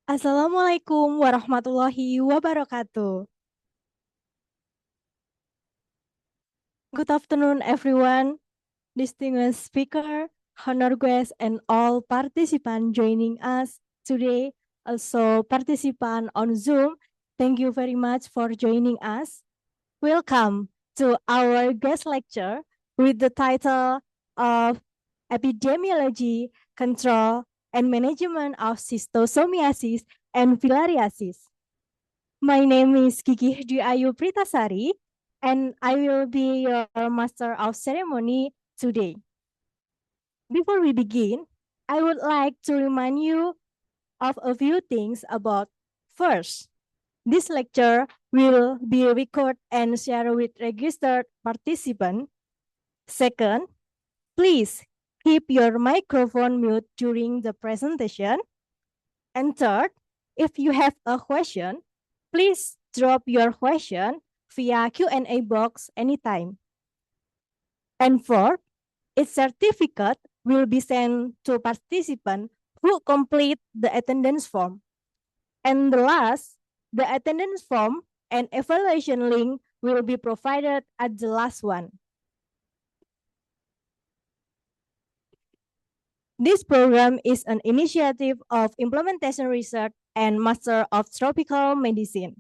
Assalamualaikum warahmatullahi wabarakatuh. Good afternoon, everyone. Distinguished speaker, honor guests, and all participants joining us today. Also, participant on Zoom, thank you very much for joining us. Welcome to our guest lecture with the title of Epidemiology, Control, and Management of Schistosomiasis and Filariasis. My name is Kiki Dwi Ayu Pritasari, and I will be your master of ceremony today. Before we begin, I would like to remind you of a few things about first. This lecture will be recorded and shared with registered participants. Second, please keep your microphone mute during the presentation. And third, if you have a question, please drop your question via Q&A box anytime. And fourth, its certificate will be sent to participants who complete the attendance form. And the last, the attendance form and evaluation link will be provided at the last one. This program is an initiative of Implementation Research and Master of Tropical Medicine.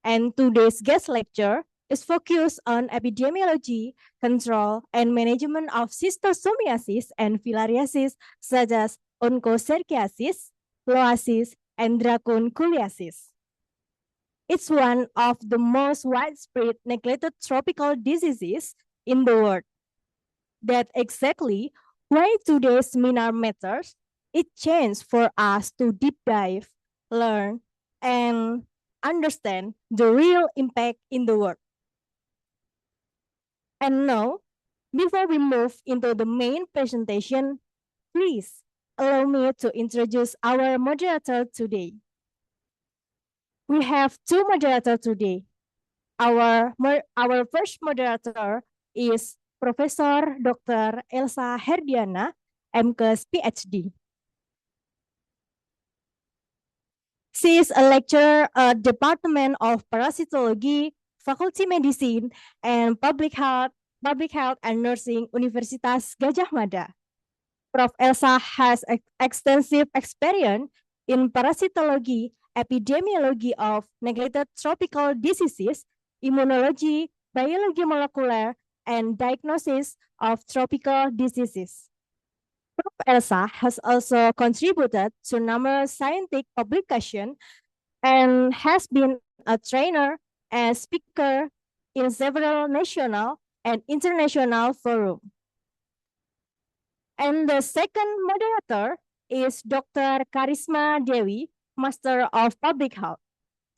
And today's guest lecture is focused on epidemiology, control, and management of schistosomiasis and filariasis, such as onchocerciasis, loasis, and dracunculiasis. It's one of the most widespread neglected tropical diseases in the world. That's exactly why today's seminar matters. It changed for us to deep dive, learn, and understand the real impact in the world. And now, before we move into the main presentation, please allow me to introduce our moderator today. We have two moderators today. Our first moderator is Professor Dr. Elsa Herdiana, MKes PhD. She is a lecturer at Department of Parasitology, Faculty Medicine, and Public Health and Nursing, Universitas Gadjah Mada. Prof. Elsa has extensive experience in parasitology, epidemiology of neglected tropical diseases, immunology, biology molecular, and diagnosis of tropical diseases. Prof. Elsa has also contributed to numerous scientific publications and has been a trainer and speaker in several national and international forums. And the second moderator is Dr. Karisma Dewi, Master of Public Health.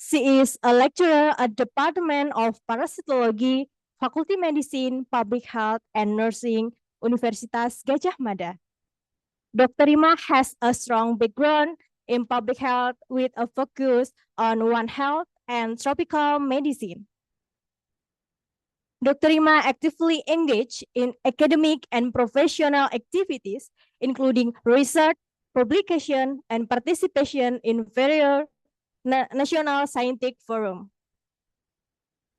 She is a lecturer at Department of Parasitology, Faculty Medicine, Public Health, and Nursing, Universitas Gadjah Mada. Dr. Rima has a strong background in public health with a focus on One Health and tropical medicine. Dr. Rima actively engaged in academic and professional activities, including research, publication, and participation in various national scientific forums.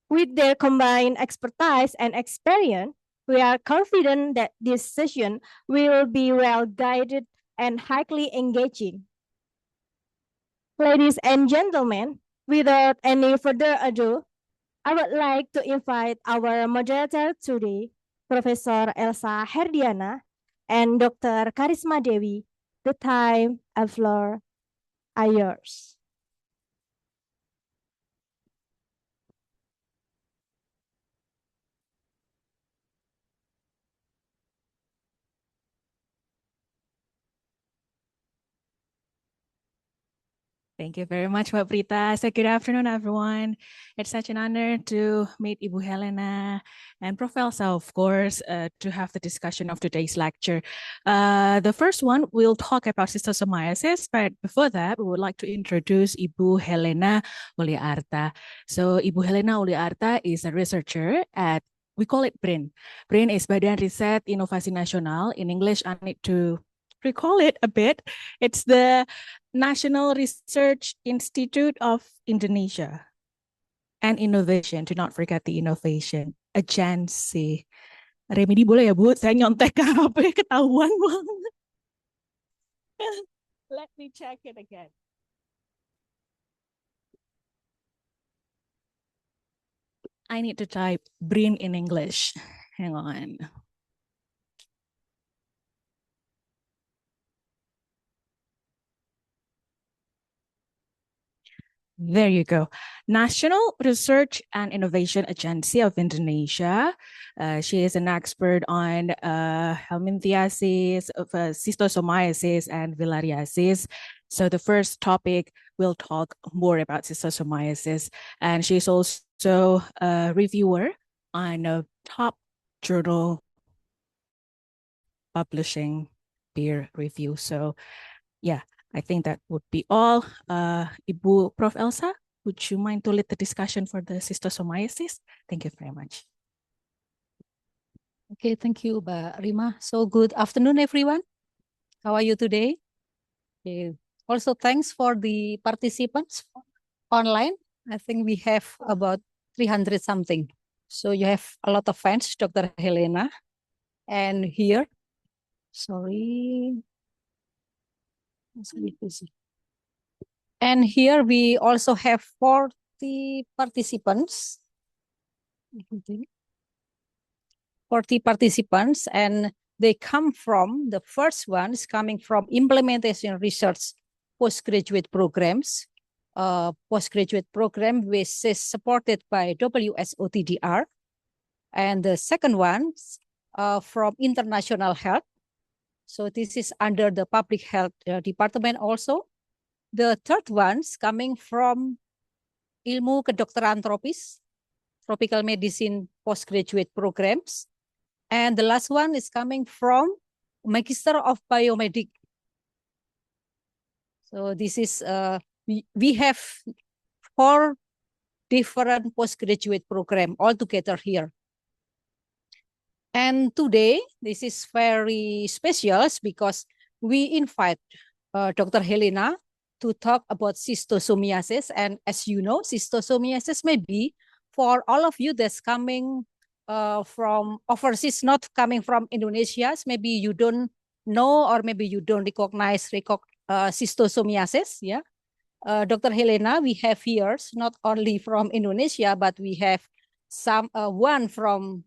With their combined expertise and experience, we are confident that this session will be well guided and highly engaging. Ladies and gentlemen, without any further ado, I would like to invite our moderator today, Professor Elsa Herdiana and Dr. Karisma Dewi. The time and floor are yours. Thank you very much, Mbak Prita. So good afternoon, everyone. It's such an honor to meet Ibu Helena and Prof. Elsa, of course, to have the discussion of today's lecture. The first one, we'll talk about schistosomiasis, but before that, we would like to introduce Ibu Helena Ullyartha. So Ibu Helena Ullyartha is a researcher at, we call it BRIN. BRIN is Badan Riset Inovasi Nasional. In English, I need to recall it a bit. It's the National Research Institute of Indonesia. And innovation, do not forget the innovation. Agency. Remedi boleh ya Bu? Saya nyontek ke HP ketahuan banget. Let me check it again. I need to type BRIN in English. Hang on. There you go. National Research and Innovation Agency of Indonesia. She is an expert on helminthiasis, schistosomiasis, and filariasis. So the first topic, we'll talk more about schistosomiasis. And she's also a reviewer on a top journal publishing peer review. So yeah, I think that would be all. Ibu Prof. Elsa, would you mind to lead the discussion for the schistosomiasis? Thank you very much. Okay, thank you, Mbak Rima. So good afternoon, everyone. How are you today? Okay. Also, thanks for the participants online. I think we have about 300 something. So you have a lot of fans, Dr. Helena. And here, sorry. And here we also have 40 participants. 40 participants, and they come from, the first one is coming from implementation research postgraduate programs, postgraduate program which is supported by WSOTDR. And the second one from international health. So this is under the public health department also. The third one's coming from ilmu kedokteran tropis, tropical medicine postgraduate programs. And the last one is coming from Magister of Biomedic. So this is, we have 4 different postgraduate program all together here. And today, this is very special because we invite Dr. Helena to talk about schistosomiasis. And as you know, schistosomiasis may be for all of you that's coming from overseas, not coming from Indonesia. Maybe you don't know, or maybe you don't recognize schistosomiasis. Yeah, Dr. Helena, we have here not only from Indonesia, but we have some one from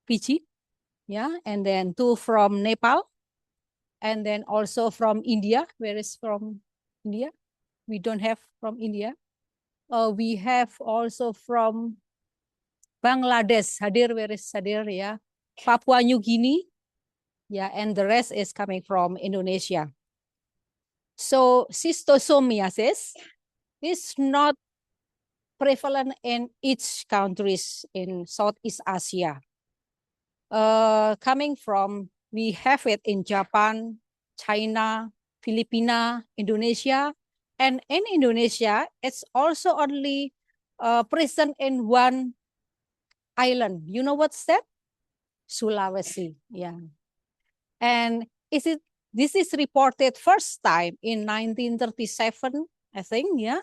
Fiji, yeah, and then 2 from Nepal, and then also from India. Where is from India? We don't have from India. We have also from Bangladesh. Hadir, where is Hadir? Yeah, Papua New Guinea. Yeah, and the rest is coming from Indonesia. So schistosomiasis is not prevalent in each countries in Southeast Asia. Coming from, we have it in Japan, China, Filipina, Indonesia, and in Indonesia, it's also only present in one island. You know what's that? Sulawesi. Yeah. And this is reported first time in 1937, I think, yeah,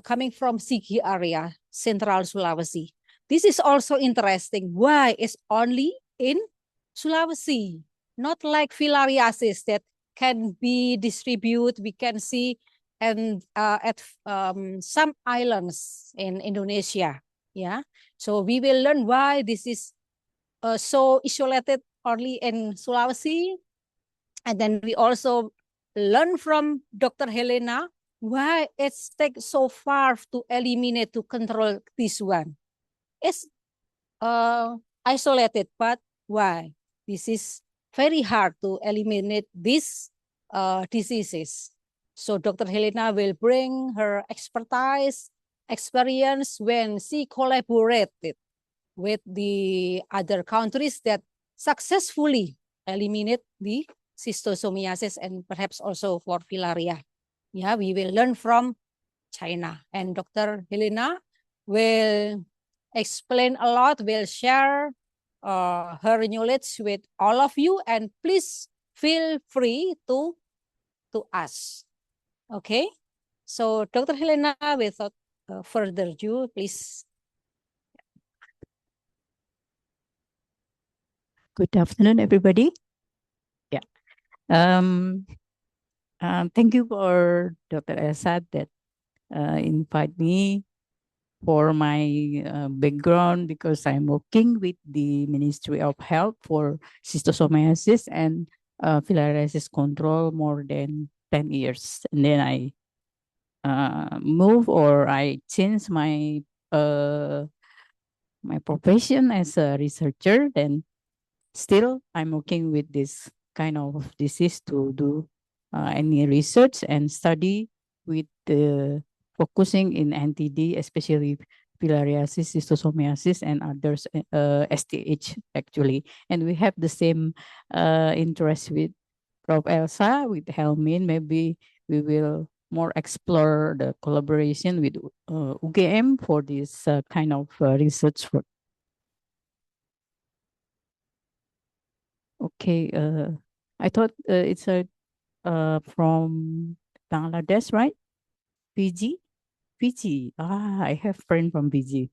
coming from Sigi area, Central Sulawesi. This is also interesting. Why it's only in Sulawesi, not like filariasis that can be distributed, we can see, and at some islands in Indonesia. Yeah, so we will learn why this is so isolated only in Sulawesi. And then we also learn from Dr. Helena why it's take so far to eliminate, to control this one. It's isolated, but why? This is very hard to eliminate these diseases. So Dr. Helena will bring her expertise, experience when she collaborated with the other countries that successfully eliminate the schistosomiasis and perhaps also for filaria. Yeah, we will learn from China, and Dr. Helena will explain a lot, will share her knowledge with all of you, and please feel free to to us. Okay, so Dr. Helena, without further ado, please. Good afternoon, everybody. Yeah. Thank you for Dr. Esad that invite me for my background because I'm working with the Ministry of Health for schistosomiasis and filariasis control more than 10 years. And then I move or I change my profession as a researcher. Then still I'm working with this kind of disease to do any research and study with focusing in NTD, especially filariasis, schistosomiasis, and others, STH actually. And we have the same interest with Prof. Elsa, with Helmin. Maybe we will more explore the collaboration with UGM for this kind of research work. Okay, I thought it's from Bangladesh, right? Fiji? Fiji. I have friend from Fiji.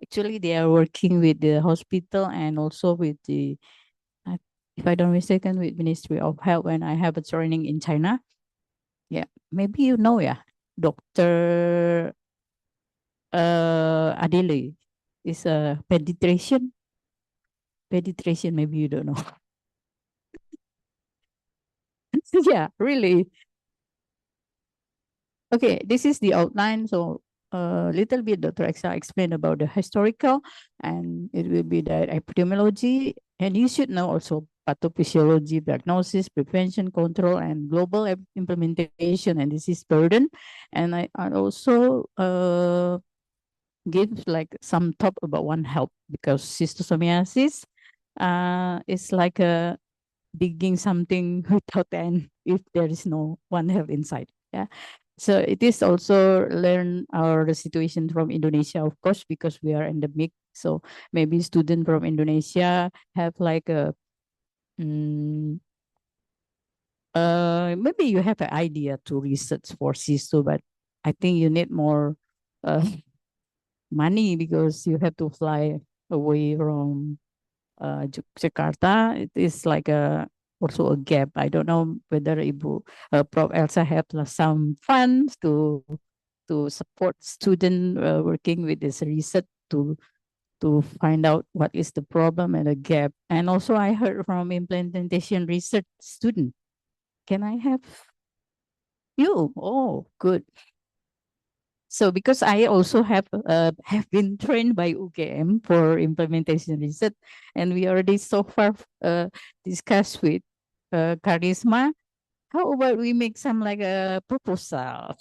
Actually, they are working with the hospital and also with the, if I don't mistaken, with Ministry of Health when I have a training in China. Yeah, maybe you know, yeah. Dr. Adele is a pediatrician. Pediatrician, maybe you don't know. Yeah, really. Okay, this is the outline. So a little bit, Dr. Exa explained about the historical, and it will be the epidemiology. And you should know also pathophysiology, diagnosis, prevention, control, and global implementation and disease burden. And I also give like some talk about One Health because schistosomiasis is like a digging something without end if there is no One Health inside. Yeah. So it is also learn our situation from Indonesia, of course, because we are endemic. So maybe student from Indonesia have like a maybe you have an idea to research for CISO, but I think you need more money because you have to fly away from Jakarta. It is like a also a gap. I don't know whether Ibu Prof. Elsa have some funds to support student working with this research to find out what is the problem and the gap. And also I heard from implementation research student. Can I have you? Oh, good. So because I also have been trained by UGM for implementation research, and we already so far discussed with Charisma. How about we make some like a proposal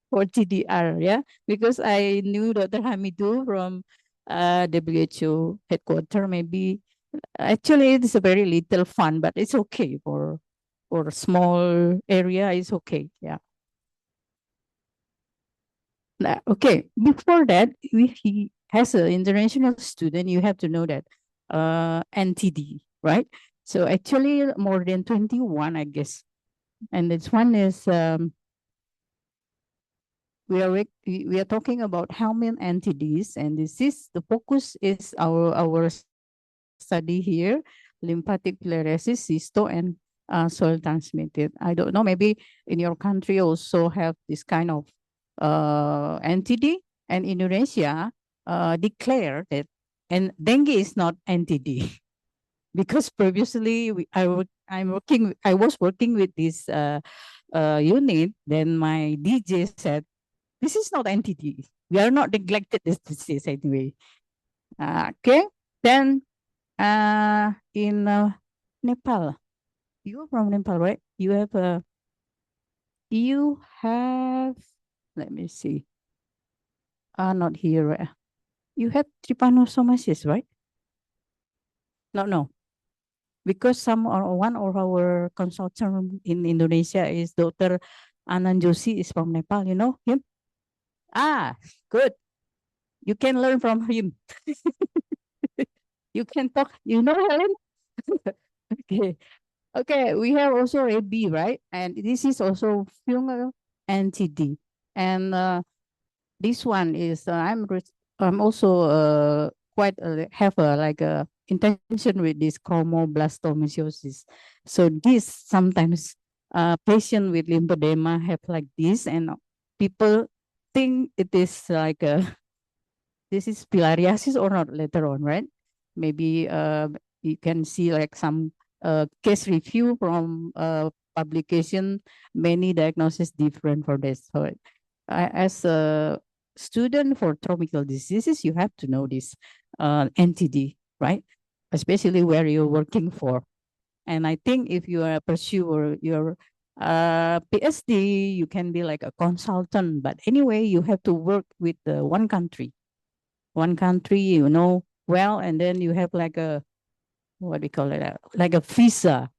for TDR, yeah? Because I knew Dr. Hamidu from WHO headquarters. Maybe actually it's a very little fun, but it's okay for a small area. It's okay, yeah. Okay, before that, he has an international student, you have to know that NTD, right? So actually more than 21, I guess. And this one is, we are talking about how many NTDs, and this is, the focus is our study here, lymphatic filariasis, cysto, and soil transmitted. I don't know, maybe in your country also have this kind of NTD, and Indonesia declared that, and dengue is not NTD because previously I was working with this unit. Then my DJ said, "This is not NTD. We are not neglected this disease anyway." Okay, then in Nepal, you are from Nepal, right? You have, let me see. Not here. Right? You have trypanosomiasis, right? No. Because one of our consultant in Indonesia is Dr. Anand Joshi is from Nepal. You know him? Good. You can learn from him. You can talk. You know Helen? Okay. Okay, we have also a B, right? And this is also fungal NTD. And this one is I'm also quite have a like a intention with this chromoblastomycosis. So this sometimes patient with lymphedema have like this, and people think it is like a this is filariasis or not later on, right? Maybe you can see like some case review from publication, many diagnosis different for this. So as a student for tropical diseases, you have to know this NTD, right? Especially where you're working for. And I think if you are pursue your PhD, you can be like a consultant. But anyway, you have to work with one country, you know well, and then you have like a what we call it, like a visa.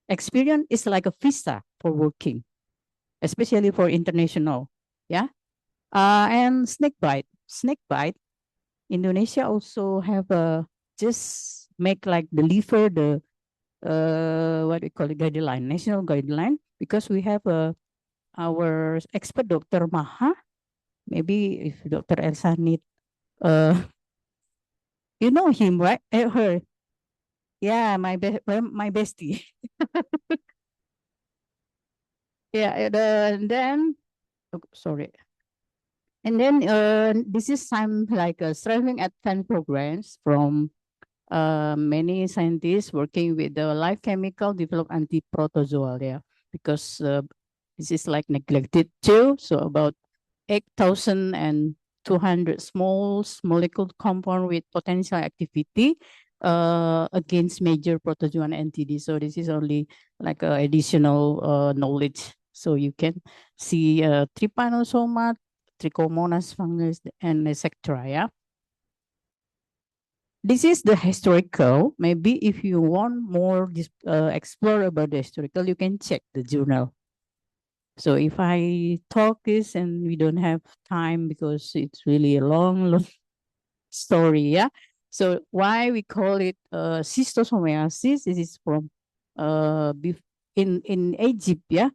Experience is like a visa for working, especially for international. Yeah. And snake bite. Indonesia also have a just make like the liver the what we call it guideline, national guideline, because we have our expert Dr. Maha. Maybe if Dr. Elsa need you know him, right? Her. Yeah, my bestie. Yeah, and then sorry. And then this is some like striving at 10 programs from many scientists working with the live chemical develop anti-protozoal, yeah, because this is like neglected too. So about 8,200 small molecule compound with potential activity against major protozoan NTD. So this is only like additional knowledge. So you can see trypanosoma, trichomonas fungus, and etc. Yeah. This is the historical. Maybe if you want more explore about the historical, you can check the journal. So if I talk this and we don't have time because it's really a long story, yeah. So why we call it schistosomiasis? This is from in Egypt, yeah.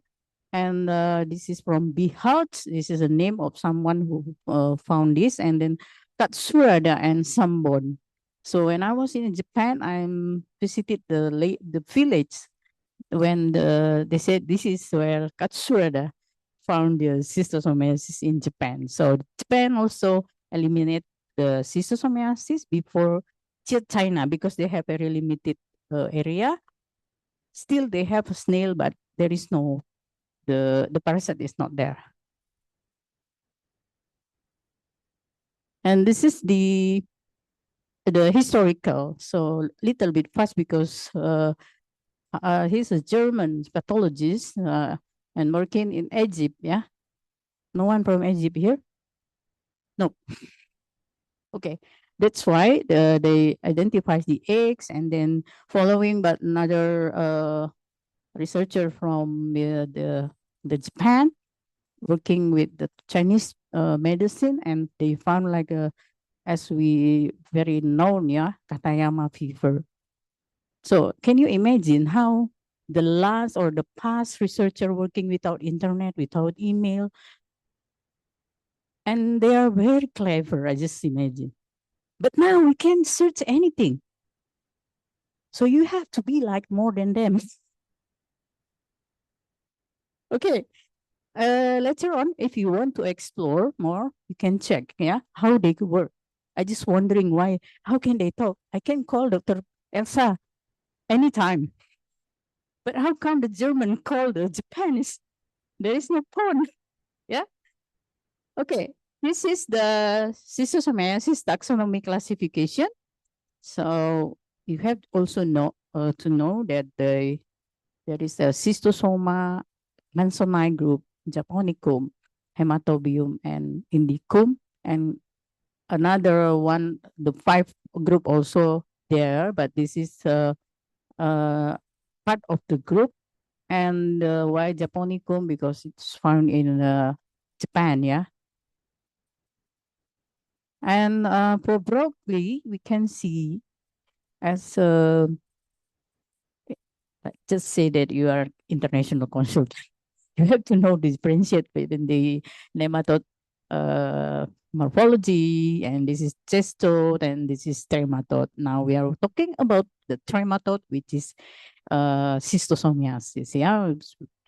And this is from Bihalt. This is the name of someone who found this, and then Katsurada and Sambon. So when I was in Japan, I visited the village when they said this is where Katsurada found the schistosomiasis in Japan. So Japan also eliminate the schistosomiasis before China because they have a very limited area. Still, they have a snail, but there is no the parasite is not there. And this is the historical. So little bit fast because he's a German pathologist and working in Egypt. Yeah, no one from Egypt here. No. Okay, that's why they identify the eggs, and then following, but another researcher from the Japan working with the Chinese medicine, and they found like a as we very known, yeah, Katayama fever. So can you imagine how the last or the past researcher working without internet, without email, and they are very clever, I just imagine. But now we can search anything. So you have to be like more than them. Okay. Later on, if you want to explore more, you can check, yeah, how they work. I just wondering why, how can they talk? I can call Dr. Elsa anytime. But how come the German call the Japanese? There is no phone. Yeah. Okay. This is the schistosomiasis taxonomy classification. So you have also to know that there is a schistosoma, Mansoni group, Japonicum, Hematobium, and Indicum, and another one, the 5 group also there, but this is part of the group. And why Japonicum? Because it's found in Japan, yeah. And for broccoli, we can see as just say that you are international consultant. You have to know differentiate between the nematode morphology, and this is cestode, and this is trematode. Now we are talking about the trematode, which is schistosomiasis. Yeah,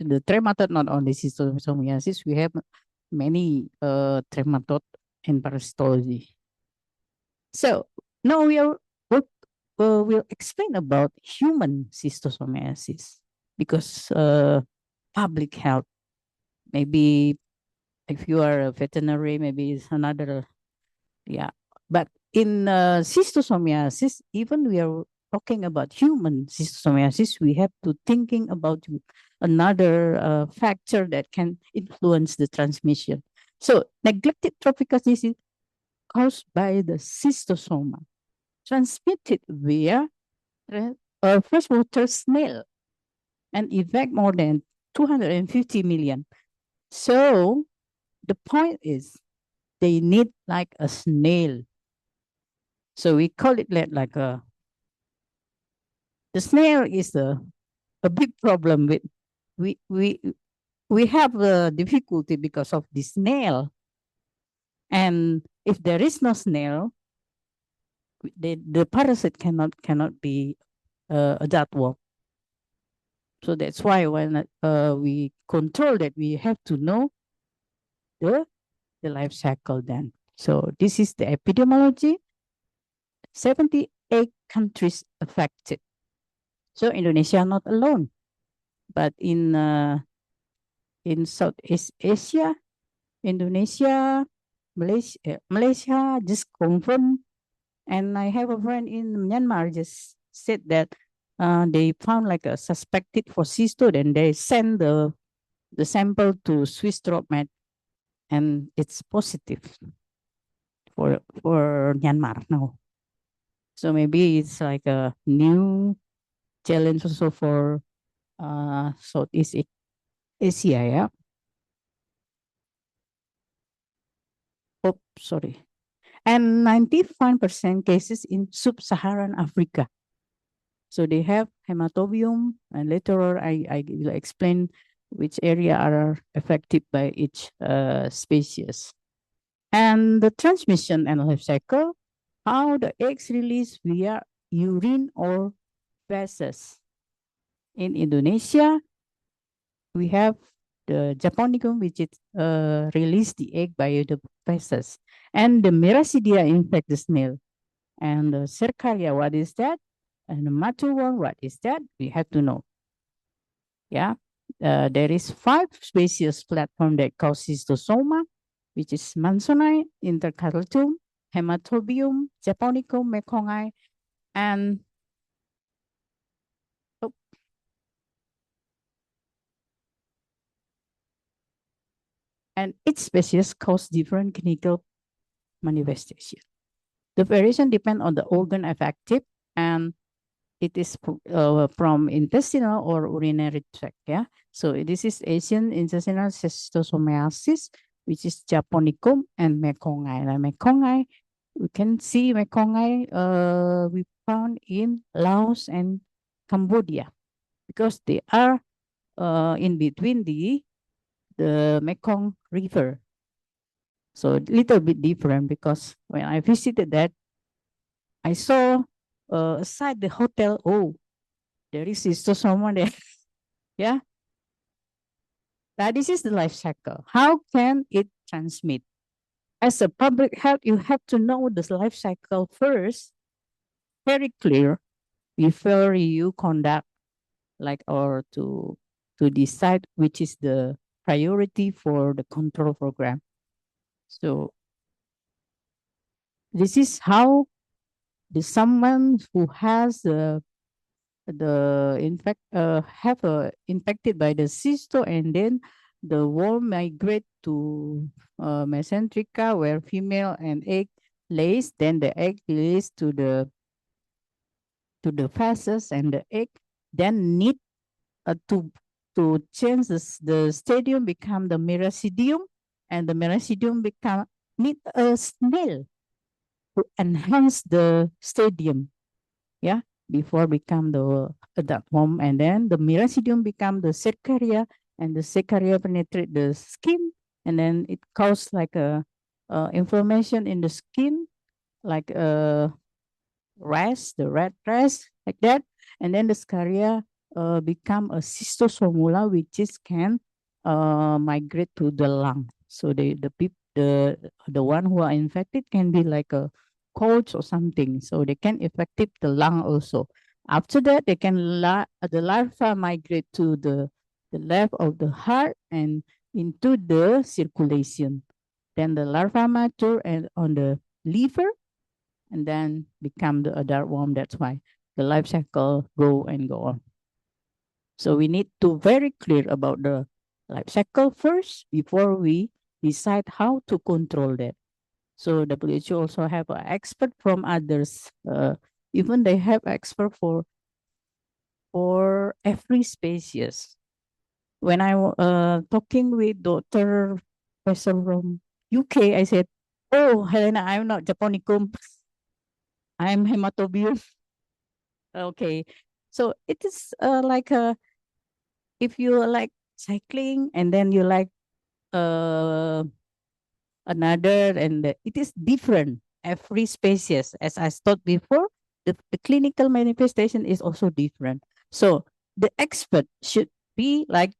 the trematode, not only schistosomiasis, we have many trematode in parasitology. So now we'll explain about human schistosomiasis, because public health, maybe if you are a veterinary, maybe it's another, yeah. But in schistosomiasis, even we are talking about human schistosomiasis, we have to thinking about another factor that can influence the transmission. So neglected tropical disease caused by the schistosoma, transmitted via freshwater snail, and affect more than 250 million. So the point is, they need like a snail. So we call it like the snail is a big problem with, we have a difficulty because of the snail. And if there is no snail, the parasite cannot be adapt well. So that's why when we control that, we have to know the life cycle then. So this is the epidemiology. 78 countries affected. So Indonesia not alone, but in Southeast Asia, Indonesia, Malaysia just confirmed. And I have a friend in Myanmar just said that they found like a suspected for cysto, and they send the sample to Swiss Med, and it's positive for Myanmar now. So maybe it's like a new challenge also for Southeast Asia, yeah. Oh, sorry. And 95% cases in sub-Saharan Africa. So they have hematobium, and later on I will explain which area are affected by each species. And the transmission and life cycle, how the eggs release via urine or feces. In Indonesia, we have the Japonicum, which is release the egg by the feces. And the Miracidia infect the snail. And the Cercaria, what is that? And the Matuworm, what is that? We have to know. Yeah. There is 5 species platform that cause schistosoma, which is Mansonite, Intercalatum, Hematobium, Japonicum, Mekongai, and each species cause different clinical manifestation. The variation depends on the organ affected, and it is from intestinal or urinary tract. Yeah. So this is Asian intestinal schistosomiasis, which is Japonicum and Mekongai. Now, Mekongai, we can see Mekongai we found in Laos and Cambodia, because they are in between the Mekong River. So a little bit different, because when I visited that, I saw aside the hotel, oh, there is schistosoma there. Yeah. Now this is the life cycle. How can it transmit? As a public health, you have to know the life cycle first, very clear, before you conduct or to decide which is the priority for the control program. So this is how someone who has the infected by the cysto, and then the worm migrate to mesenterica, where female and egg lays, then the egg lays to the feces, and the egg then need to change the stadium, become the miracidium, and the miracidium need a snail to enhance the stadium. Yeah. before become the adult worm, and then the miracidium become the cercaria, and the cercaria penetrate the skin, and then it causes like a inflammation in the skin, like a rash, the red rash, like that, and then the scaria become a schistosomula, which is can migrate to the lung. So the one who are infected can be like a cold or something. So they can affect the lung also. After that, they can the larva migrate to the left of the heart and into the circulation. Then the larva mature and on the liver and then become the adult worm. That's why the life cycle go and go on. So we need to very clear about the life cycle first before we decide how to control that. So WHO also have an expert from others. Even they have expert for every species. When I talking with Dr. Professor from UK, I said, "Oh, Helena, I'm not Japonicum. I'm Hematobium." Okay, so it is like if you like cycling and then you like uh another, and it is different every species. As I thought before, the clinical manifestation is also different. So the expert should be like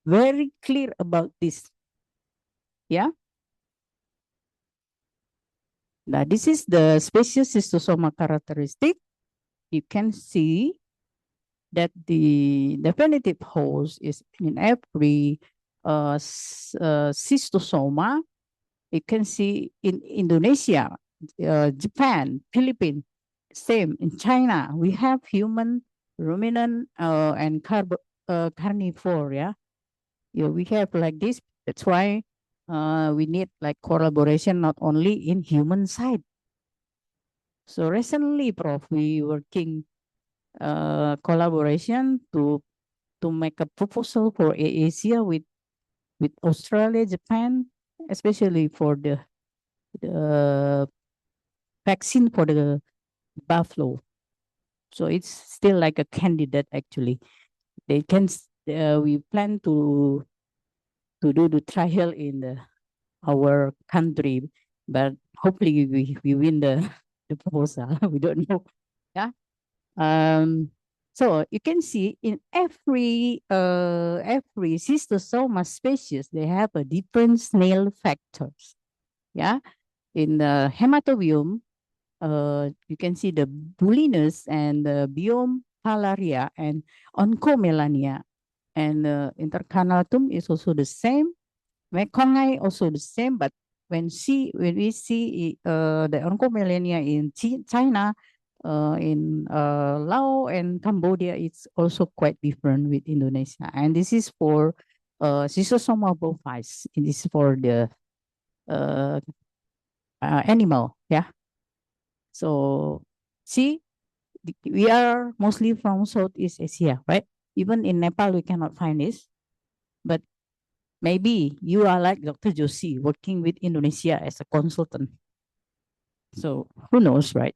very clear about this. Yeah. Now this is the species schistosoma characteristic. You can see that the definitive host is in every schistosoma. You can see in Indonesia, Japan, Philippines, same in China. We have human, ruminant, and carnivore. Yeah, we have like this. That's why we need like collaboration not only in human side. So recently, Prof, we working collaboration to make a proposal for Asia with Australia, Japan, especially for the vaccine for the buffalo. So it's still like a candidate actually. They can we plan to do the trial in our country, but hopefully we win the proposal. We don't know. Yeah. So you can see in every schistosoma species, they have a different snail factors. Yeah. In the hematobium, you can see the bullinus and the biome palaria and oncomelania. And intercalatum is also the same. Mekongai also the same, but when we see the oncomelania in China, in Laos and Cambodia, it's also quite different with Indonesia. And this is for Schistosoma bovines. This is for the animal. Yeah. So see, we are mostly from Southeast Asia, right? Even in Nepal, we cannot find this. But maybe you are like Dr. Joshi working with Indonesia as a consultant. So who knows, right?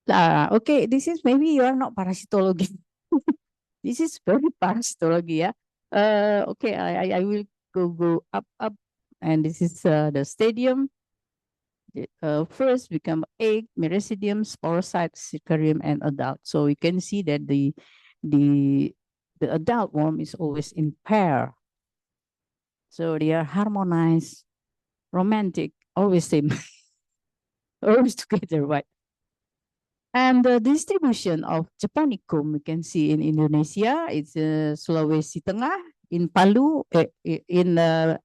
Okay, this is maybe you are not parasitology. This is very parasitology, yeah. Okay, I will go up, and this is the stadium. First become egg, meracidium, sporocyte, cercarium, and adult. So you can see that the adult worm is always in pair. So they are harmonized, romantic, always same, always together, right? And the distribution of Japonicum, we can see in Indonesia, it's Sulawesi Tengah, in Palu, in the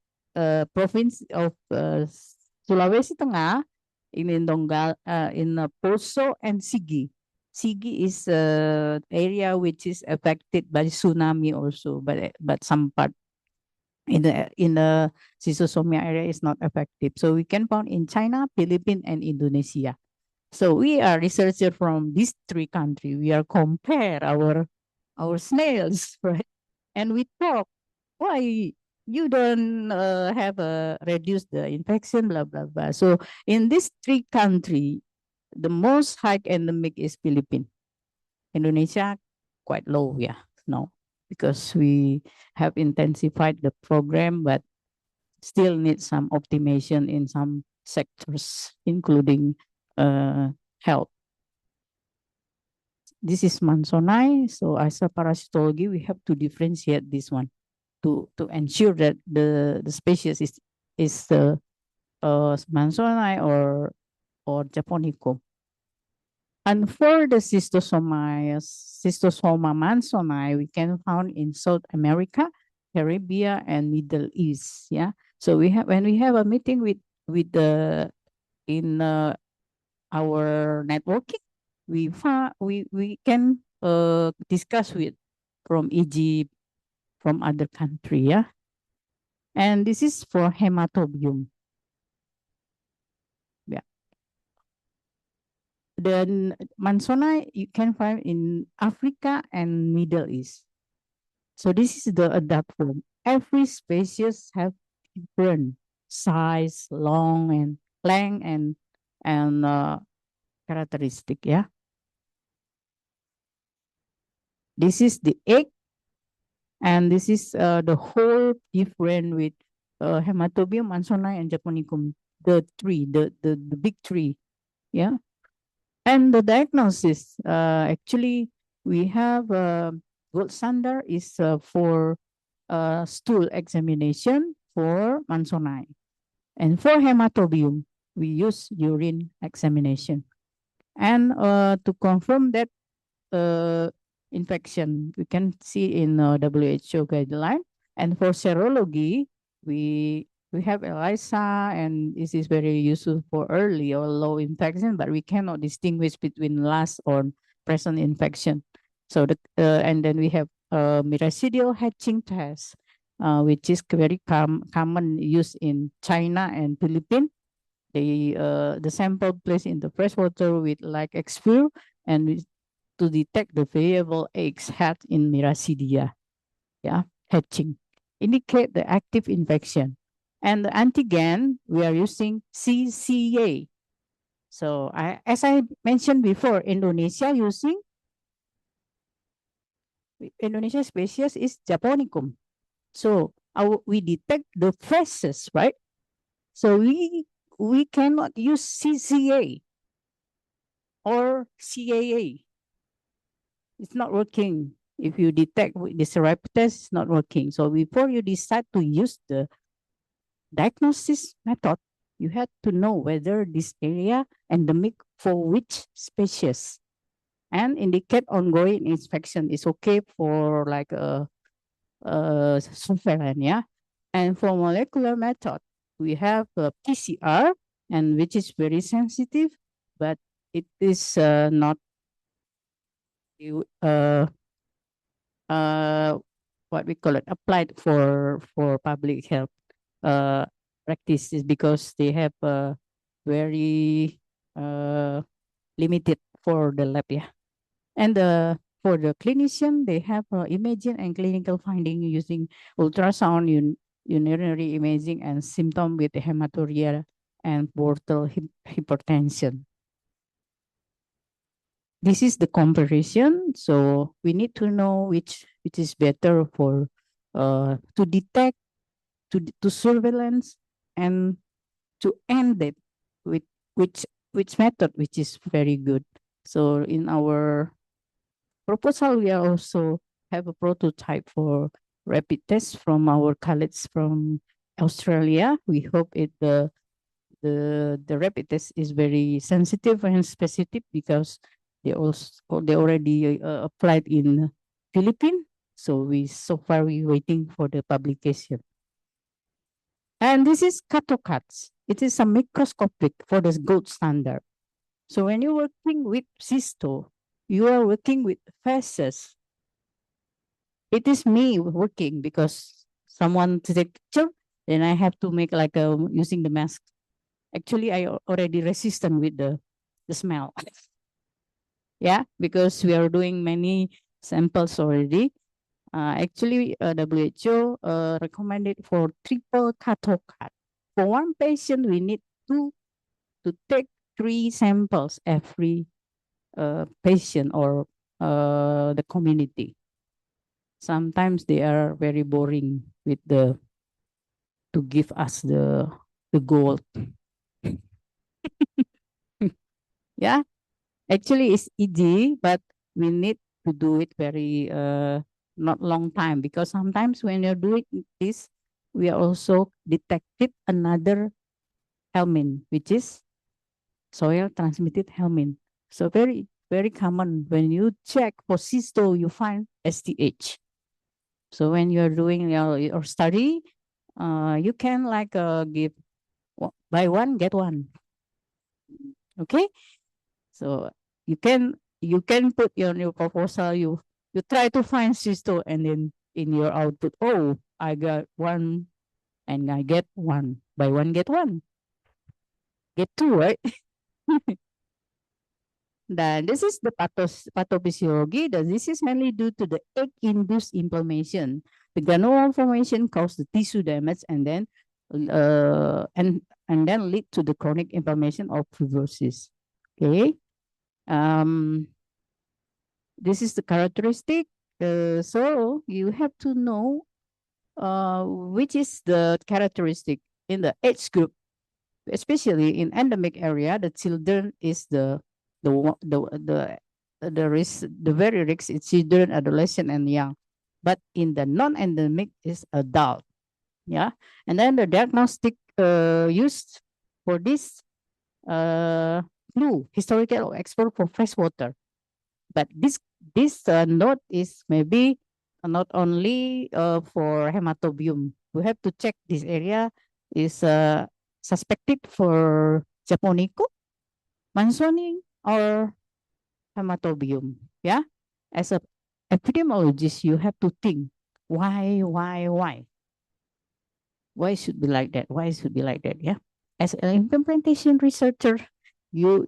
province of Sulawesi Tengah, in Donggala, in Poso and Sigi. Sigi is area which is affected by tsunami also, but some part in the Schistosomia area is not affected. So we can found in China, Philippines, and Indonesia. So we are researchers from these three countries. We are compare our snails, right? And we talk why you don't have reduce the infection, blah blah blah. So in these three countries, the most high endemic is Philippines. Indonesia, quite low, yeah, no, because we have intensified the program, but still need some optimization in some sectors, including health. This is Mansonai. So as a parasitology, we have to differentiate this one to ensure that the species is the Mansonai or Japonicum. And for the Schistosoma mansoni, we can found in South America, Caribbean, and Middle East. Yeah. So when we have a meeting with the in our networking, we can discuss with from Egypt, from other country. Yeah. And this is for hematobium. Yeah. Then Mansonai you can find in Africa and Middle East. So this is the adapt form. Every species have different size, long and length and characteristic. Yeah. This is the egg, and this is the whole different with hematobium, mansonai, and japonicum. The three, the big three. Yeah. And the diagnosis, actually, we have gold standard is for stool examination for Mansonai. And for hematobium, we use urine examination. And to confirm that infection, we can see in WHO guideline. And for serology, we have ELISA, and this is very useful for early or low infection, but we cannot distinguish between last or present infection. So and then we have miracidial hatching test, which is very common used in China and Philippines. The sample placed in the fresh water with like expure and to detect the variable eggs hatched in miracidia. Yeah, hatching indicate the active infection. And the antigen, we are using CCA. So as I mentioned before, Indonesia species is Japonicum. So we detect the feces, right? So we cannot use CCA or CAA. It's not working. If you detect with this rapid test, it's not working. So before you decide to use the diagnosis method, you have to know whether this area endemic for which species and indicate ongoing inspection is okay for like a surveillance, yeah. And for molecular method, we have a PCR, and which is very sensitive, but it is not uh, what we call it applied for public health practices because they have very limited for the lab, yeah. And for the clinician, they have imaging and clinical finding using ultrasound, urinary imaging, and symptom with hematuria and portal hypertension. This is the comparison. So we need to know which is better for to detect, to surveillance, and to end it with which method which is very good. So in our proposal, we also have a prototype for rapid test from our colleagues from Australia. We hope the rapid test is very sensitive and specific because they already applied in Philippines. So so far we waiting for the publication. And this is CATOCATS. It is a microscopic for the gold standard. So when you're working with cysto, you are working with feces. It is me working because someone to take picture, then I have to make like using the mask. Actually, I already resistant with the smell. Yeah, because we are doing many samples already. Actually, WHO recommended for triple CATOCAT. For one patient, we need to take 3 samples every patient or the community. Sometimes they are very boring with to give us the gold. Yeah, actually it's easy, but we need to do it very not long time, because sometimes when you're doing this, we are also detected another helminth, which is soil transmitted helminth. So very common when you check for cysto, you find STH. So when you're doing your study, you can like give buy one get one. Okay, so you can put your new proposal. You try to find cysto, and then in your output, oh, I got one, and I get one. Buy one get one. Get two, right? Then this is the pathophysiology. This is mainly due to the egg-induced inflammation. The granule formation causes the tissue damage, and then lead to the chronic inflammation of fibrosis. Okay. This is the characteristic. So you have to know which is the characteristic in the age group, especially in endemic area. The children is the risk, the very risk is children, adolescent, and young. But in the non-endemic is adult. Yeah, and then the diagnostic used for this flu, historical export for fresh water. But this note is maybe not only for hematobium. We have to check this area is suspected for Japonico, Mansoni, or hematobium. Yeah, as a epidemiologist, you have to think why should be like that? Why should be like that? Yeah, as an implementation researcher, you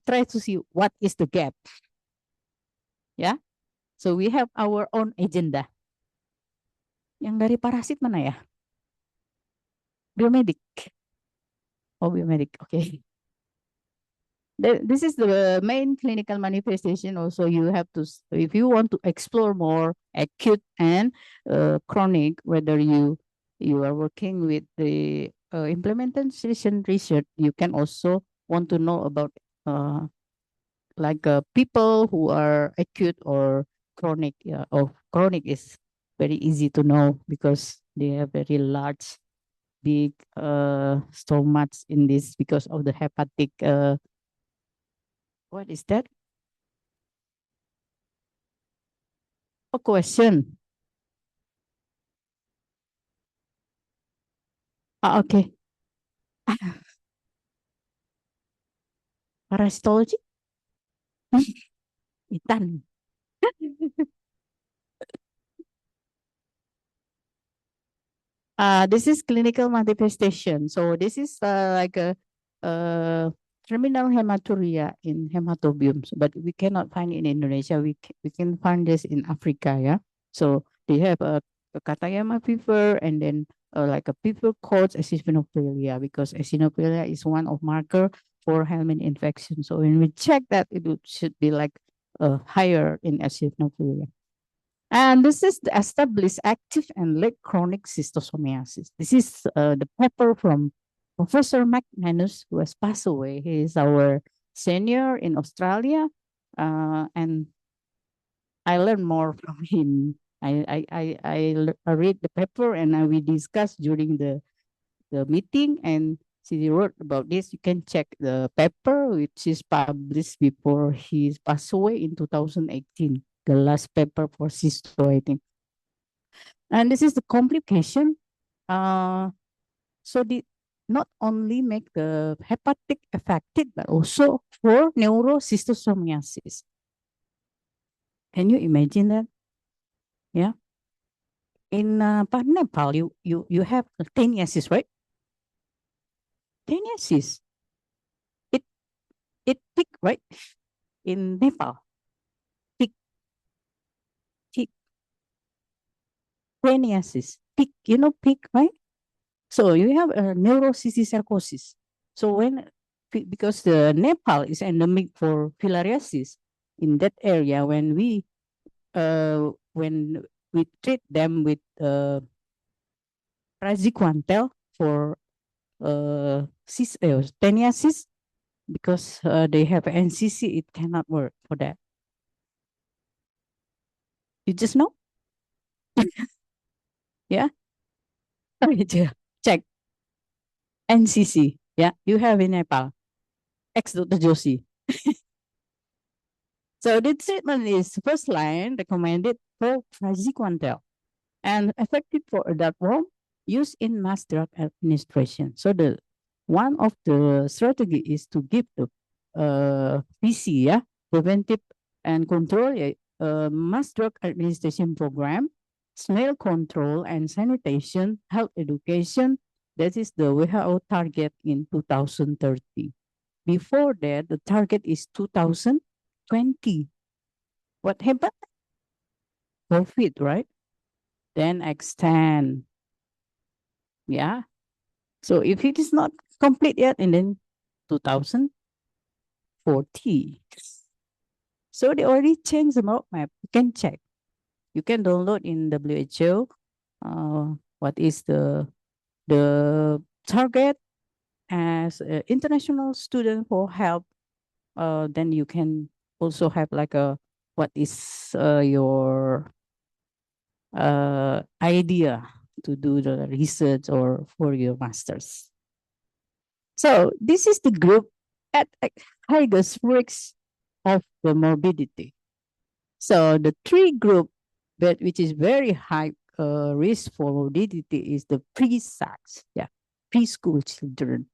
try to see what is the gap. Yeah, so we have our own agenda. Yang dari parasit mana ya? Biomedik. Oh, biomedik. Okay. This is the main clinical manifestation. Also, you have to, if you want to explore more acute and chronic, whether you are working with the implementation research, you can also want to know about like people who are acute or chronic. Yeah, or chronic is very easy to know because they have very large, big stomachs in this because of the hepatic. What is that? A question. Okay. Parasitology? Itan. This is clinical manifestation. So this is like a terminal hematuria in hematobiums, but we cannot find it in Indonesia. We can find this in Africa. Yeah. So they have a Katayama fever, and then like a fever called eosinophilia, because eosinophilia is one of marker for helminth infection. So when we check that, should be like higher in eosinophilia. And this is the established active and late chronic schistosomiasis. This is the paper from Professor McManus, who has passed away. He is our senior in Australia, and I learned more from him. I read the paper, and we discussed during the meeting, and she wrote about this. You can check the paper, which is published before he passed away in 2018. The last paper for cysto, I think. And this is the complication. So the not only make the hepatic affected, but also for neuroschistosomiasis. Can you imagine that? Yeah. In Nepal, you have teniasis, right? Teniasis. It peak, right? In Nepal. Peak. Teniasis. Peak, peak, right? So you have a neurocysticercosis. So when because the Nepal is endemic for filariasis in that area. When we treat them with praziquantel for teniasis, because they have NCC, it cannot work for that. You just know? Yeah? Check. NCC. Yeah, you have in Nepal. Dr. Joshi. So the treatment is first line recommended for praziquantel and effective for adult worm used in mass drug administration. So the one of the strategy is to give the PC, yeah, preventive and control mass drug administration program, smell control and sanitation, health education. That is the WHO target in 2030. Before that, the target is 2020. What happened? COVID, right? Then extend. Yeah. So if it is not complete yet, and then 2040. So they already changed the roadmap. You can check. You can download in WHO what is the target as an international student for help. Then you can also have like a what is your idea to do the research or for your masters. So this is the group at highest risk of the morbidity. So the three group that which is very high risk for morbidity is the pre-SACs, yeah, preschool children.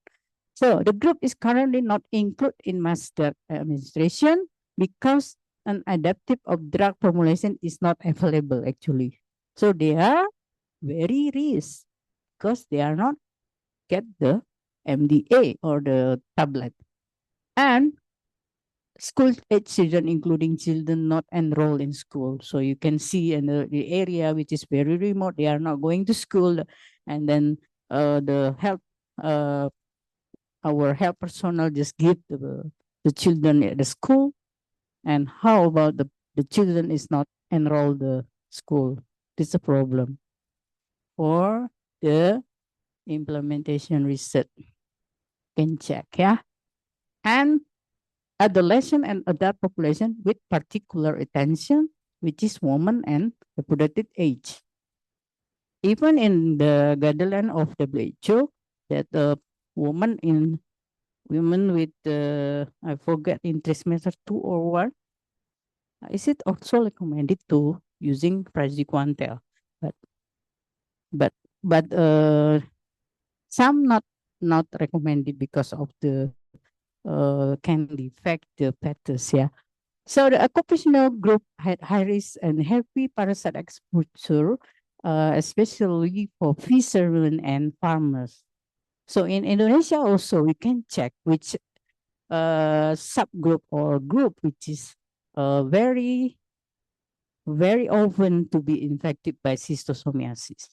So the group is currently not included in mass drug administration because an adaptive of drug formulation is not available actually. So they are very risk because they are not get the MDA or the tablet. And school age children, including children not enrolled in school. So you can see in the area which is very remote, they are not going to school. And then the health, our health personnel just give the children at the school. And how about the children is not enrolled the school? This is a problem for the implementation research. Can check, yeah. And adolescent and adult population with particular attention, which is woman and reproductive age. Even in the guideline of WHO, that the women with I forget in trimester 2 or 1, is it also recommended to using praziquantel? But some not recommended because of the can defect the fetus, yeah. So the occupational group had high risk and heavy parasite exposure, especially for fishermen and farmers. So in Indonesia also, we can check which subgroup or group which is very, very often to be infected by schistosomiasis.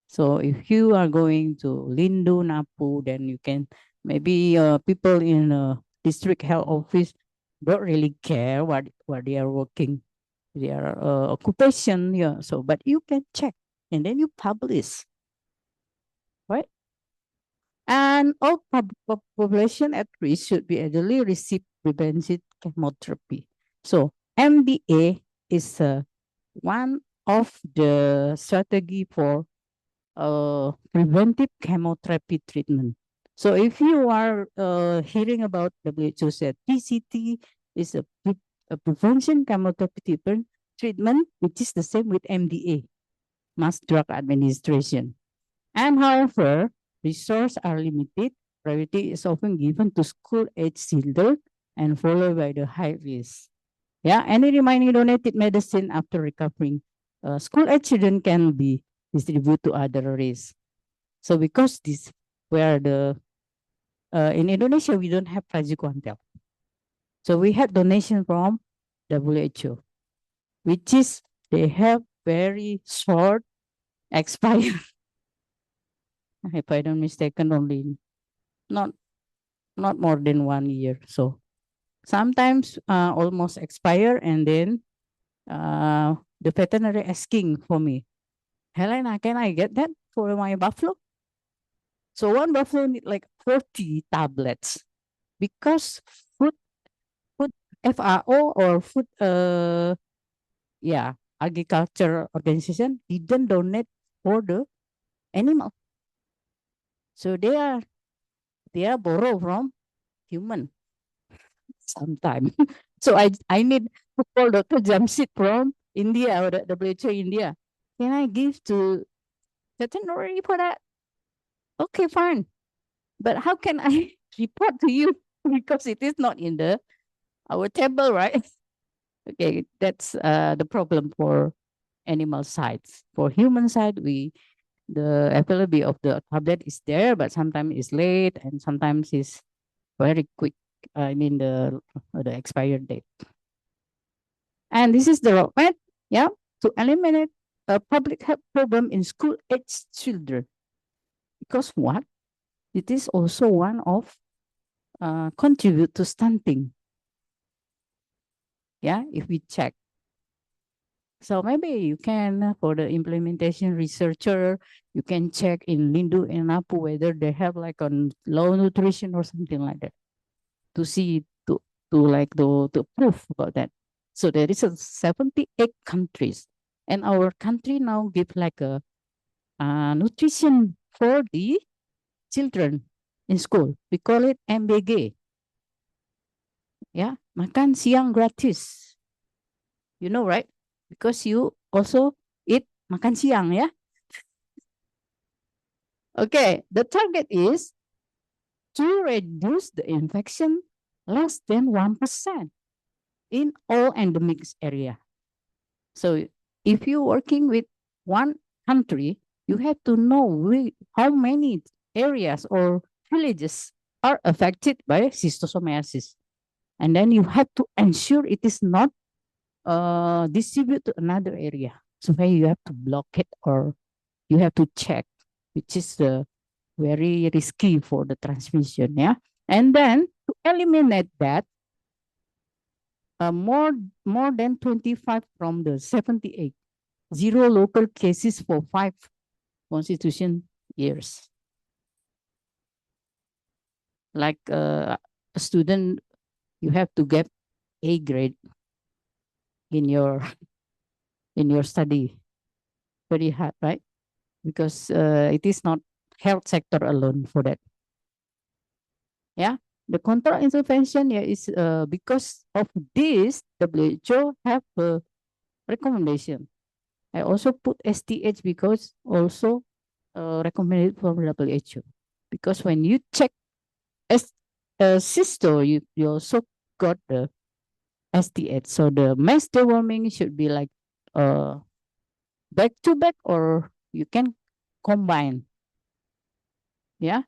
So if you are going to Lindu, Napu, then you can maybe people in district health office don't really care what they are working, their occupation. Yeah. So, but you can check and then you publish, right? And all population at risk should be ideally receive preventive chemotherapy. So MDA is one of the strategy for preventive chemotherapy treatment. So if you are hearing about WHO said PCT is a prevention chemotherapy treatment, which is the same with MDA, mass drug administration. And however, resources are limited. Priority is often given to school-age children and followed by the high risk. Yeah, any remaining donated medicine after recovering school-age children can be distributed to other race. So because this where the in Indonesia we don't have praziquantel, so we have donation from WHO, which is they have very short expire. If I don't mistaken, only not not more than 1 year. So sometimes almost expire, and then the veterinary asking for me, Helena, can I get that for my buffalo? So one buffalo need like 40 tablets because food FAO or food agriculture organization didn't donate for the animal. So they are borrow from human sometime. So I need to call Dr. Jamshid from India or the WHO India. Can I give to veterinary for that? Okay, fine. But how can I report to you? Because it is not in our table, right? Okay, that's the problem for animal sides. For human side, the availability of the tablet is there, but sometimes it's late and sometimes it's very quick. I mean the expired date. And this is the roadmap, yeah, to eliminate a public health problem in school-age children. Because what? It is also one of contribute to stunting. Yeah, if we check. So maybe you can, for the implementation researcher, you can check in Lindu and Apu whether they have like on low nutrition or something like that to see to prove about that. So there is 78 countries, and our country now give like a nutrition for the children in school. We call it MBG. Yeah, makan siang gratis. You know, right? Because you also eat makan siang, yeah? Okay, the target is to reduce the infection less than 1% in all endemic area. So if you're working with one country, you have to know how many areas or villages are affected by schistosomiasis. And then you have to ensure it is not distributed to another area. So you have to block it or you have to check, which is very risky for the transmission. Yeah. And then to eliminate that, more than 25 from the 78, 0 local cases for 5 constitution years. Like a student, you have to get A grade in your study. Very hard, right? Because it is not health sector alone for that. Yeah, the control intervention is because of this, WHO have a recommendation. I also put STH because also recommended from WHO. Because when you check cysto, you also got the STH. So the mass deworming should be like back to back, or you can combine. Yeah.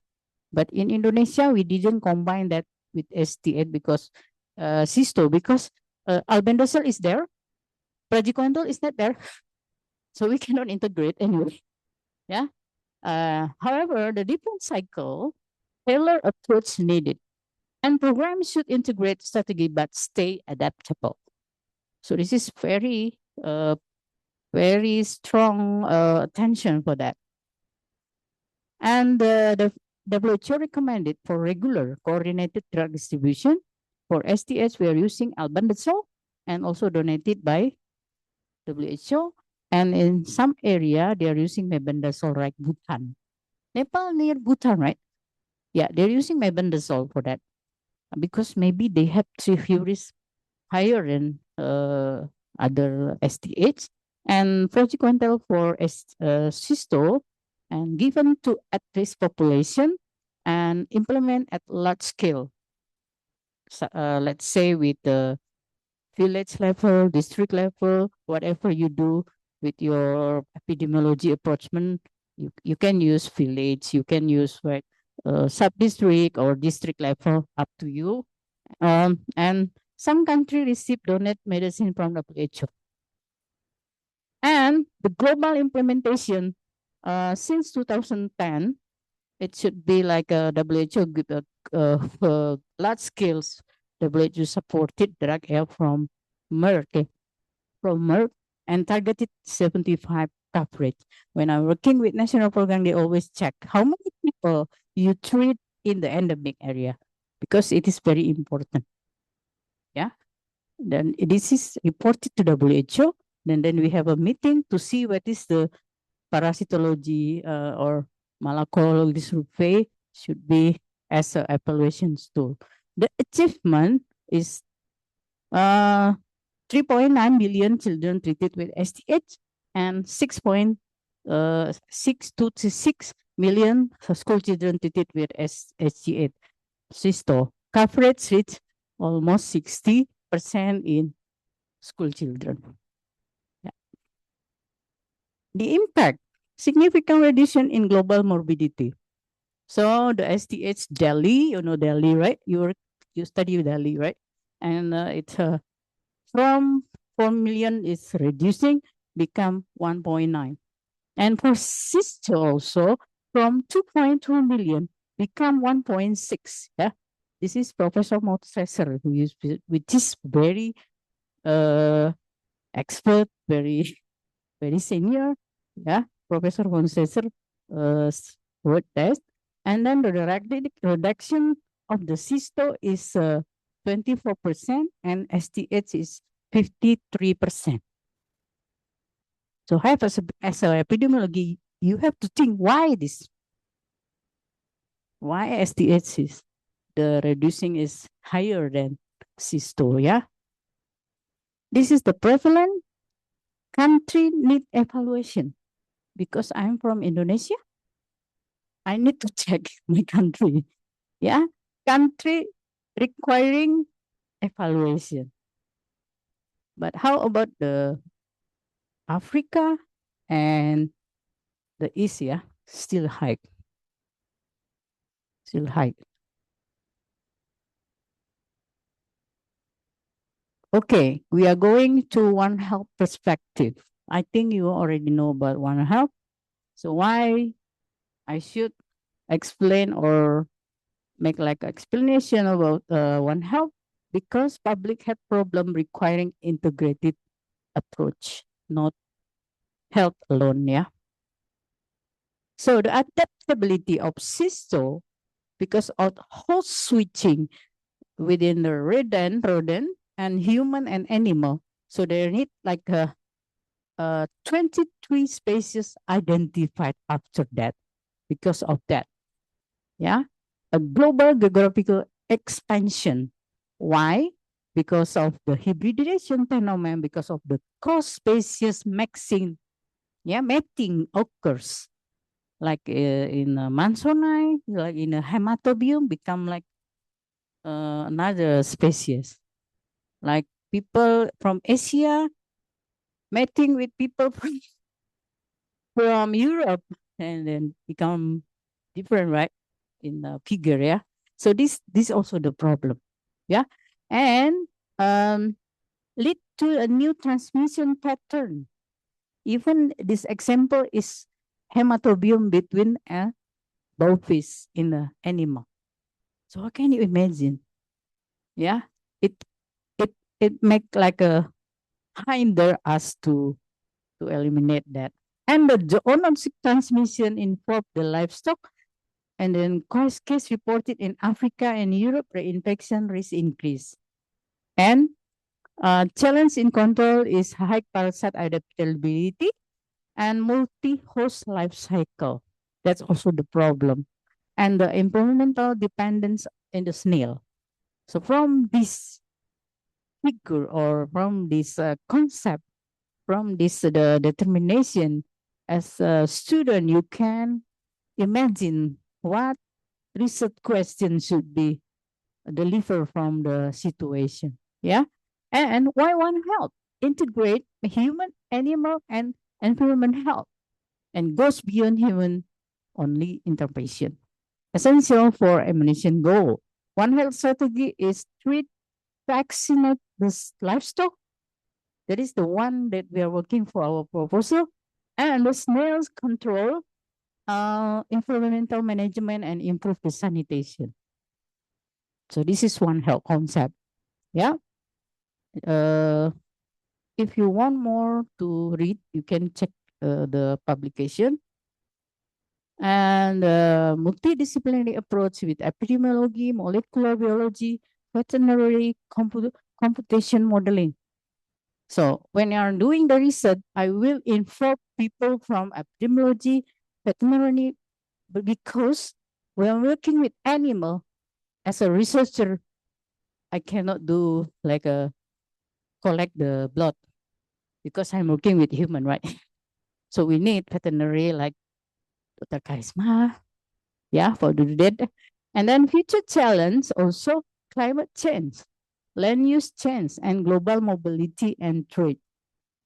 But in Indonesia, we didn't combine that with STH because cysto, because albendazole is there, praziquantel is not there. So we cannot integrate anyway. Yeah. However, the different cycle, tailored approach needed. And programs should integrate strategy but stay adaptable. So this is very strong attention for that. And the WHO recommended for regular coordinated drug distribution. For STS, we are using albendazole and also donated by WHO. And in some area, they are using mebendazole like Bhutan. Nepal near Bhutan, right? Yeah, they're using mebendazole for that because maybe they have risk higher than other STH. And prosequental for cysto and given to at-risk population and implement at large scale. So, let's say with the village level, district level, whatever you do with your epidemiology approachment, you can use village, you can use sub-district or district level, up to you. And some country receive donate medicine from WHO. And the global implementation, since 2010, it should be like a WHO give a large scale WHO supported drug help from Merck, and targeted 75 coverage. When I'm working with national program, they always check how many people you treat in the endemic area because it is very important. Yeah. Then this is reported to WHO. Then we have a meeting to see what is the parasitology or malacology survey should be as an evaluation tool. The achievement is 3.9 million children treated with STH and 6.6 million school children treated with STH. Schisto coverage reached almost 60% in school children. Yeah. The impact, significant reduction in global morbidity. So the STH Delhi, you know Delhi, right? You study Delhi, right? And it's from 4 million is reducing, become 1.9. And for cysto also, from 2.2 million, become 1.6. Yeah, this is Professor Montresor, which is very expert, very senior. Yeah, Professor Montresor wrote test. And then the reduction of the cysto is 24% and STH is 53%. So have as an epidemiology, you have to think why this. Why STH is the reducing is higher than cysto, yeah? This is the prevalent country need evaluation. Because I'm from Indonesia, I need to check my country. Yeah, country requiring evaluation. But how about the Africa and the East? Yeah, still high. Still high. Okay, we are going to One Health perspective. I think you already know about One Health. So why I should explain or make like explanation about One Health? Because public health problem requiring integrated approach, not health alone, yeah. So the adaptability of cysto, because of host switching within the rodent and human and animal. So they need like 23 species identified after that because of that. Yeah. A global geographical expansion. Why? Because of the hybridization phenomenon, because of the cross-species mixing, yeah, mating occurs. Like in Mansonite, like in a hematobium, become like another species. Like people from Asia mating with people from Europe and then become different, right? In the figure, yeah. So this also the problem, yeah, and lead to a new transmission pattern. Even this example is hematobium between a bowfish in the animal. So how can you imagine? Yeah, it make like a hinder us to eliminate that. And the zoonotic transmission involved the livestock, and then case reported in Africa and Europe, reinfection risk increase. And challenge in control is high parasite adaptability and multi-host life cycle. That's also the problem. And the environmental dependence in the snail. So from this figure or from this concept, from this the determination, as a student, you can imagine what research questions should be delivered from the situation. Yeah. And why One Health? Integrate human, animal, and environment health and goes beyond human only intervention. Essential for elimination goal. One Health strategy is treat, vaccinate the livestock. That is the one that we are working for our proposal. And the snails control environmental management and improve the sanitation. So this is One Health concept. Yeah. If you want more to read, you can check the publication. And multidisciplinary approach with epidemiology, molecular biology, veterinary computation modeling. So when you are doing the research, I will inform people from epidemiology, veterinary, but because when I'm working with animal as a researcher, I cannot do like a collect the blood because I'm working with human, right? So we need veterinary like Dr. Karisma, yeah, for do that. And then future challenge also climate change, land use change, and global mobility and trade.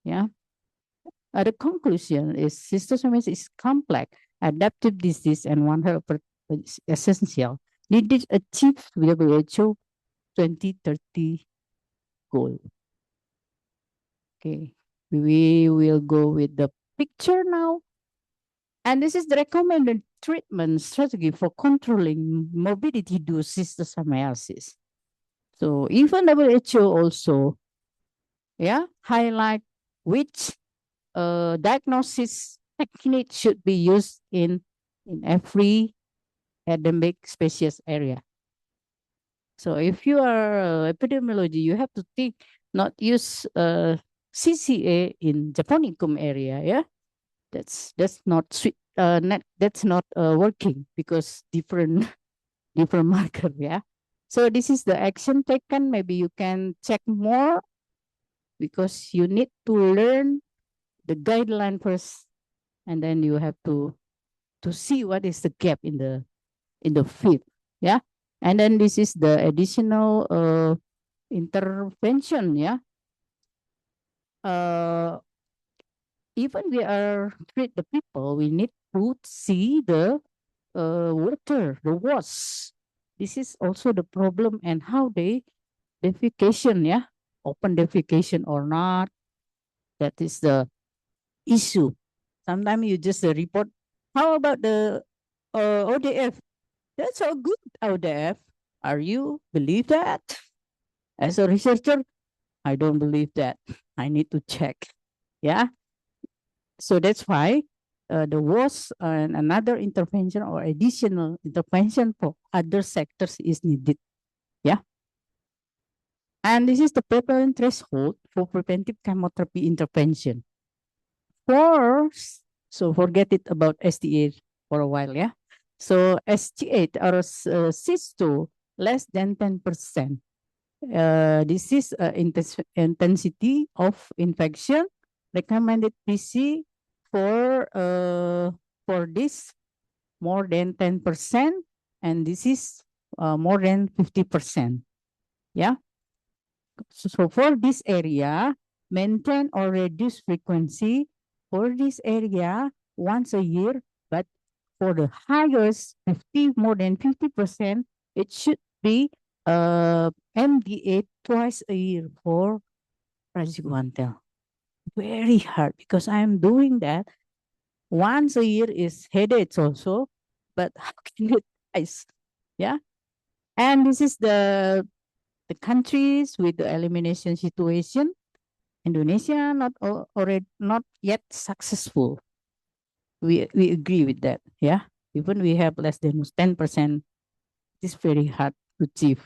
Yeah. The conclusion is schistosomiasis is complex, adaptive disease, and One Health is essential. Needed achieve WHO 2030 goal. Okay, we will go with the picture now. And this is the recommended treatment strategy for controlling morbidity due to schistosomiasis. So even WHO also, yeah, highlight which diagnosis technique should be used in every endemic species area. So if you are epidemiology, you have to think not use CCA in Japonicum area, yeah. That's not sweet. That's not working because different different marker, yeah. So this is the action taken. Maybe you can check more because you need to learn the guideline first, and then you have to see what is the gap in the field, yeah. And then this is the additional intervention, yeah. Even we are treat the people, we need to see the water, the wash. This is also the problem and how they defecation, yeah, open defecation or not. That is the issue. Sometimes you just report. How about the ODF? That's so good, ODF. Are you believe that? As a researcher, I don't believe that. I need to check. Yeah. So that's why the was another intervention or additional intervention for other sectors is needed. Yeah. And this is the prevalent threshold for preventive chemotherapy intervention. So forget it about STA for a while, yeah. So ST8 or cysto less than 10%. This is intensity of infection. Recommended PC for this more than 10%, and this is more than 50%. Yeah. So for this area, maintain or reduce frequency for this area once a year, but for the highest 50, more than 50%, it should be MDA twice a year for praziquantel. Very hard because I'm doing that once a year is headaches also, but how can it twice? Yeah. And this is the countries with the elimination situation. Indonesia not already not yet successful. We agree with that. Yeah. Even we have less than 10%, it's very hard to achieve.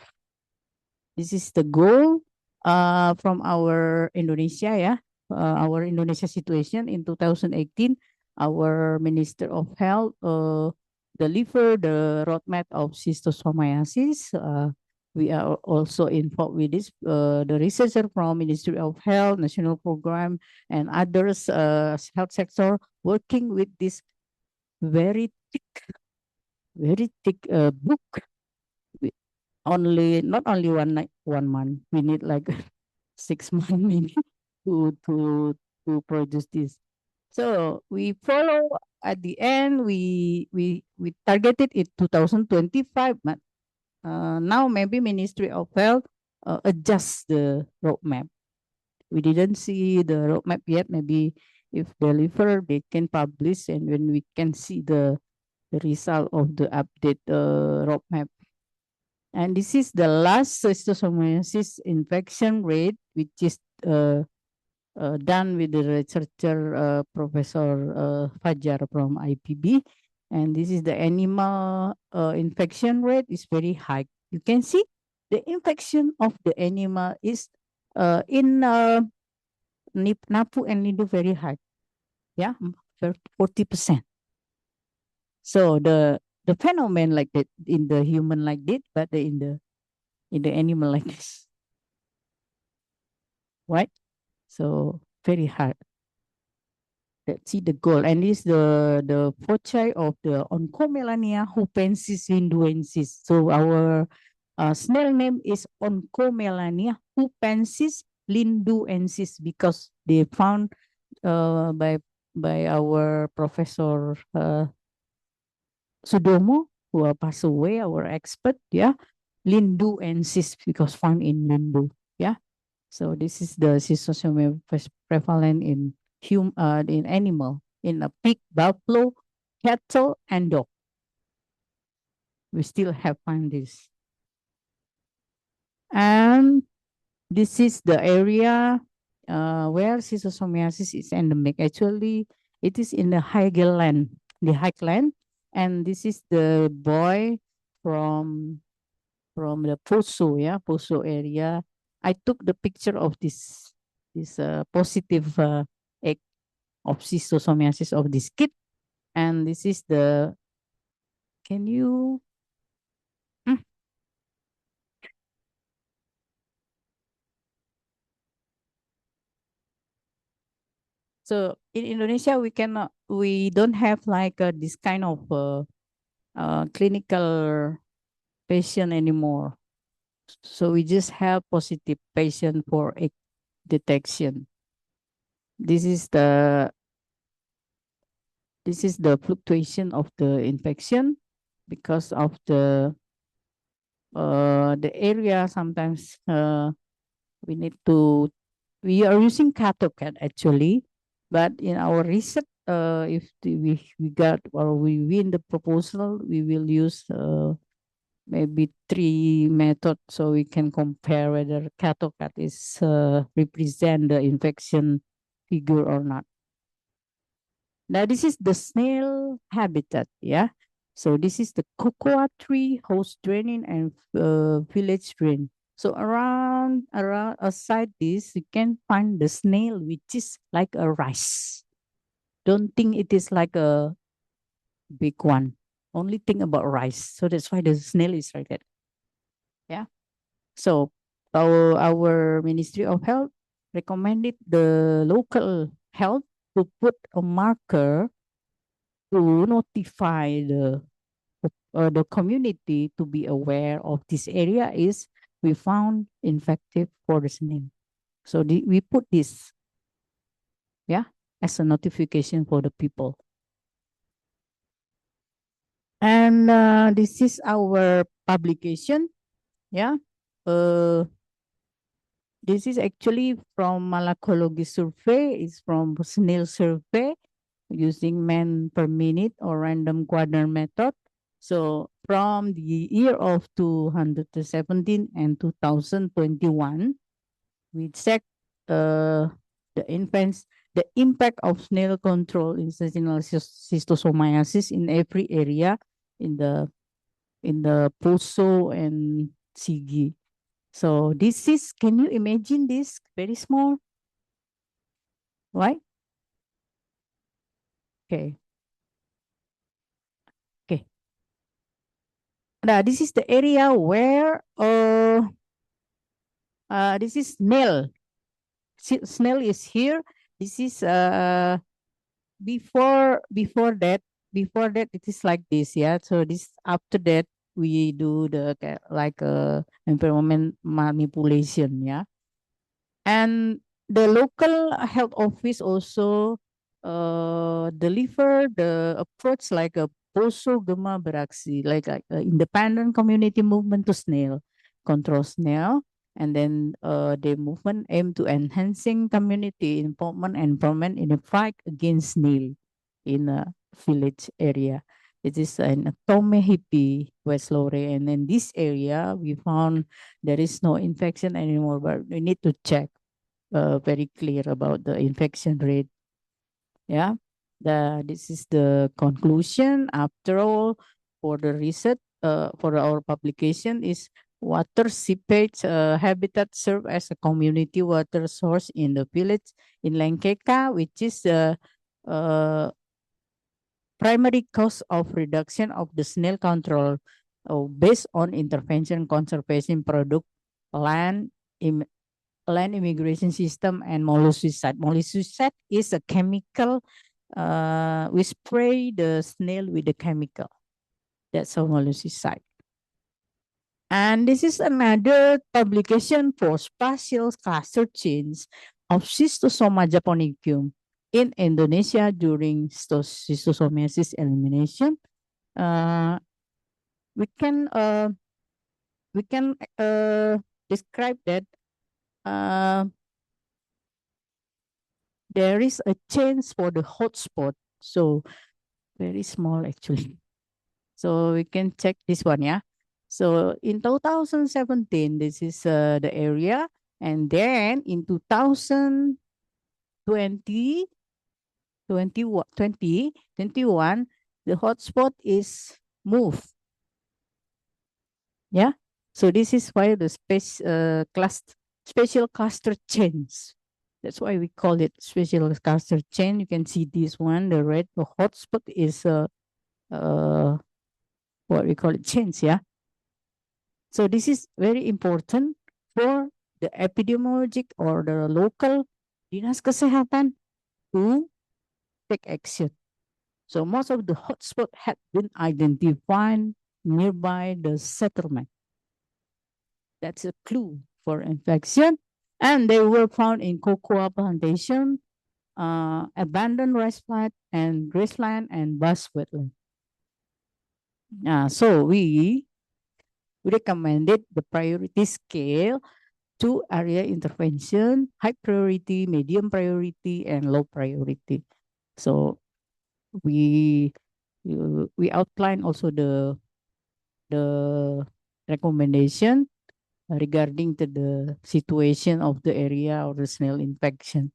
This is the goal from our Indonesia, yeah. Our Indonesia situation in 2018, our Minister of Health delivered the roadmap of schistosomiasis. We are also involved with this, the researcher from Ministry of Health, National Program, and others health sector working with this very thick book. Not only 1 month. We need like 6 months maybe to produce this. So we follow at the end. We targeted it 2025, but now maybe Ministry of Health adjust the roadmap. We didn't see the roadmap yet. Maybe if deliver, they can publish, and when we can see the result of the update roadmap. And this is the last schistosomiasis infection rate, which is done with the researcher Professor Fajar from IPB. And this is the animal infection rate is very high. You can see the infection of the animal is in Napu and Lido very high. Yeah, 40%. So the phenomenon like that in the human like this, but in the animal like this. Right? So very hard. Let's see the goal. And this the foci of the Oncomelania hupensis linduensis. So our snail name is Oncomelania hupensis linduensis because they found by our Professor Sudomo, who passed away, our expert, yeah, linduensis because found in Lindu, yeah. So this is the schistosomia prevalent in in animal, in a pig, buffalo, cattle, and dog. We still have found this. And this is the area where schistosomiasis is endemic. Actually, it is in the highland, and this is the boy from the Poso, yeah, Poso area. I took the picture of this positive egg of schistosomiasis of this kid, and this is the. Can you? Mm. So in Indonesia, we don't have like this kind of clinical patient anymore. So we just have positive patient for egg detection. This is the fluctuation of the infection because of the area. Sometimes we are using CatoCat actually, but in our research, if we got or we win the proposal, we will use maybe 3 methods so we can compare whether CatoCat is represent the infection figure or not. Now this is the snail habitat, yeah. So this is the cocoa tree, host draining, and village drain. So around aside this, you can find the snail, which is like a rice. Don't think it is like a big one. Only think about rice. So that's why the snail is like that. Yeah. So our Ministry of Health recommended the local health to put a marker to notify the community to be aware of this area is we found infective for the snail. So we put this, yeah, as a notification for the people. And this is our publication, yeah. This is actually from malacology survey. It's from snail survey using man per minute or random quadrant method. So from the year of 217 and 2021, we checked the infants, the impact of snail control in seasonal schistosomiasis in every area in the Poso and Sigi. So this is, can you imagine this? Very small, right? Okay. Okay. Now this is the area where this is snail. Snail is here. This is before that it is like this, yeah. So this after that we do the like environment manipulation, yeah. And the local health office also deliver the approach like a Poso Gema Beraksi, like independent community movement to snail, control snail, and then the movement aim to enhancing community involvement and empowerment in the fight against snail in a village area. It is in Tomehipi, West Lore, and in this area we found there is no infection anymore, but we need to check very clear about the infection rate. Yeah, this is the conclusion. After all, for the research, for our publication is water seepage habitat serve as a community water source in the village in Lengkeka, which is the primary cause of reduction of the snail control based on intervention conservation product land land immigration system and molluscicide. Molluscicide is a chemical. We spray the snail with the chemical. That's a molluscicide. And this is another publication for spatial cluster change of Schistosoma japonicum in Indonesia during schistosomiasis elimination. We can describe that there is a change for the hotspot. So very small actually. So we can check this one, yeah. So in 2017, this is the area. And then in 2020, 2021, the hotspot is moved. Yeah. So this is why the spatial cluster change. That's why we call it spatial cluster change. You can see this one, the red hotspot is what we call it change, yeah. So this is very important for the epidemiologic or the local dinas kesehatan to take action. So most of the hotspot had been identified nearby the settlement. That's a clue for infection. And they were found in cocoa plantation, abandoned rice plat and grassland and vast wetland. So we recommended the priority scale to area intervention, high priority, medium priority, and low priority. So we outline also the recommendation regarding to the situation of the area or the snail infection.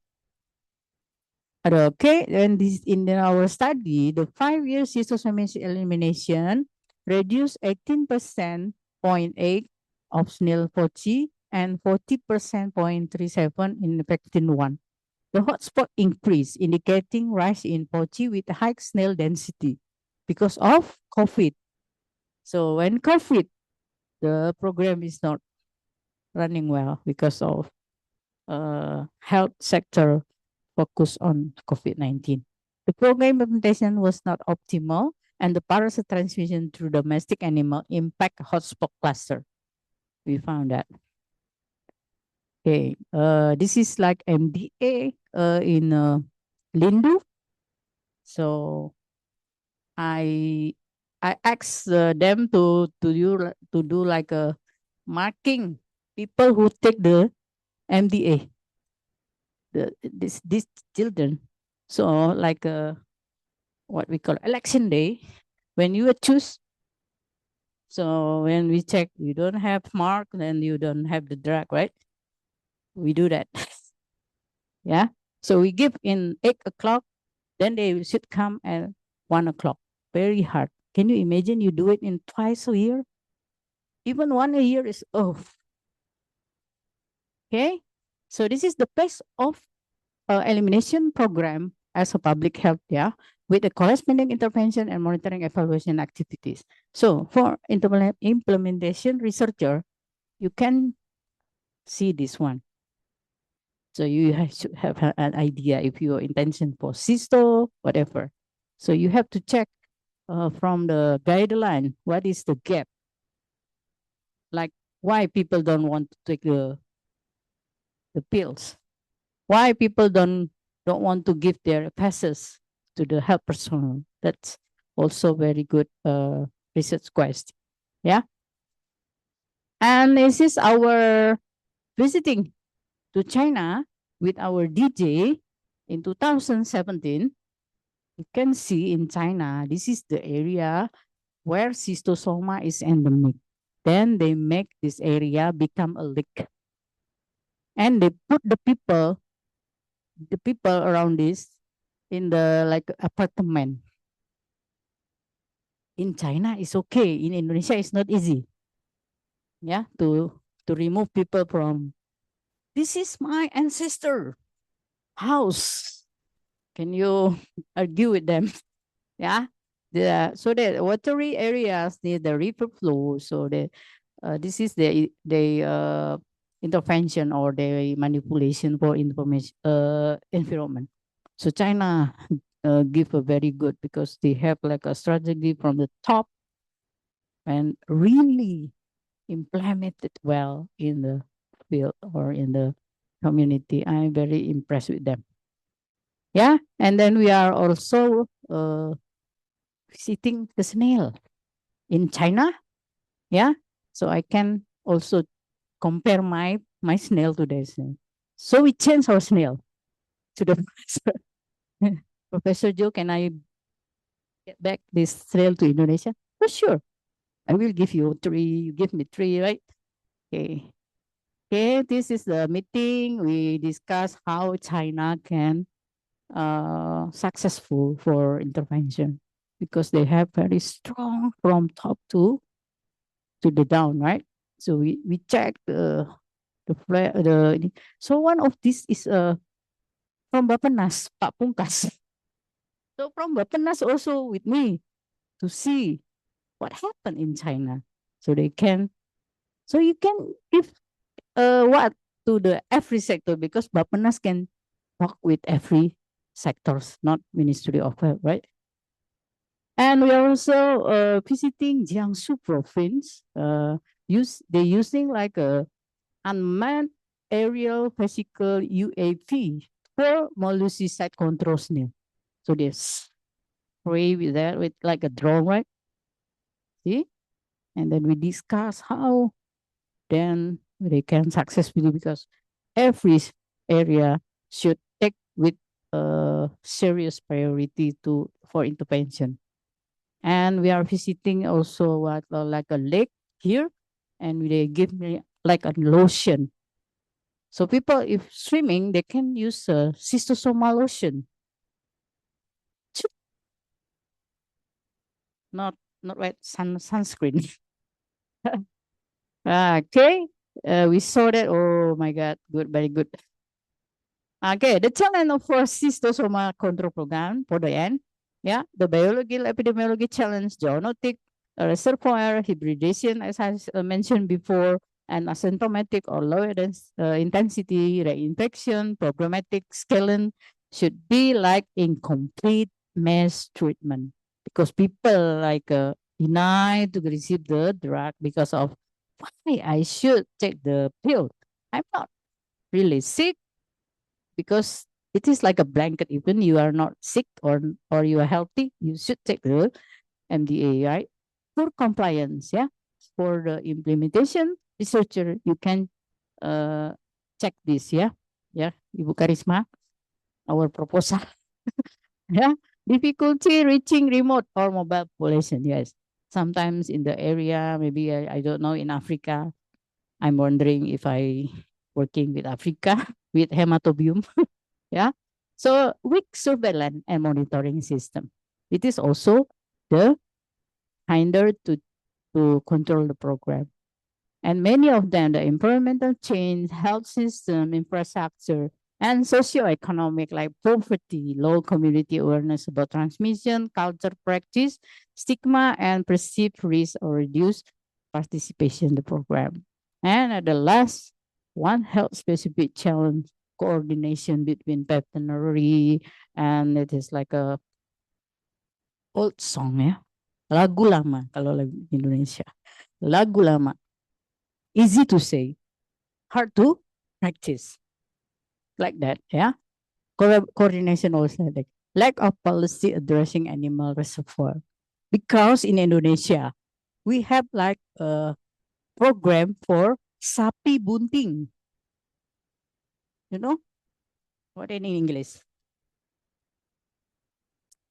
Okay, and this in our study, the 5-year schistosomiasis elimination reduced 18% 0.8 of snail poaching and 40% 0.37 in infected one. The hotspot increase, indicating rise in poaching with high snail density because of COVID. So when COVID, the program is not running well because of health sector focus on COVID-19. The program implementation was not optimal, and the parasite transmission through domestic animal impact hotspot cluster. We found that. Okay, this is like MDA in Lindu. So I asked them to do like a marking people who take the MDA. These children. So like what we call election day, when you choose. So when we check, you don't have mark, then you don't have the drug, right? We do that. Yeah. So we give in 8 o'clock, then they should come at 1 o'clock. Very hard. Can you imagine you do it in twice a year? Even 1 a year is off. Okay. So this is the best of elimination program as a public health, yeah, with the corresponding intervention and monitoring evaluation activities. So for implementation researcher, you can see this one. So you should have an idea if your intention for cysto, whatever. So you have to check from the guideline, what is the gap? Like why people don't want to take the pills? Why people don't want to give their passes to the health personnel? That's also very good research question. Yeah. And this is our visiting to China with our DJ in 2017. You can see in China, this is the area where schistosoma is endemic. Then they make this area become a lake. And they put the people around this in the like apartment. In China, it's okay. In Indonesia, it's not easy. Yeah, to remove people from. This is my ancestor house. Can you argue with them? Yeah. So the watery areas near the river flow. So this is the intervention or the manipulation for information environment. So China give a very good because they have like a strategy from the top and really implement it well in the field or in the community. I'm very impressed with them. Yeah, and then we are also visiting the snail in China. Yeah, so I can also compare my snail to their snail. So we change our snail to the professor. Professor Joe, can I get back this snail to Indonesia? For sure. I will give you three. You give me three, right? Okay. Okay, this is the meeting. We discuss how China can successful for intervention because they have very strong from top to the down, right? So we check the so one of this is from Bapenas, Pak Pungkas. So from Bapenas also with me to see what happened in China. So they can so you can give what to the every sector because Bapenas can talk with every sectors, not Ministry of Health, right? And we are also visiting Jiangsu province. They using like a unmanned aerial vehicle UAV for molusicide control snail. So they spray with that with like a drone, right? See, and then we discuss how then they can successfully because every area should take with serious priority to for intervention. And we are visiting also what like a lake here, and they give me like a lotion. So people, if swimming, they can use a schistosoma lotion. Not not right sunscreen. Okay, we saw that. Oh my God, good, very good. Okay, the challenge of for schistosoma control program for the end. Yeah, the biological epidemiology challenge, zoonotic reservoir hybridization, as I mentioned before, and asymptomatic or low intensity reinfection, problematic scaling should be like incomplete mass treatment because people like deny to receive the drug because of why I should take the pill. I'm not really sick because it is like a blanket. Even you are not sick or you are healthy, you should take the MDA, right? For compliance, yeah. For the implementation, researcher, you can check this, yeah. Yeah, Ibu Karisma, our proposal. Yeah, difficulty reaching remote or mobile population, yes. Sometimes in the area, maybe I don't know, in Africa, I'm wondering if I working with Africa with hematobium. Yeah. So weak surveillance and monitoring system. It is also the hinder to control the program. And many of them, the environmental change, health system, infrastructure, and socioeconomic like poverty, low community awareness about transmission, culture practice, stigma, and perceived risk or reduced participation in the program. And at the last one, health specific challenge, coordination between veterinary, and it is like a old song ya. Lagu lama kalau lagu Indonesia. Lagu lama. Easy to say, hard to practice. Like that, yeah. Coordination also like lack of policy addressing animal reservoir. Because in Indonesia, we have like a program for sapi bunting. You know what in English?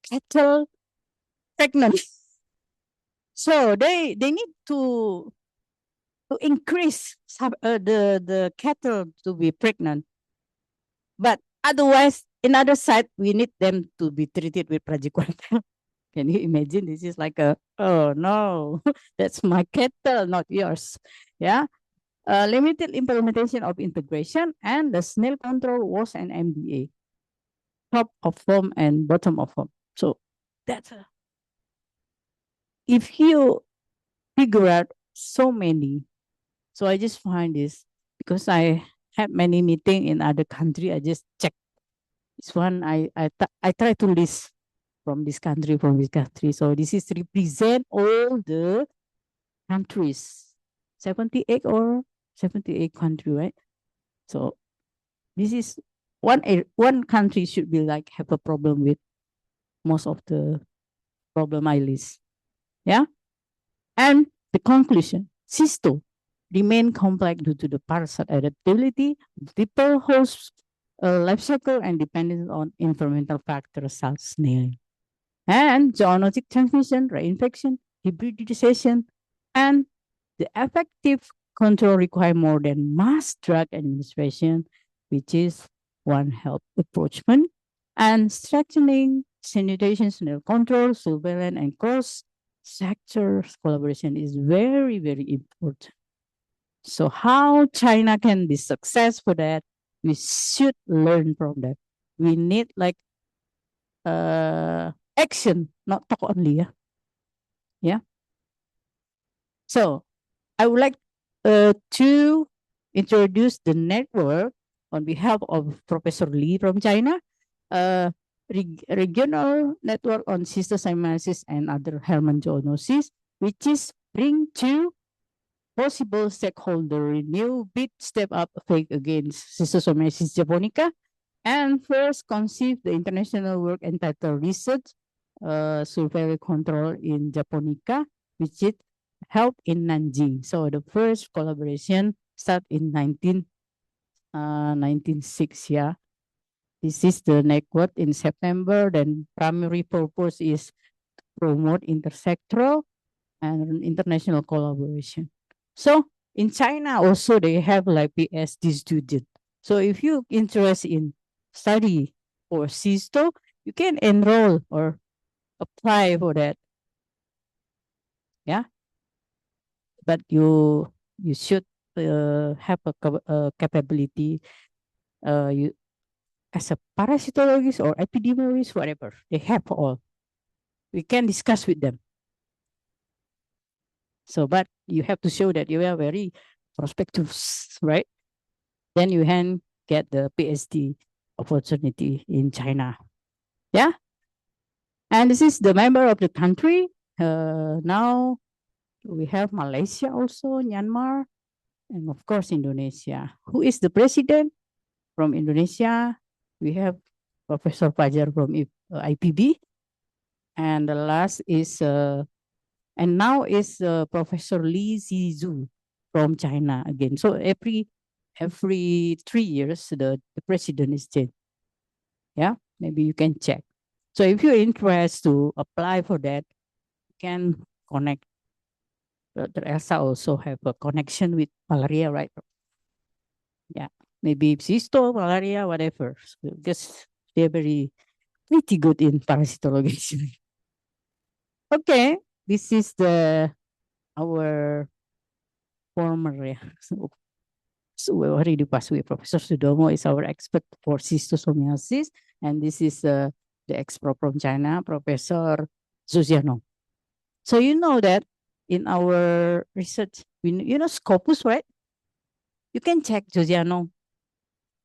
cattle pregnant. So they need to increase the cattle to be pregnant. But otherwise, in other side, we need them to be treated with prajikwanta. Can you imagine? This is like oh no, that's my cattle, not yours. Yeah. Limited implementation of integration and the snail control was an MBA. Top of form and bottom of form. So that's if you figure out so many. So I just find this because I had many meeting in other country. I just check this one. I try to list from this country, from this country. So this is represent all the countries, 78 or 78 country, right? So this is one country should be like have a problem with most of the problem I list. Yeah. And the conclusion, cysto remain complex due to the parasite adaptability, multiple host life cycle, and dependence on environmental factors such as snail. And zoonotic transmission, reinfection, hybridization, and the effective control require more than mass drug administration, which is one health approachment, and strengthening sanitation, snail control, surveillance, and cross-sector collaboration is very, very important. So how China can be successful that, we should learn from that. We need like action, not talk only. Yeah. So I would like to introduce the network on behalf of Professor Lee from China, regional network on schistosomiasis and other Helminth zoonosis, which is bring to possible stakeholder renew big step up fight against Schistosomiasis japonica, and first conceive the international work entitled Research Surveillance Control in Japonica, which is held in Nanjing. So the first collaboration started in 1906. Yeah, this is the network in September. Then primary purpose is promote intersectoral and international collaboration. So in China also they have like PhD student. So if you interest in study for cysto, you can enroll or apply for that. Yeah, but you should have a capability. You as a parasitologist or epidemiologist, whatever they have all. We can discuss with them. So, but you have to show that you are very prospective, right? Then you can get the PhD opportunity in China. Yeah. And this is the member of the country. Now we have Malaysia also, Myanmar, and of course Indonesia. Who is the president from Indonesia? We have Professor Fajar from IPB. And the last is, and now is Professor Li Zizhu from China again. So every 3 years, the president is changed. Yeah, maybe you can check. So if you're interested to apply for that, you can connect. Dr. Elsa also have a connection with malaria, right? Yeah, maybe cysto, malaria, whatever. So just they're pretty good in parasitology. Okay, this is our former. So we already passed away. Professor Sudomo is our expert for schistosomiasis, and this is the expert from China, Professor Zuziano. So you know that in our research, you know Scopus, right? You can check Zuziano.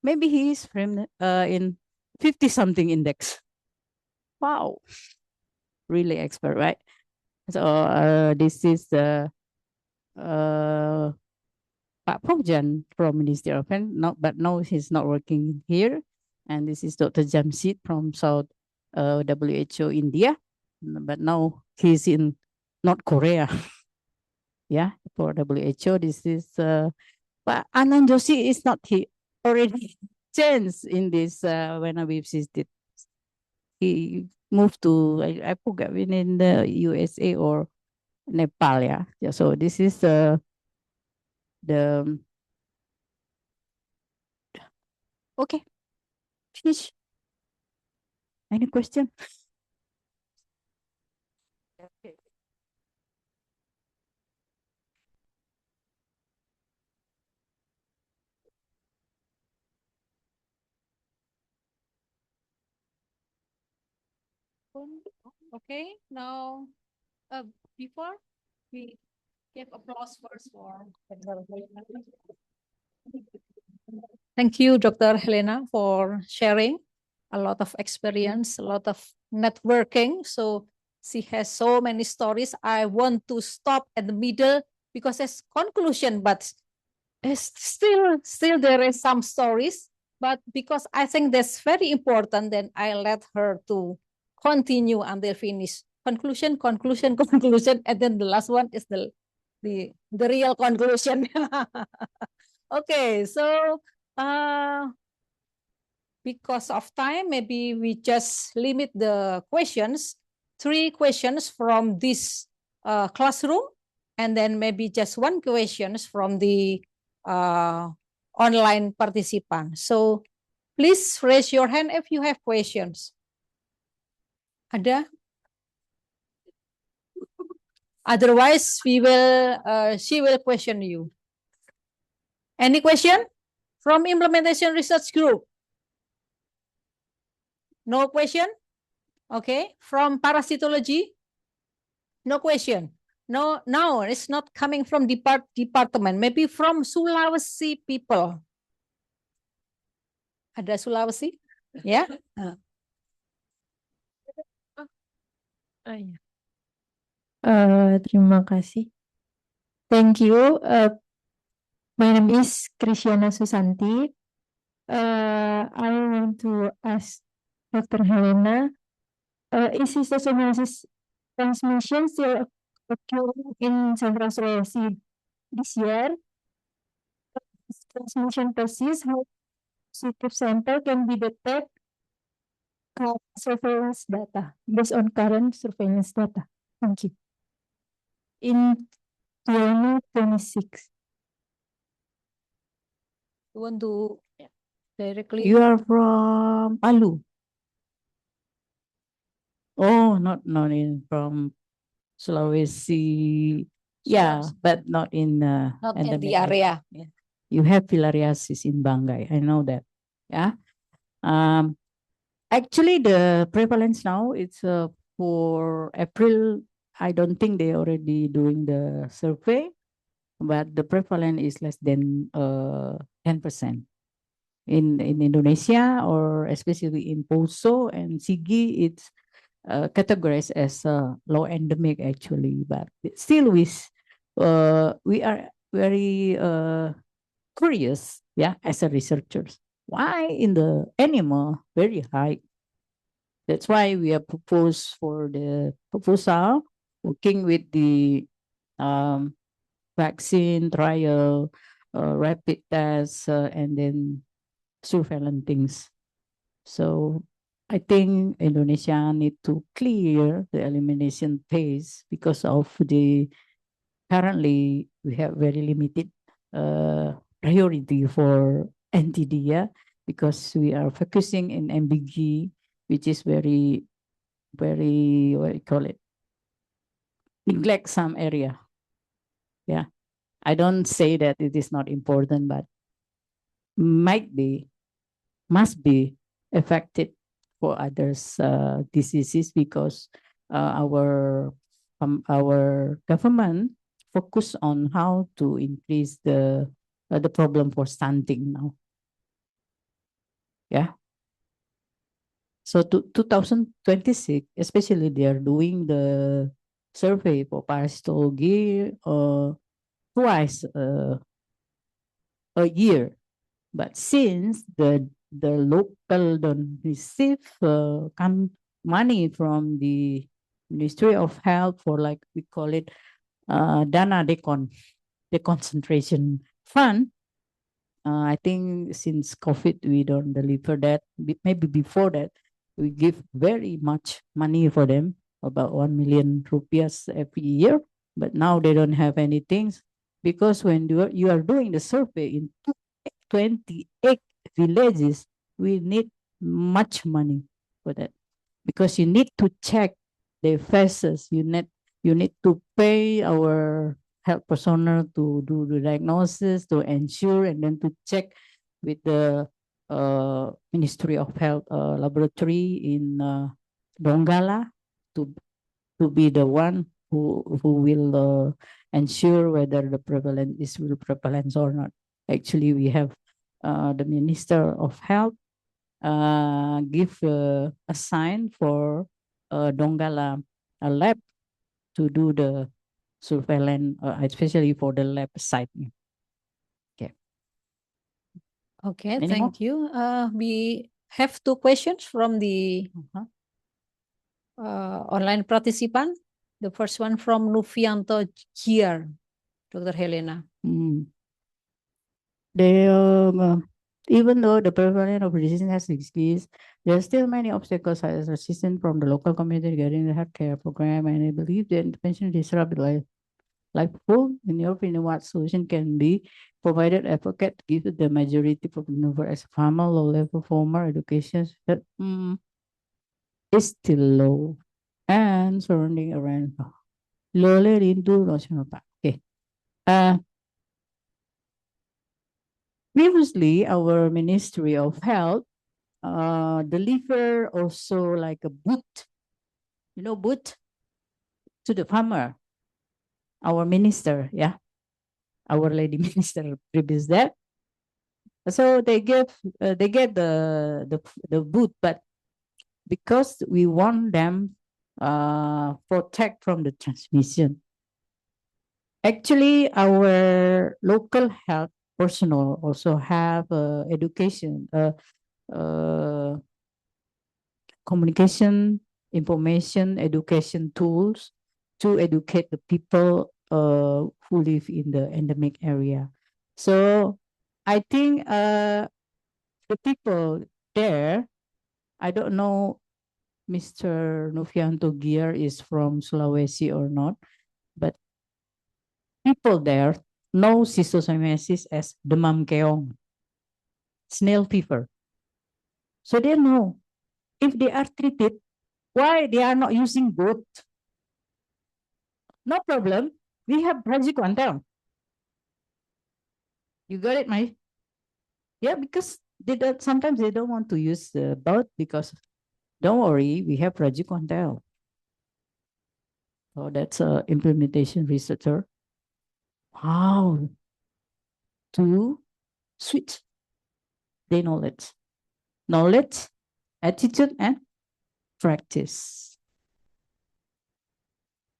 Maybe he is from in 50-something index. Wow, really expert, right? So this is the Pak Pogjan from Ministry of Health, but now he's not working here. And this is Dr. Jamshid from South WHO India, but now he's in North Korea. Yeah, for WHO, this is but Anand Joshi is not here already changed in this when we visited. He moved to, I forgot in the USA or Nepal. Yeah. So this is the okay. Finish. Any question? Okay. Okay, now before we give applause first for Dr. Helena. Thank you, Dr. Helena, for sharing a lot of experience, a lot of networking. So she has so many stories. I want to stop at the middle because it's conclusion, but it's still there is some stories. But because I think that's very important, then I let her to continue until finish. Conclusion, conclusion, and then the last one is the real conclusion. Okay, so because of time, maybe we just limit the questions, 3 questions from this classroom, and then maybe just 1 questions from the online participant. So please raise your hand if you have questions. Ada? Otherwise, she will question you. Any question from implementation research group? No question? Okay. From parasitology? No question. No, it's not coming from department. Maybe from Sulawesi people. Ada Sulawesi? Ya? Terima kasih. Thank you. My name is Kristiana Susanti. I want to ask Dr. Helena, is schistosomiasis transmission still occurring in Central Sulawesi this year? If transmission persists, how positive sample can be detected surveillance data, based on current surveillance data? Thank you. In 2026. You want to directly? You are from Palu. Oh, not from Sulawesi. Yeah, but not in Not in the area. Yeah. You have filariasis in Banggai. I know that. Yeah. Actually, the prevalence now it's for April. I don't think they already doing the survey, but the prevalence is less than 10%. In Indonesia, or especially in Poso and Sigi, it's categorized as low endemic actually, but still we are very curious, yeah, as a researchers. Why in the animal very high? That's why we have proposed for the proposal working with the vaccine trial, rapid tests, and then surveillance things. So I think Indonesia need to clear the elimination phase because of the currently we have very limited priority for NTD, yeah, because we are focusing in MBG, which is very, very, what do you call it? Neglect some area. Yeah. I don't say that it is not important, but must be affected for others diseases because our government focus on how to increase the problem for stunting now. Yeah. So 2026, especially they are doing the survey for parasitology twice a year. But since the local don't receive money from the Ministry of Health for, like we call it, dana deconcentration fund. I think since COVID we don't deliver that. Maybe before that We give very much money for them, about 1 million rupiahs every year. But now they don't have anything, because when you are doing the survey in 28 villages, we need much money for that, because you need to check the faces. You need to pay our health personnel to do the diagnosis, to ensure, and then to check with the Ministry of Health laboratory in Donggala, to be the one who will ensure whether the prevalence is real prevalence or not. Actually, we have the Minister of Health give a sign for Donggala a lab to do the surveillance, especially for the lab site. Okay. Okay, Any thank you. We have two questions from the online participant. The first one from Nufianto here, Dr. Helena. They, even though the prevalence of disease has increased, there are still many obstacles such as resistance from the local community regarding the healthcare program, and I believe the intervention disrupt life full. In your opinion, what solution can be provided advocate give the majority of the as farmer, low-level former education that is still low and surrounding around lower into national park. Okay. Previously, our Ministry of Health deliver also like a boot, boot to the farmer. Our minister, our lady minister previous that. So they get the boot, but because we want them protect from the transmission. Actually, our local health personnel also have education, communication, information, education tools to educate the people who live in the endemic area. So I think the people there, I don't know Mr. Novianto Gier is from Sulawesi or not, but people there know schistosomiasis as demam keong, snail fever. So they know if they are treated, why they are not using both. No problem. We have praziquantel. You got it, Mai? Yeah, because sometimes they don't want to use the both, because don't worry, we have praziquantel. So that's a implementation researcher. How to switch their knowledge, attitude, and practice.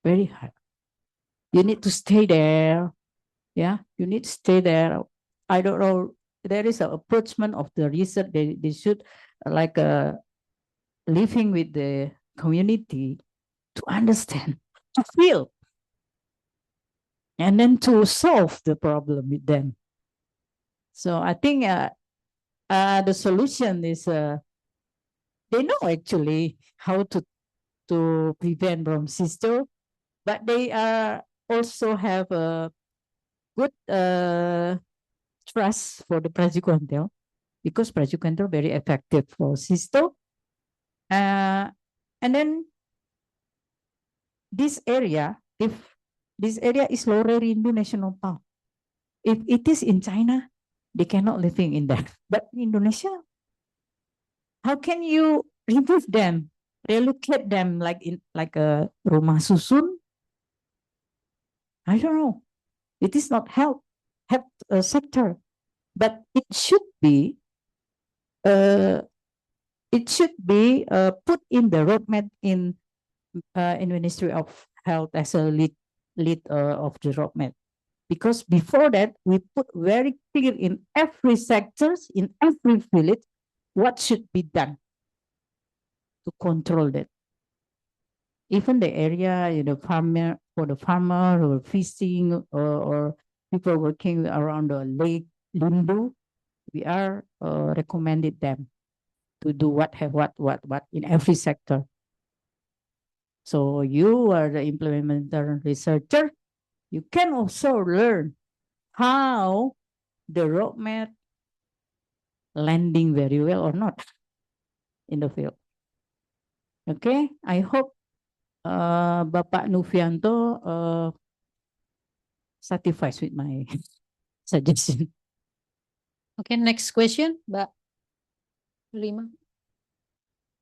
Very hard. You need to stay there. Yeah, you need to stay there. I don't know. There is an approachment of the research. They should like living with the community to understand, to feel, and then to solve the problem with them. So I think the solution is they know actually how to prevent from cysto, but they also have a good trust for the praziquantel, because praziquantel very effective for cysto. And then this area, if this area is Lore Rindu National Park, if it is in China, they cannot living in that. But in Indonesia, how can you remove them, relocate them like a rumah susun? I don't know. It is not health sector, but it should be put in the roadmap in Ministry of Health as a lead of the roadmap. Because before that, we put very clear in every sectors, in every village, what should be done to control that. Even the area, for the farmer or fishing or people working around the lake, Lindu, we are recommended them to do what in every sector. So you are the implementer researcher. You can also learn how the roadmap landing very well or not in the field. Okay, I hope Bapak Nufianto satisfies with my suggestion. Okay, next question, Mbak Lima.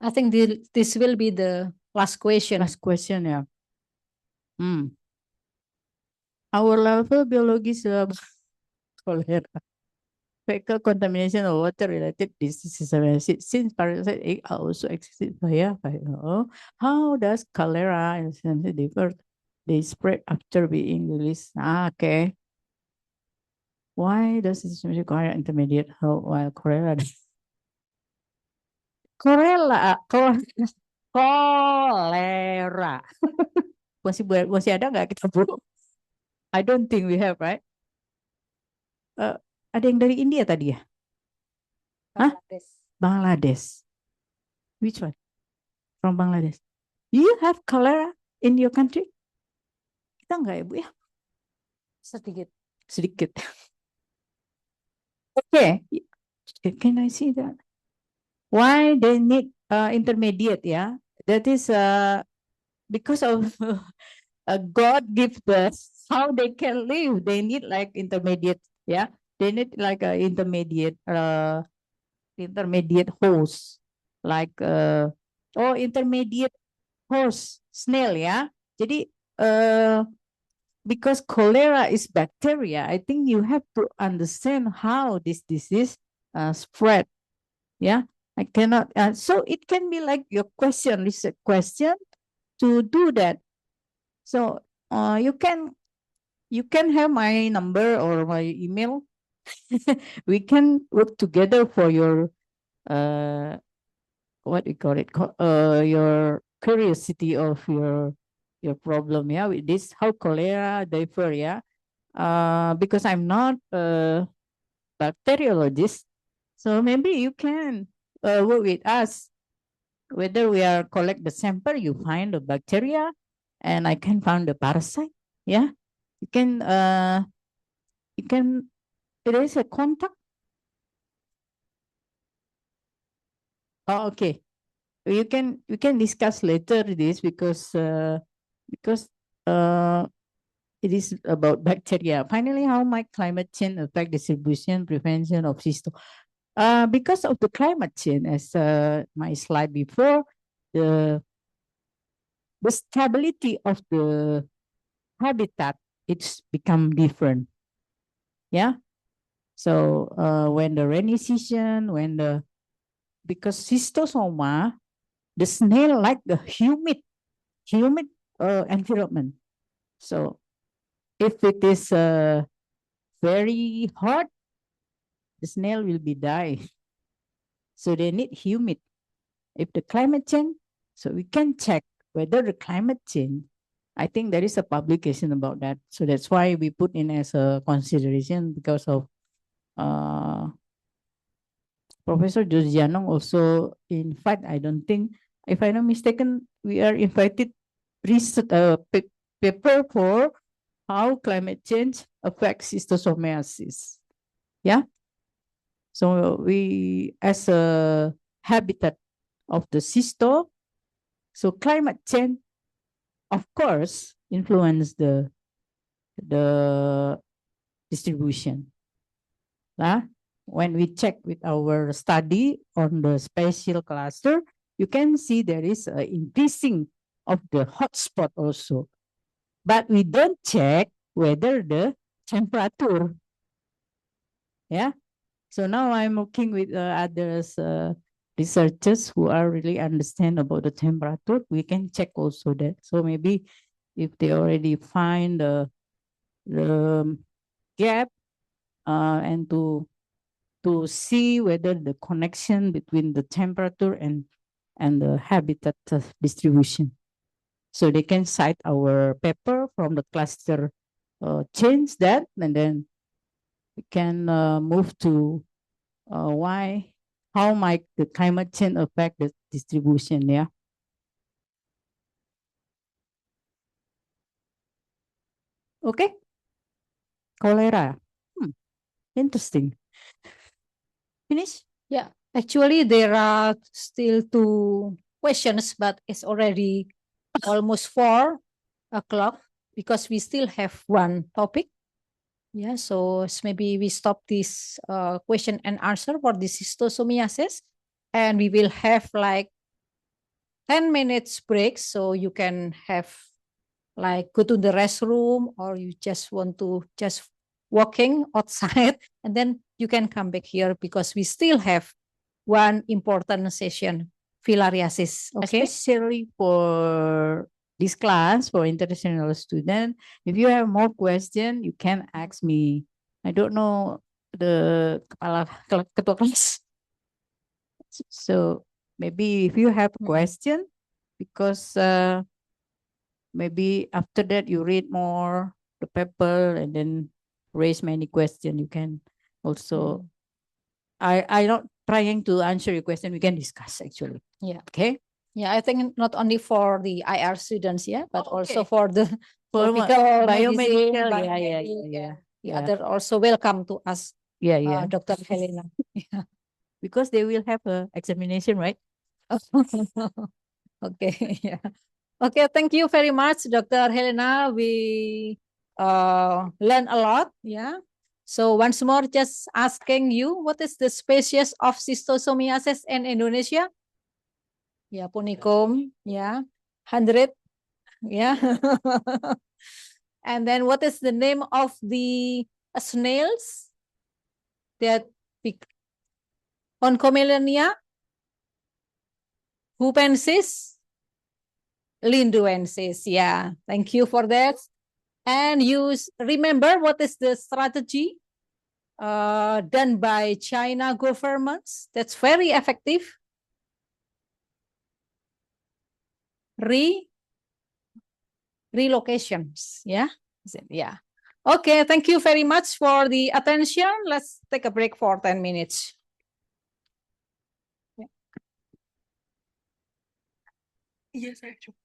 I think this will be the last question. Last question, yeah. Our level biology cholera, fecal contamination of water-related diseases. Since parasite egg are also existed via how does cholera and differ? They spread after being released. Okay. Why does this require intermediate while cholera? Cholera. Masih ada nggak kita, Bu? I don't think we have, right? Ada yang dari India tadi ya? Bangladesh. Bangladesh. Which one? From Bangladesh. Do you have cholera in your country? Kita enggak ya, Bu ya? Sedikit. Sedikit. Okay. Can I see that? Why they need intermediate, yeah? That is because of God give us how they can live. They need like intermediate, yeah? They need like a intermediate host, like intermediate host snail, yeah. Jadi because cholera is bacteria, I think you have to understand how this disease spread, yeah. I cannot, so it can be like your question, research question to do that. So you can have my number or my email. We can work together for your what we call it, your curiosity of your problem, yeah, with this, how cholera differ, yeah. Because I'm not a bacteriologist, so maybe you can work with us, whether we are collect the sample, you find the bacteria, and I can find the parasite, yeah. You can there is a contact. Oh, okay. We can discuss later this because it is about bacteria. Finally, how might climate change affect distribution prevention of cysto? Because of the climate change, as my slide before, the stability of the habitat, it's become different. Yeah. So when the rainy season, because schistosoma, the snail like the humid environment. So if it is very hot, the snail will be die. So they need humid. If the climate change, so we can check whether the climate change. I think there is a publication about that. So that's why we put in as a consideration, because of Professor Josianong also. In fact, I don't think, if I'm not mistaken, we are invited research paper for how climate change affects schistosomiasis. Yeah. So we, as a habitat of the schisto, so climate change, of course, influence the distribution. When we check with our study on the spatial cluster, you can see there is an increasing of the hotspot also. But we don't check whether the temperature. Yeah. So now I'm working with others researchers who are really understand about the temperature. We can check also that. So maybe if they already find the gap and to see whether the connection between the temperature and the habitat distribution. So they can cite our paper from the cluster, change that, and then we can move to why, how might the climate change affect the distribution? Yeah. Okay. Cholera. Interesting. Finish? Yeah, actually, there are still 2 questions, but it's already almost 4 o'clock because we still have one topic. Yeah, so maybe we stop this question and answer for this schistosomiasis, and we will have like 10 minutes break, so you can have like go to the restroom, or you just want to just walking outside, and then you can come back here because we still have one important session, filariasis. Okay, Especially for this class, for international student, if you have more question, you can ask me. I don't know the ketua kelas. So maybe if you have a question, because maybe after that you read more the paper and then raise many questions, you can also, I not trying to answer your question, we can discuss actually. Yeah. Okay. Yeah, I think not only for the IR students, yeah, but also okay. for the For tropical medicine, biomedical, yeah. They're also welcome to us, yeah. Dr. Helena. Yeah. Because they will have a examination, right? Okay, yeah. Okay, thank you very much, Dr. Helena. We learn a lot, yeah. So once more, just asking you, what is the species of schistosomiasis in Indonesia? Yeah, punicum, yeah, 100, yeah. And then what is the name of the snails that Oncomelania, hupensis, linduensis. Yeah, thank you for that. And you remember what is the strategy done by China governments that's very effective? Relocations. Yeah. Yeah. Okay. Thank you very much for the attention. Let's take a break for 10 minutes. Yes, actually.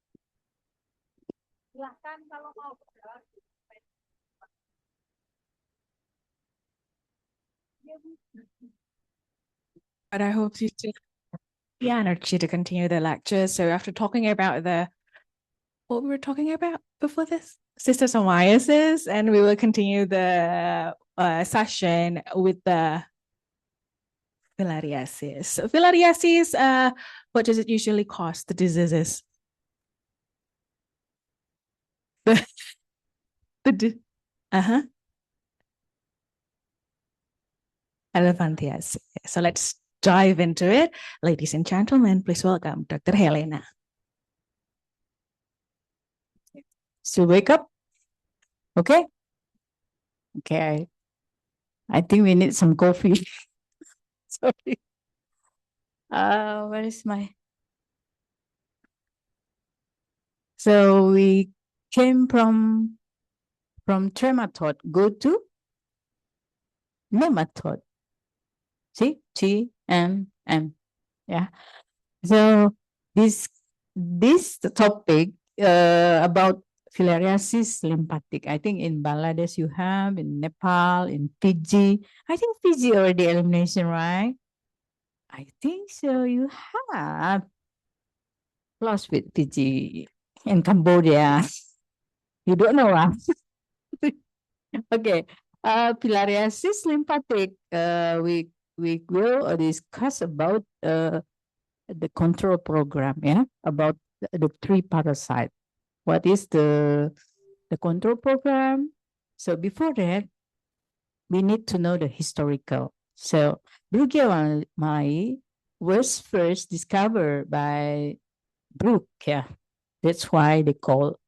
Silahkan kalau mau. But I hope you still have the energy to continue the lecture. So after talking about what we were talking about before this, schistosomiasis, and we will continue the session with the filariasis. So filariasis, what does it usually cause, the diseases? Elephantiasis. So let's dive into it. Ladies and gentlemen, please welcome Dr. Helena. So wake up. Okay. Okay. I think we need some coffee. Sorry. Where is my? So we came from trematode, go to nematode. See, T-M-M. Yeah. So this topic about filariasis lymphatic. I think in Bangladesh you have, in Nepal, in Fiji. I think Fiji already elimination, right? I think so. You have lost with Fiji in Cambodia. You don't know, huh? Okay. Filariasis lymphatic. We will discuss about the control program. Yeah, about the 3 parasites. What is the control program? So before that, we need to know the historical. So Gadjah was first discovered by Brooke. Yeah, that's why they call.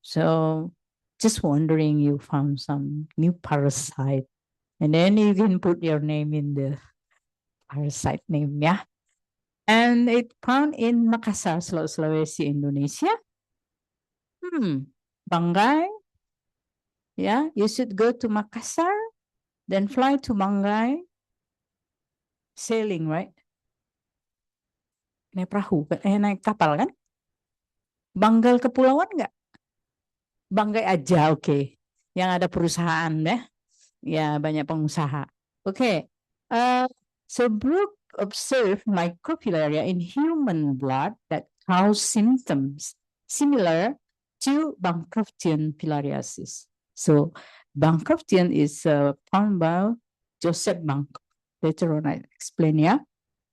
So just wondering, you found some new parasite, and then you can put your name in the parasite name. Yeah. And it found in Makassar, Sulawesi, Indonesia. Banggai. Yeah, you should go to Makassar, then fly to Banggai. sailing, right? Naik perahu, naik kapal kan? Banggal kepulauan nggak? Banggai aja, oke. Yang ada perusahaan deh. Ya, banyak pengusaha. Oke. So Brooke observed microfilaria in human blood that cause symptoms similar to Bancroftian filariasis. So Bancroftian is found by Joseph Bancroft. Later on I explain, yeah.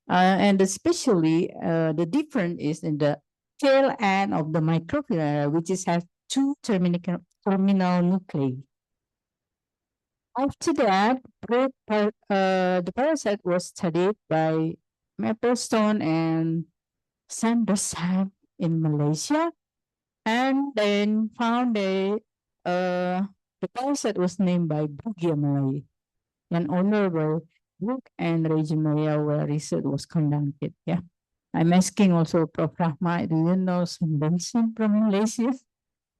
And especially the difference is in the tail end of the microfilaria, which has two terminal nuclei. After that, the parasite was studied by Maplestone and Sanderson in Malaysia, and then found the parasite was named by Bugia Malay, an honorable book and Regina where research was conducted. Yeah, I'm asking also Prof. Rahma, do you know Sanderson from Malaysia?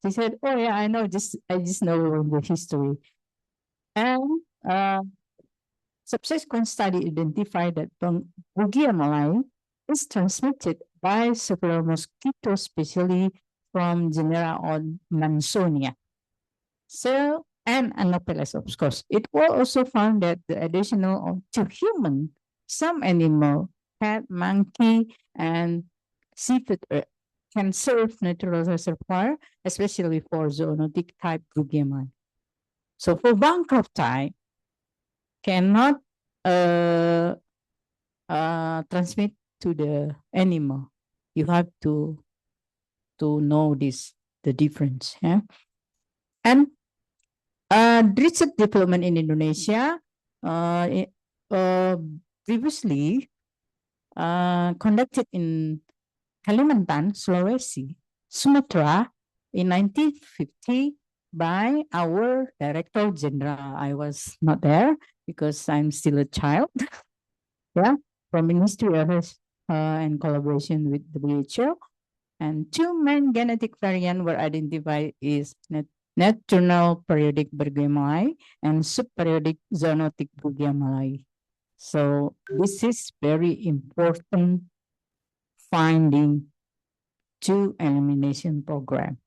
She said, "Oh yeah, I know. I just know the history." And subsequent study identified that Bugia malai is transmitted by several mosquitoes, especially from genera on Mansonia. So, and Anopheles, of course. It was also found that the additional to human, some animal, cat, monkey, and seafood can serve natural reservoir, especially for zoonotic type Bugia malai. So for Bancroft type, cannot transmit to the animal. You have to know the difference. Yeah? And research development in Indonesia previously conducted in Kalimantan, Sulawesi, Sumatra in 1950 by our Director General. I was not there because I'm still a child. Yeah, from Ministry of Health and collaboration with WHO. And two main genetic variants were identified is nocturnal periodic Bugia malai and subperiodic zoonotic Bugia malai. So this is very important finding to elimination program.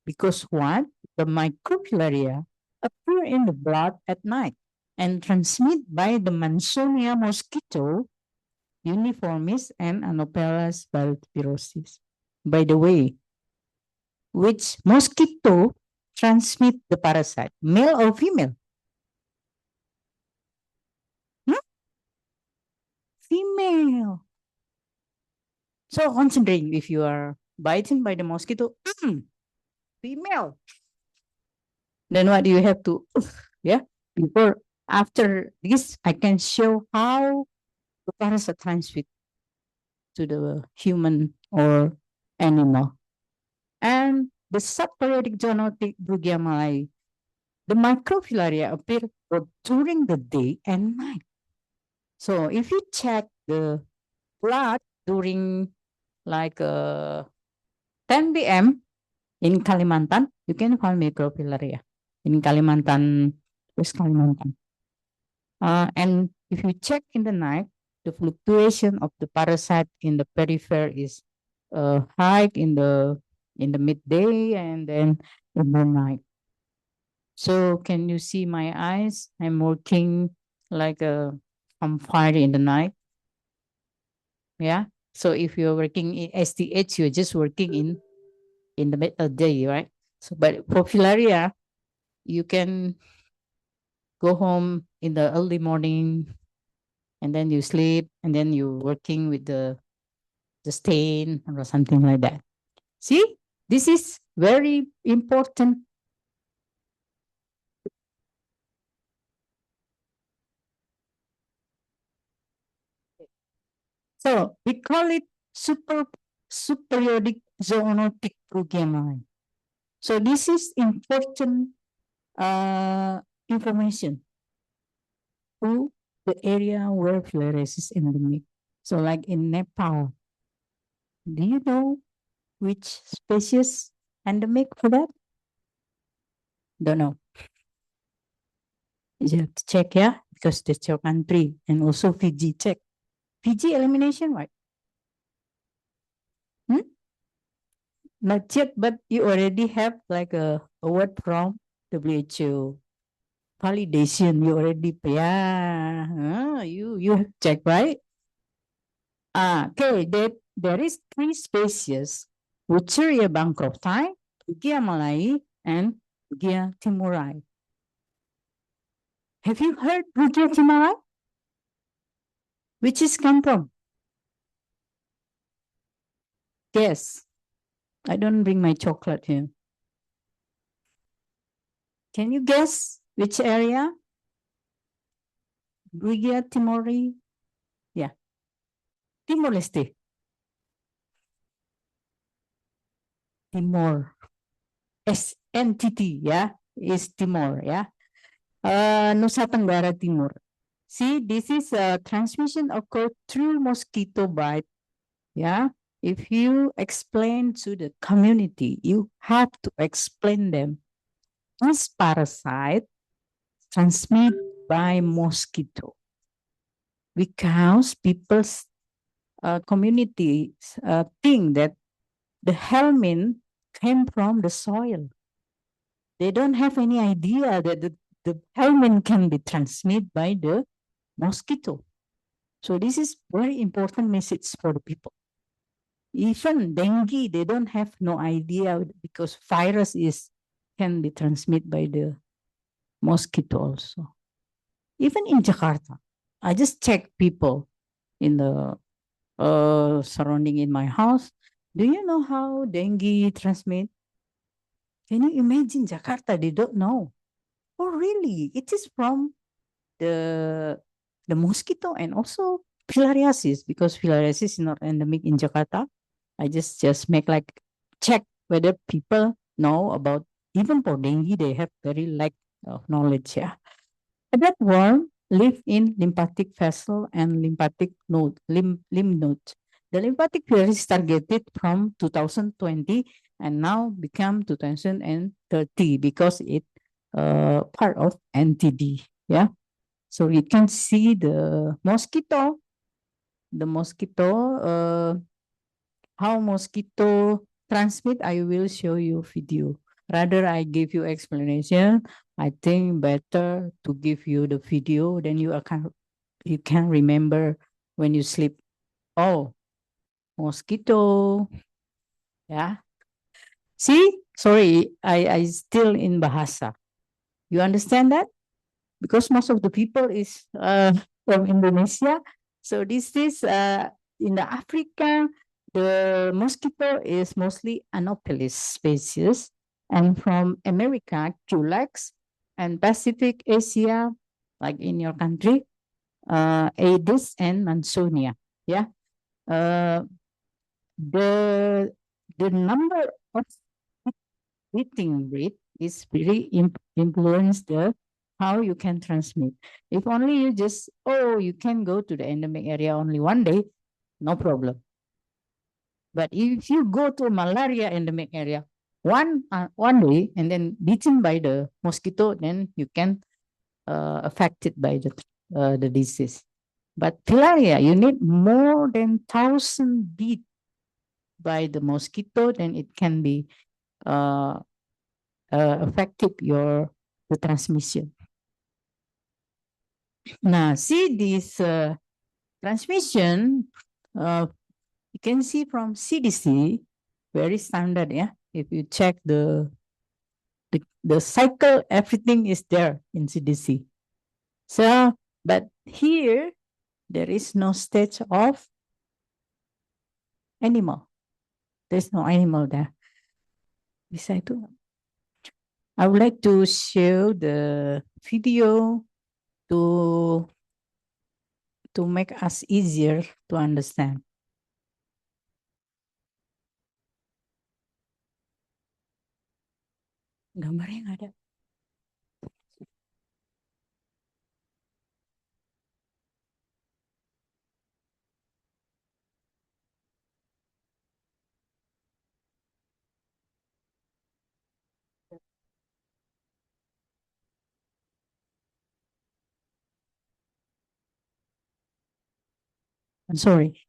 Because what? The microfilaria appear in the blood at night and transmit by the Mansonia mosquito, uniformis, and Anopheles balbirosis. By the way, which mosquito transmit the parasite, male or female? Female. So considering if you are bitten by the mosquito, female. Then what do you have to, yeah? After this, I can show how the parasite transmit to the human or animal. And the subperiodic zoonotic Bugia malai, the microfilaria appear both during the day and night. So if you check the blood during like 10 p.m. in Kalimantan, you can find microfilaria in Kalimantan, West Kalimantan. And if you check in the night, the fluctuation of the parasite in the periphery is high in the midday and then in the night. So can you see my eyes? I'm working like on fire in the night. Yeah. So if you're working in STH, you're just working in the midday, right? So, but for filaria, you can go home in the early morning, and then you sleep, and then you're working with the stain or something like that. See, this is very important. So we call it superiodic zoonotic Bugia malai. So this is important information to the area where filariasis is endemic. So like in Nepal, do you know which species endemic for that? Don't know. You have to check, yeah, because that's your country. And also Fiji, check. Fiji elimination, right? Not yet, but you already have like a word from WHO. Validation, you already, yeah, you have checked, right? Okay, there is 3 species, Wucheria bancrofti, Gadjah malai, and Gadjah timuri. Have you heard Gadjah timuri? Which is come from? Guess. I don't bring my chocolate here. Can you guess which area? Gadjah timuri? Yeah. Timor-Leste. Timor. NTD, yeah, is Timor, yeah. Nusa Tenggara Timur. See, this is a transmission occurred through mosquito bite. Yeah. If you explain to the community, you have to explain them. This parasite transmit by mosquito because people's communities think that the helminth came from the soil. They don't have any idea that the helminth can be transmitted by the mosquito. So this is very important message for the people. Even dengue, they don't have no idea because virus can be transmitted by the mosquito also. Even in Jakarta, I just check people in the surrounding in my house. Do you know how dengue transmit? Can you imagine Jakarta? They don't know. Oh, really? It is from the mosquito and also filariasis because filariasis is not endemic in Jakarta. I just make like check whether people know about even for dengue they have very lack of knowledge. Yeah, that worm live in lymphatic vessel and lymphatic node, lymph node. The lymphatic filariasis targeted from 2020 and now become 2030 because it part of NTD. Yeah. So you can see the mosquito, how mosquito transmit. I will show you video. Rather, I give you explanation. I think better to give you the video. Then you can remember when you sleep. Oh, mosquito. Yeah. See, sorry, I still in bahasa. You understand that? Because most of the people is from Indonesia. So this is in the Africa, the mosquito is mostly Anopheles species, and from America, Culex, and Pacific Asia, like in your country, Aedes and Mansonia. Yeah, the number of eating rate is really influence the how you can transmit. If only you just, you can go to the endemic area only one day, no problem. But if you go to malaria endemic area one day and then beaten by the mosquito, then you can affected by the disease. But filaria, you need more than 1,000 beat by the mosquito, then it can be effective the transmission. Now, see this transmission, you can see from CDC, very standard, yeah. If you check the cycle, everything is there in CDC. So, but here, there is no stage of animal. There's no animal there. Beside to, I would like to show the video to make us easier to understand. Gambarnya nggak ada. I'm sorry.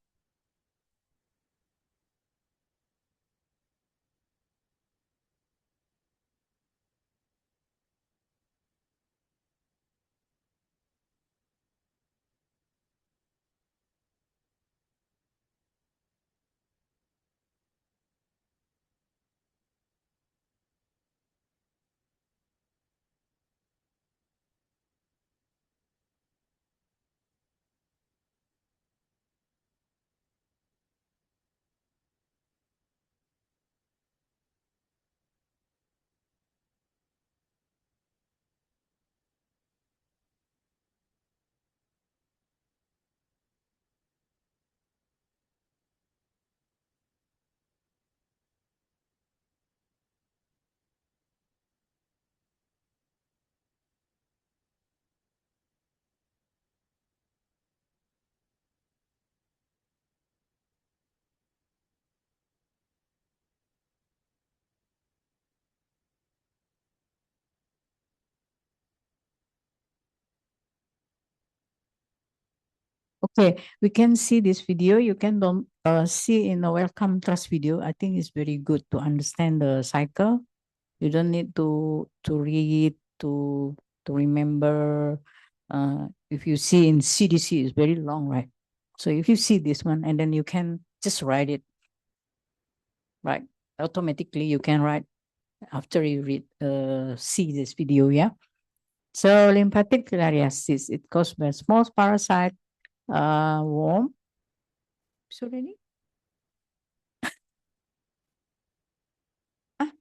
Okay, we can see this video. You can see in the welcome trust video. I think it's very good to understand the cycle. You don't need to read to remember. If you see in CDC, it's very long, right? So if you see this one, and then you can just write it, right? Automatically, you can write after you see this video, yeah. So lymphatic filariasis, it caused by a small parasite worm. Sorry. Ah,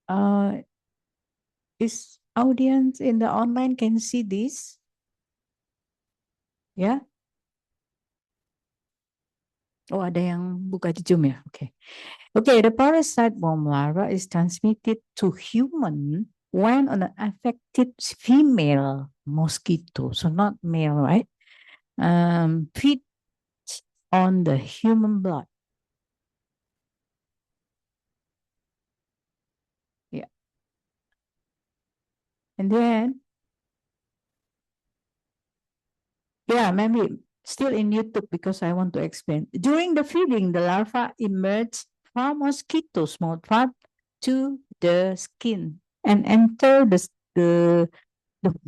Uh, is audience in the online can see this? Yeah. Oh, ada yang buka di Zoom ya? Okay. Okay, the parasite worm larva is transmitted to human when an affected female mosquito, so not male, right? Feeds on the human blood. Yeah. And then, yeah, maybe still in YouTube because I want to explain. During the feeding, the larva emerge from mosquito's mouthpart to the skin and enter the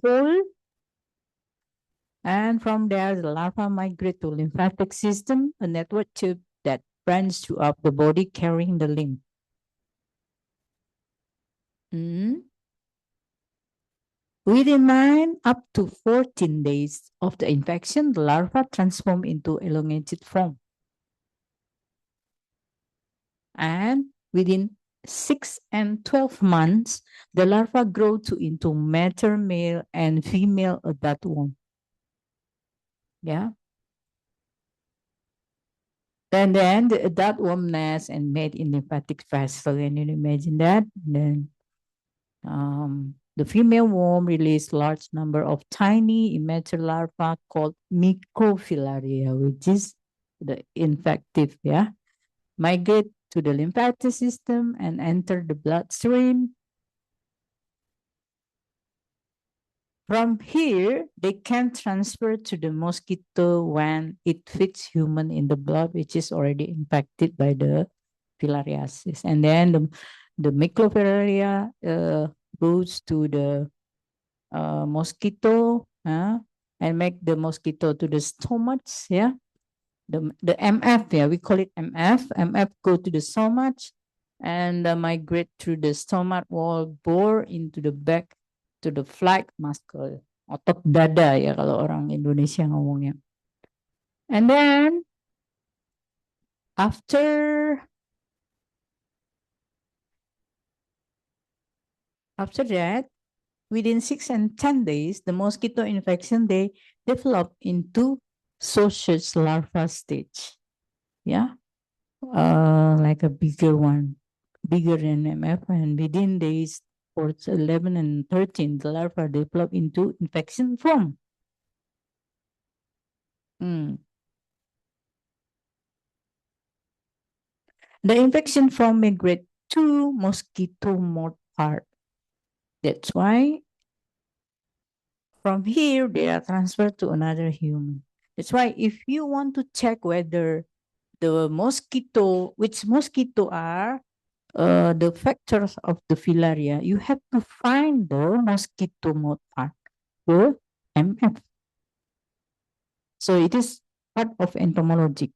hole, and from there the larva migrate to lymphatic system, a network tube that runs throughout the body carrying the lymph. Within 9 up to 14 days of the infection, the larva transform into elongated form. And within 6 and 12 months, the larva grow into mature male and female adult worm. Yeah. And then the adult worm nests and mate in lymphatic vessel. Can you imagine that? Then the female worm release large number of tiny immature larvae called microfilaria, which is the infective, yeah, migrate to the lymphatic system and enter the bloodstream. From here, they can transfer to the mosquito when it fits human in the blood, which is already infected by the filariasis. And then the microfilaria goes to the mosquito and make the mosquito to the stomach, yeah. The MF, yeah, we call it MF. MF go to the stomach and migrate through the stomach wall, bore into the back to the flag muscle, otot dada ya kalau orang Indonesia ngomongnya. And then after that, within 6 and 10 days, the mosquito infection, they develop into sausage larva stage. Yeah, like a bigger one, bigger than MF, and within days, for 11 and 13, the larva develop into infection form. The infection form migrate to mosquito mouth part. That's why from here they are transferred to another human. That's why if you want to check whether the mosquito, which mosquito are the factors of the filaria, you have to find the mosquito mouth part, the MF. So it is part of entomology.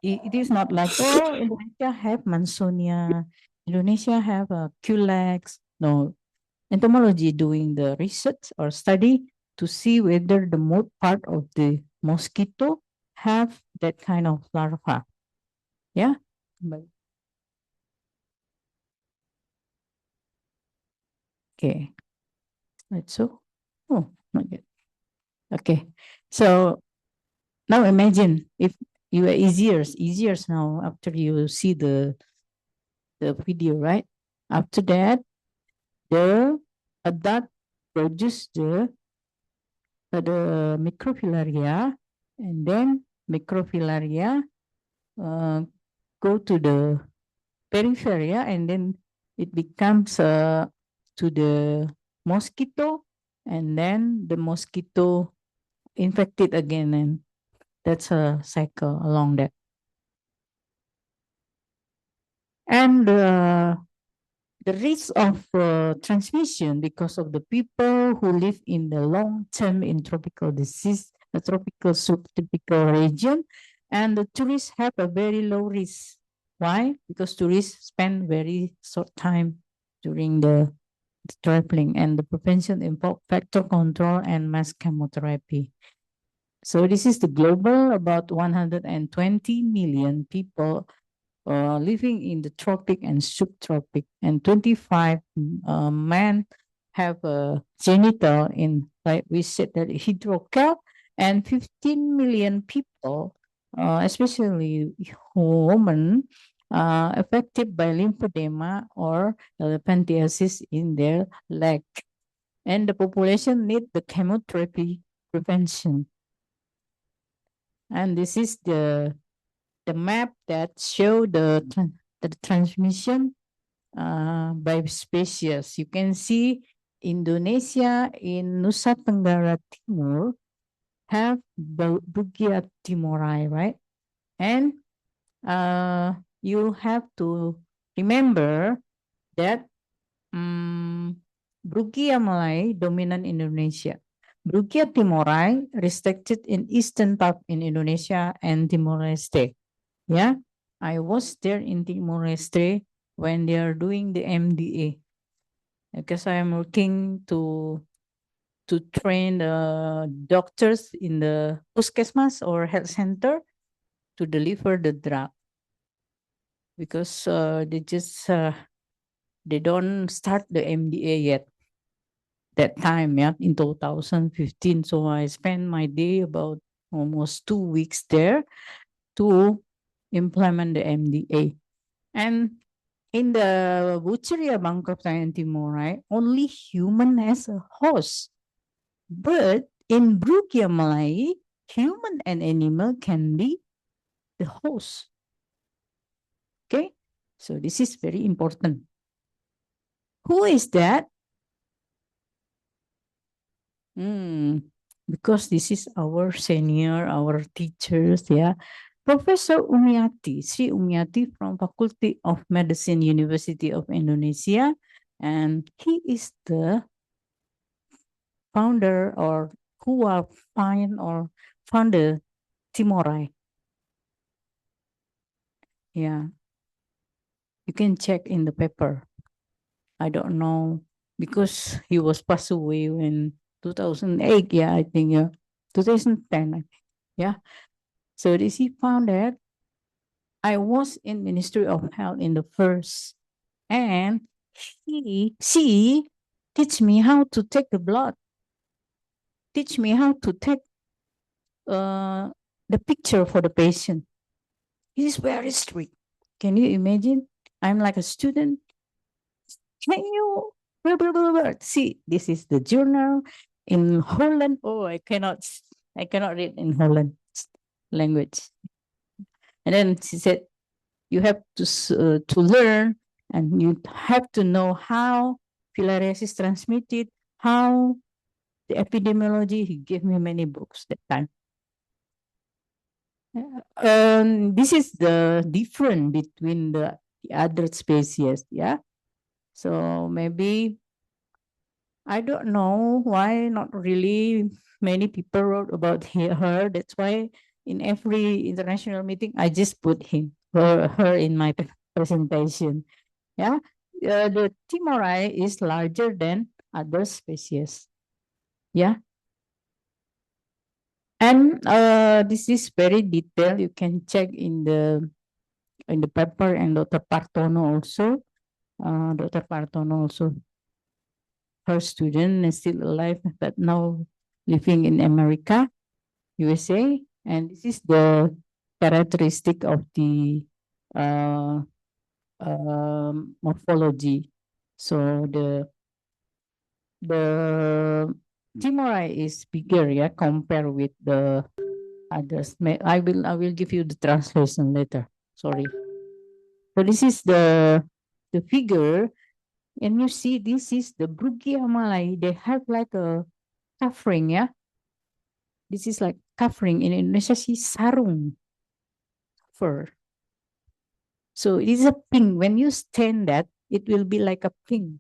It is not like, oh, Indonesia have Mansonia, Indonesia have a Culex. No, entomology doing the research or study to see whether the mouth part of the mosquito have that kind of larva. Yeah. Okay. Right. So, oh, not yet. Okay. So now imagine if you are easier now after you see the video, right? After that, the adult produce the microfilaria, and then microfilaria go to the peripheria, and then it becomes to the mosquito, and then the mosquito infected again, and that's a cycle along that. And the risk of transmission because of the people who live in the long-term in tropical disease, the tropical subtropical region, and the tourists have a very low risk. Why? Because tourists spend very short time during the traveling, and the prevention involve factor control and mass chemotherapy. So this is the global, about 120 million people living in the tropic and subtropic, and 25 men have a genital in, like we said, that hydrocele, and 15 million people, especially women, affected by lymphedema or elephantiasis in their leg. And the population need the chemotherapy prevention. And this is the map that show the transmission by species. You can see Indonesia in Nusa Tenggara Timur have Bugia timori, right? And you have to remember that Brugia Malay dominant Indonesia. Brugia timori restricted in eastern part in Indonesia and Timor-Leste. Yeah, I was there in Timor-Leste when they are doing the MDA, because I am working to train the doctors in the puskesmas or health center to deliver the drug, because they don't start the MDA yet that time, yeah, in 2015. So I spent my day about almost 2 weeks there to implement the MDA. And in the Wucheria Bangkok and Timor, right, only human as a host. But in Brugia Malay, human and animal can be the host. Okay, so this is very important. Who is that? Because this is our senior, our teachers, yeah. Professor Umiati, Sri Umiati from Faculty of Medicine, University of Indonesia, and he is the founder or who are founder Timorai. Yeah, you can check in the paper. I don't know, because he was passed away in 2008. Yeah, I think 2010. I think. Yeah. So this he found that I was in Ministry of Health in the first, and she teach me how to take the blood, teach me how to take the picture for the patient. It is very strict. Can you imagine? I'm like a student. Can you see? This is the journal in Holland. Oh, I cannot read in Holland language. And then she said, you have to learn, and you have to know how filariasis transmitted, how the epidemiology. He gave me many books that time. This is the difference between the other species, yeah. So maybe I don't know why not really many people wrote about her. That's why in every international meeting I just put her in my presentation. Yeah, the Timori is larger than other species. Yeah. And this is very detailed. You can check in the paper, and Dr. Partono also. Dr. Partono also, her student is still alive, but now living in America, USA. And this is the characteristic of the uh, morphology. So the Timori is bigger, yeah, compared with the others. I will give you the translation later. Sorry. So this is the figure, and you see this is the Brugia malai. They have like a covering, yeah. This is like covering. In Indonesia, si sarung, fur. So it is a pink. When you stand that, it will be like a pink.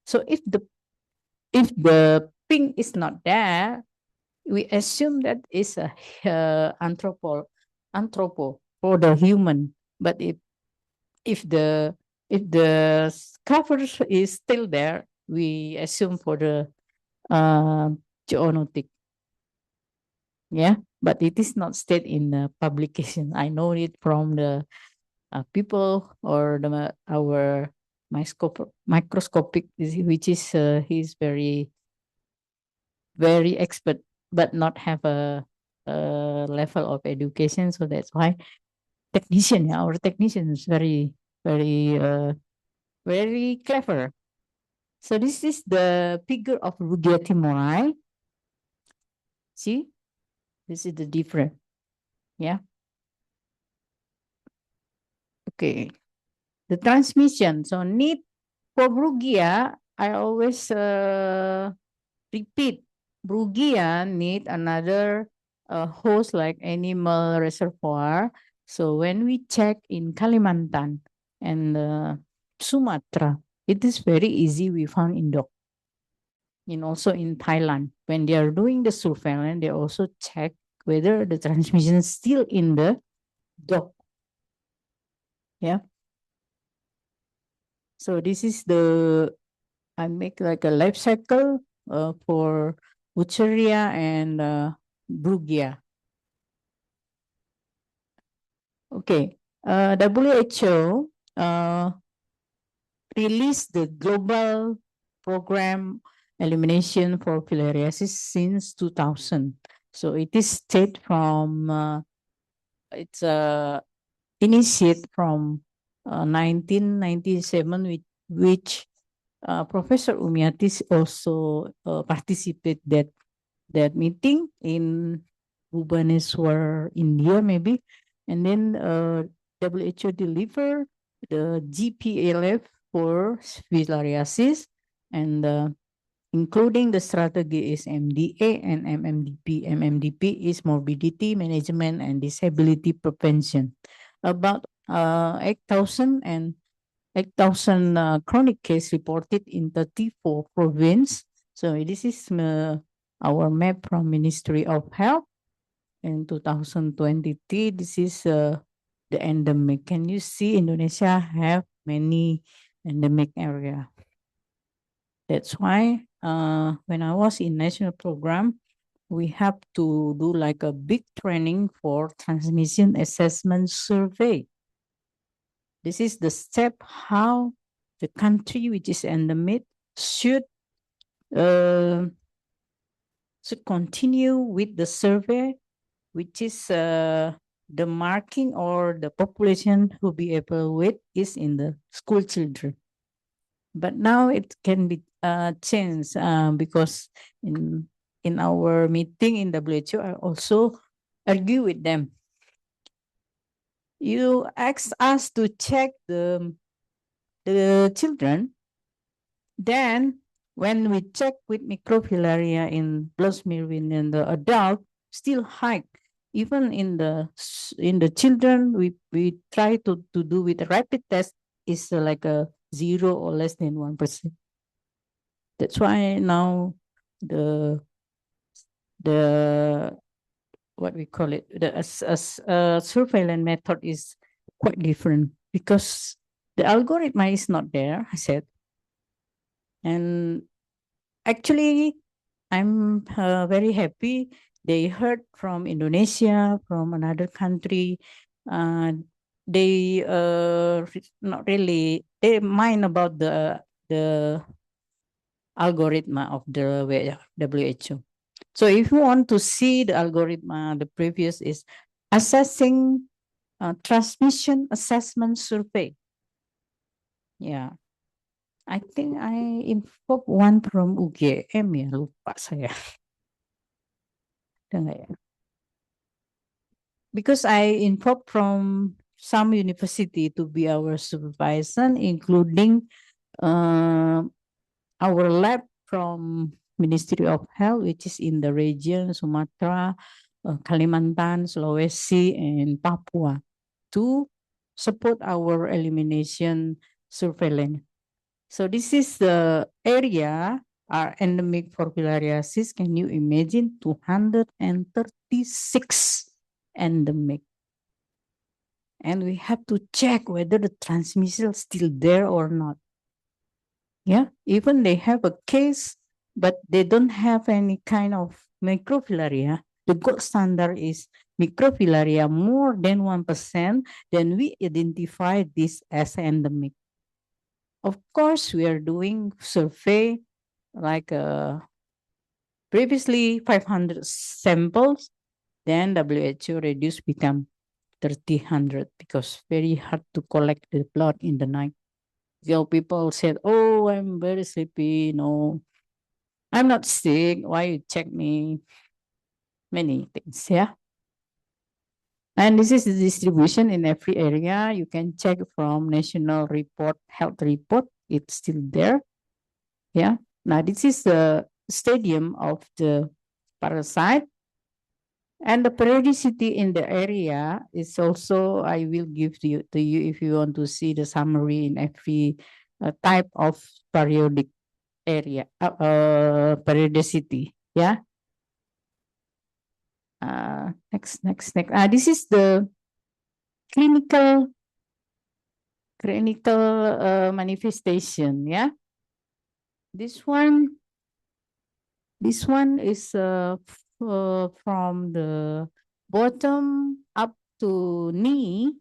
So if the pink is not there, we assume that is a anthropo for the human. But if the cover is still there, we assume for the zoonotic. Yeah, but it is not stated in the publication. I know it from the people or our microscopic, which is he's very expert, but not have a level of education. So that's why technician, yeah, our technician is very very clever. So this is the figure of Rugia timori. See, this is the different. Yeah. Okay. The transmission. So need for Brugia, I always repeat. Brugia need another host like animal reservoir. So when we check in Kalimantan and Sumatra, it is very easy. We found in dog. And also in Thailand, when they are doing the surveillance, they also check whether the transmission is still in the dog. Yeah. So this is I make like a life cycle for Wucheria and Brugia. Okay. WHO released the global program elimination for filariasis since 2000. So it is state from it's initiated from 1997, which Professor Ullyartha also participated that meeting in Bhubaneswar, India, maybe. And then WHO delivered the GPLF for filariasis, and including the strategy is MDA and MMDP. MMDP is morbidity management and disability prevention. About 8,000 chronic case reported in 34 province. So this is our map from Ministry of Health in 2023. This is the endemic. Can you see Indonesia have many endemic area? That's why when I was in national program, we have to do like a big training for transmission assessment survey. This is the step how the country which is endemic should continue with the survey, which is the marking or the population who be able with is in the school children. But now it can be changed because in our meeting in WHO, I also argue with them. You ask us to check the children, then when we check with microfilaria in plasmodium in the adult, still high. Even in the children, we try to do with a rapid test is like a 0 or less than 1%. That's why now the what we call it, the surveillance method is quite different because the algorithm is not there, I said. And actually, I'm very happy they heard from Indonesia, from another country. They not really, they mind about the algorithm of the WHO. So if you want to see the algorithm, the previous is assessing transmission assessment survey. Yeah. I think I involved one from UGM ya, lupa saya. Ada nggak ya? Because I involved from some university to be our supervisor, including our lab from Ministry of Health, which is in the region Sumatera, Kalimantan, Sulawesi, and Papua, to support our elimination surveillance. So this is the area are endemic for filariasis. Can you imagine 236 endemic? And we have to check whether the transmission is still there or not. Yeah, even they have a case, but they don't have any kind of microfilaria. The gold standard is microfilaria more than 1%, then we identify this as endemic. Of course, we are doing survey like previously 500 samples, then WHO reduced become 300 because very hard to collect the blood in the night. So people said, oh, I'm very sleepy. No, I'm not sick. Why you check me? Many things, yeah. And this is the distribution in every area. You can check from national report, health report. It's still there. Yeah. Now this is the stadium of the parasite. And the periodicity in the area is also, I will give to you if you want to see the summary in every type of periodic area, periodicity. Yeah. Next. This is the clinical manifestation. Yeah. This one is from the bottom up to knee.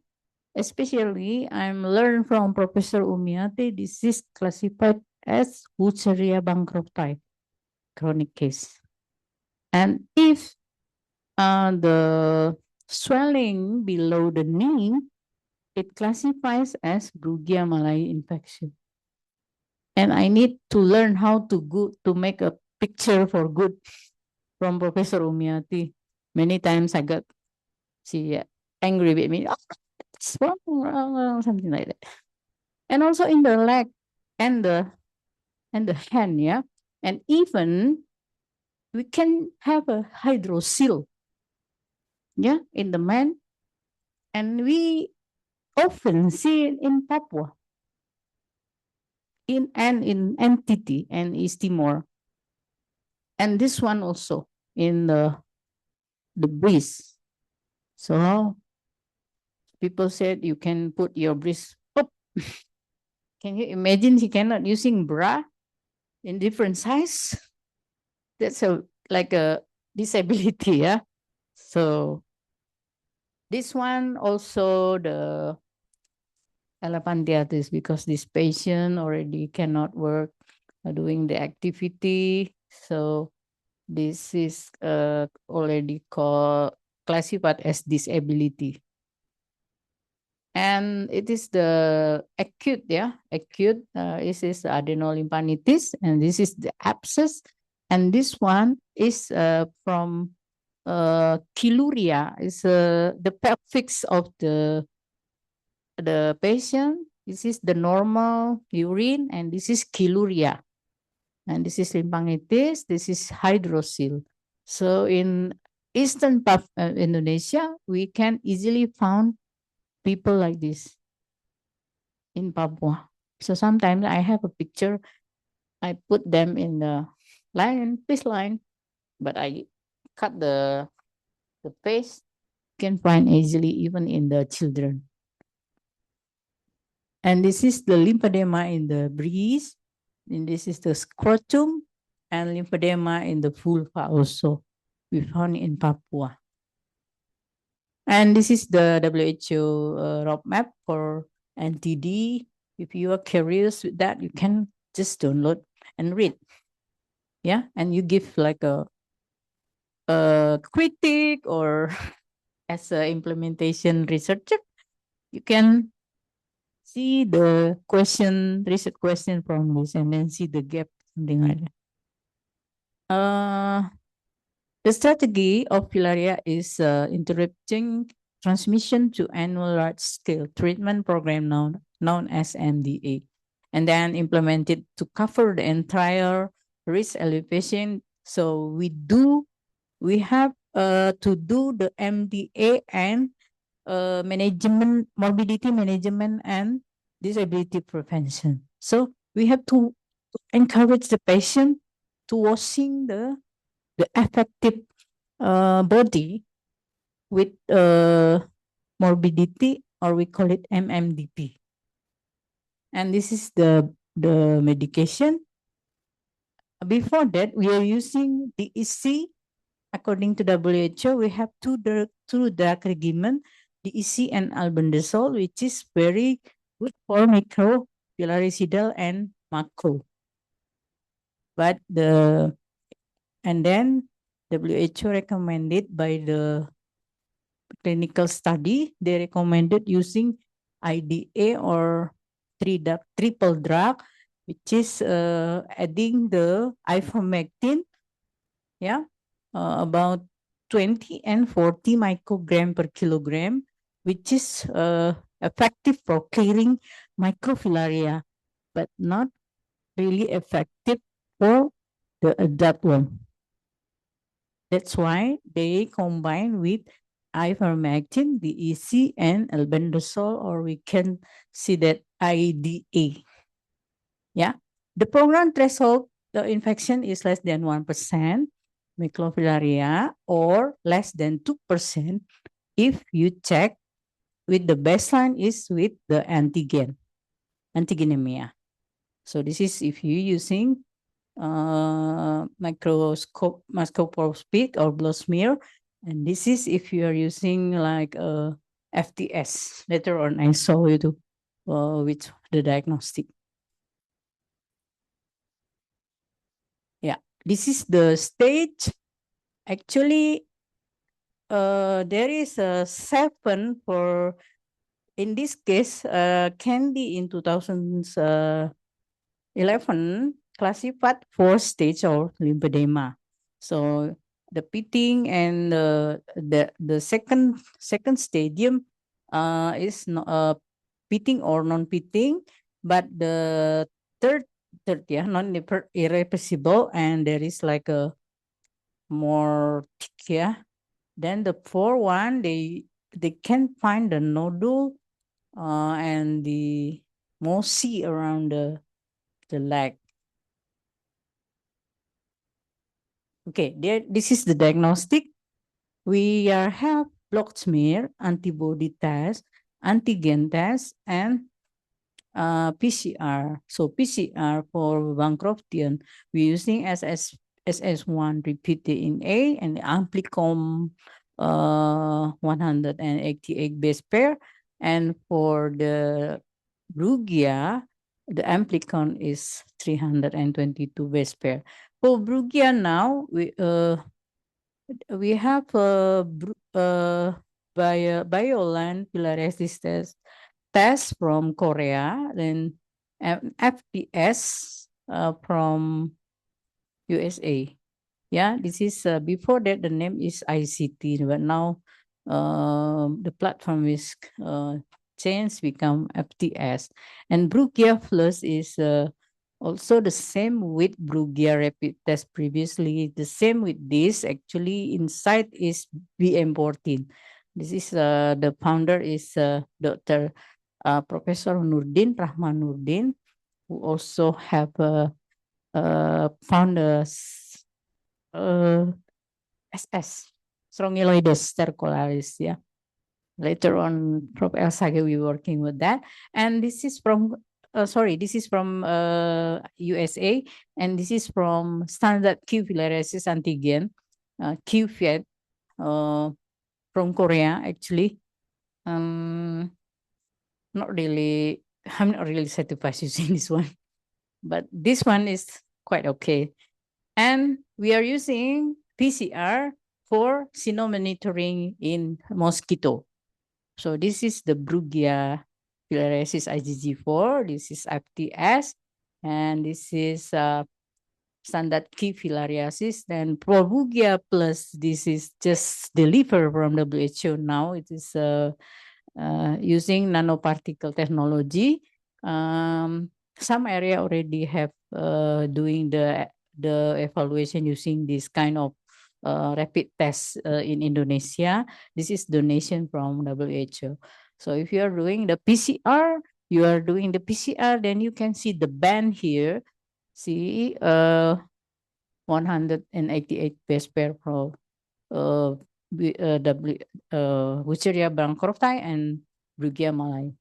Especially, I'm learned from Professor Ullyartha. This is classified as Wucheria bankrupti, chronic case. And if the swelling below the knee, it classifies as Brugia malai infection. And I need to learn how to make a picture for good from Professor Ullyartha. Many times I got angry with me. Oh, it's wrong, something like that. And also in the leg and the hand, yeah. And even we can have a hydrocele, yeah, in the man. And we often see it in Papua, in NTD and East Timor. And this one also in the breast. So people said you can put your breast up. Can you imagine he cannot using bra in different size? That's like a disability, yeah. So this one also the elephantiasis because this patient already cannot work doing the activity. So this is already classified as disability. And it is the acute, acute. This is adenolymphanitis, and this is the abscess. And this one is from chiluria, is the pelvis of the patient. This is the normal urine, and this is chiluria. And this is lymphangitis, this is hydrocele. So in Eastern Indonesia, we can easily find people like this in Papua. So sometimes I have a picture, I put them in the line, this line, but I cut the face. You can find easily even in the children. And this is the lymphedema in the breast, and this is the scrotum, and lymphedema in the vulva also. We found in Papua. And this is the WHO roadmap for NTD. If you are curious with that, you can just download and read. Yeah, and you give like a critic or as an implementation researcher, you can see the research question from this, and then see the gap, something like that. The strategy of filaria is interrupting transmission to annual large-scale treatment program known as MDA, and then implemented to cover the entire risk elevation. So we have to do the MDA and management, morbidity management, and disability prevention. So we have to encourage the patient to washing the affected body with morbidity, or we call it MMDP. And this is the medication. Before that, we are using DEC. According to WHO, we have two drug regimen, DEC and albendazole, which is very good for micro, filaricidal, and macro. But and then WHO recommended by the clinical study, they recommended using IDA or triple drug, which is adding the ivermectin, about 20 and 40 microgram per kilogram, which is effective for clearing microfilaria, but not really effective for the adult one. That's why they combine with ivermectin, DEC, and albendazole, or we can see that IDA. Yeah, the program threshold, the infection is less than 1% microfilaria or less than 2% if you check with the baseline is with the antigenemia. So this is if you're using microscopic or blood smear, and this is if you are using like a FTS. Later on, I saw you with the diagnostic. Yeah, this is the stage. Actually, there is a 7 for, in this case, Candy in 2011 classified 4 stage of lymphedema. So the pitting and the second stadium is pitting or non-pitting, but the third non-irreversible, and there is like a more thick, Then the 4th one, they can find the nodule and the mossy around the leg. Okay, this is the diagnostic. We have blood smear, antibody test, antigen test, and PCR. So PCR for Bancroftian, we're using SS1 repeated in A and Amplicom 188 base pair. And for the Brugia, the amplicon is 322 base pair. For Brugia now, we have Bioland Filariasis test from Korea, then FPS from USA. Yeah, this is before that the name is ICT, but now the platform is changed, become FTS. And Brugia Plus is also the same with Brugia rapid test previously. The same with this. Actually, inside is BM14. This is the founder is Dr. Professor Rahman Nurdin, who also have found SS, Strongyloides stercularis, yeah. Later on, Prof. Elsa will be working with that. And this is from, this is from USA, and this is from standard Q filariasis antigen, QFIAT, from Korea, actually. Not really, I'm not really satisfied using this one, but this one is quite okay. And we are using PCR for cynomonitoring in mosquito. So this is the Brugia filariasis IgG4. This is FTS, and this is standard key filariasis. Then for Brugia plus, this is just delivered from WHO now. It is using nanoparticle technology. Some area already have doing the evaluation using this kind of rapid test in Indonesia. This is donation from WHO. So if you are doing the PCR, then you can see the band here. See, 188 base pair for Wucheria bancrofti and Brugia malai.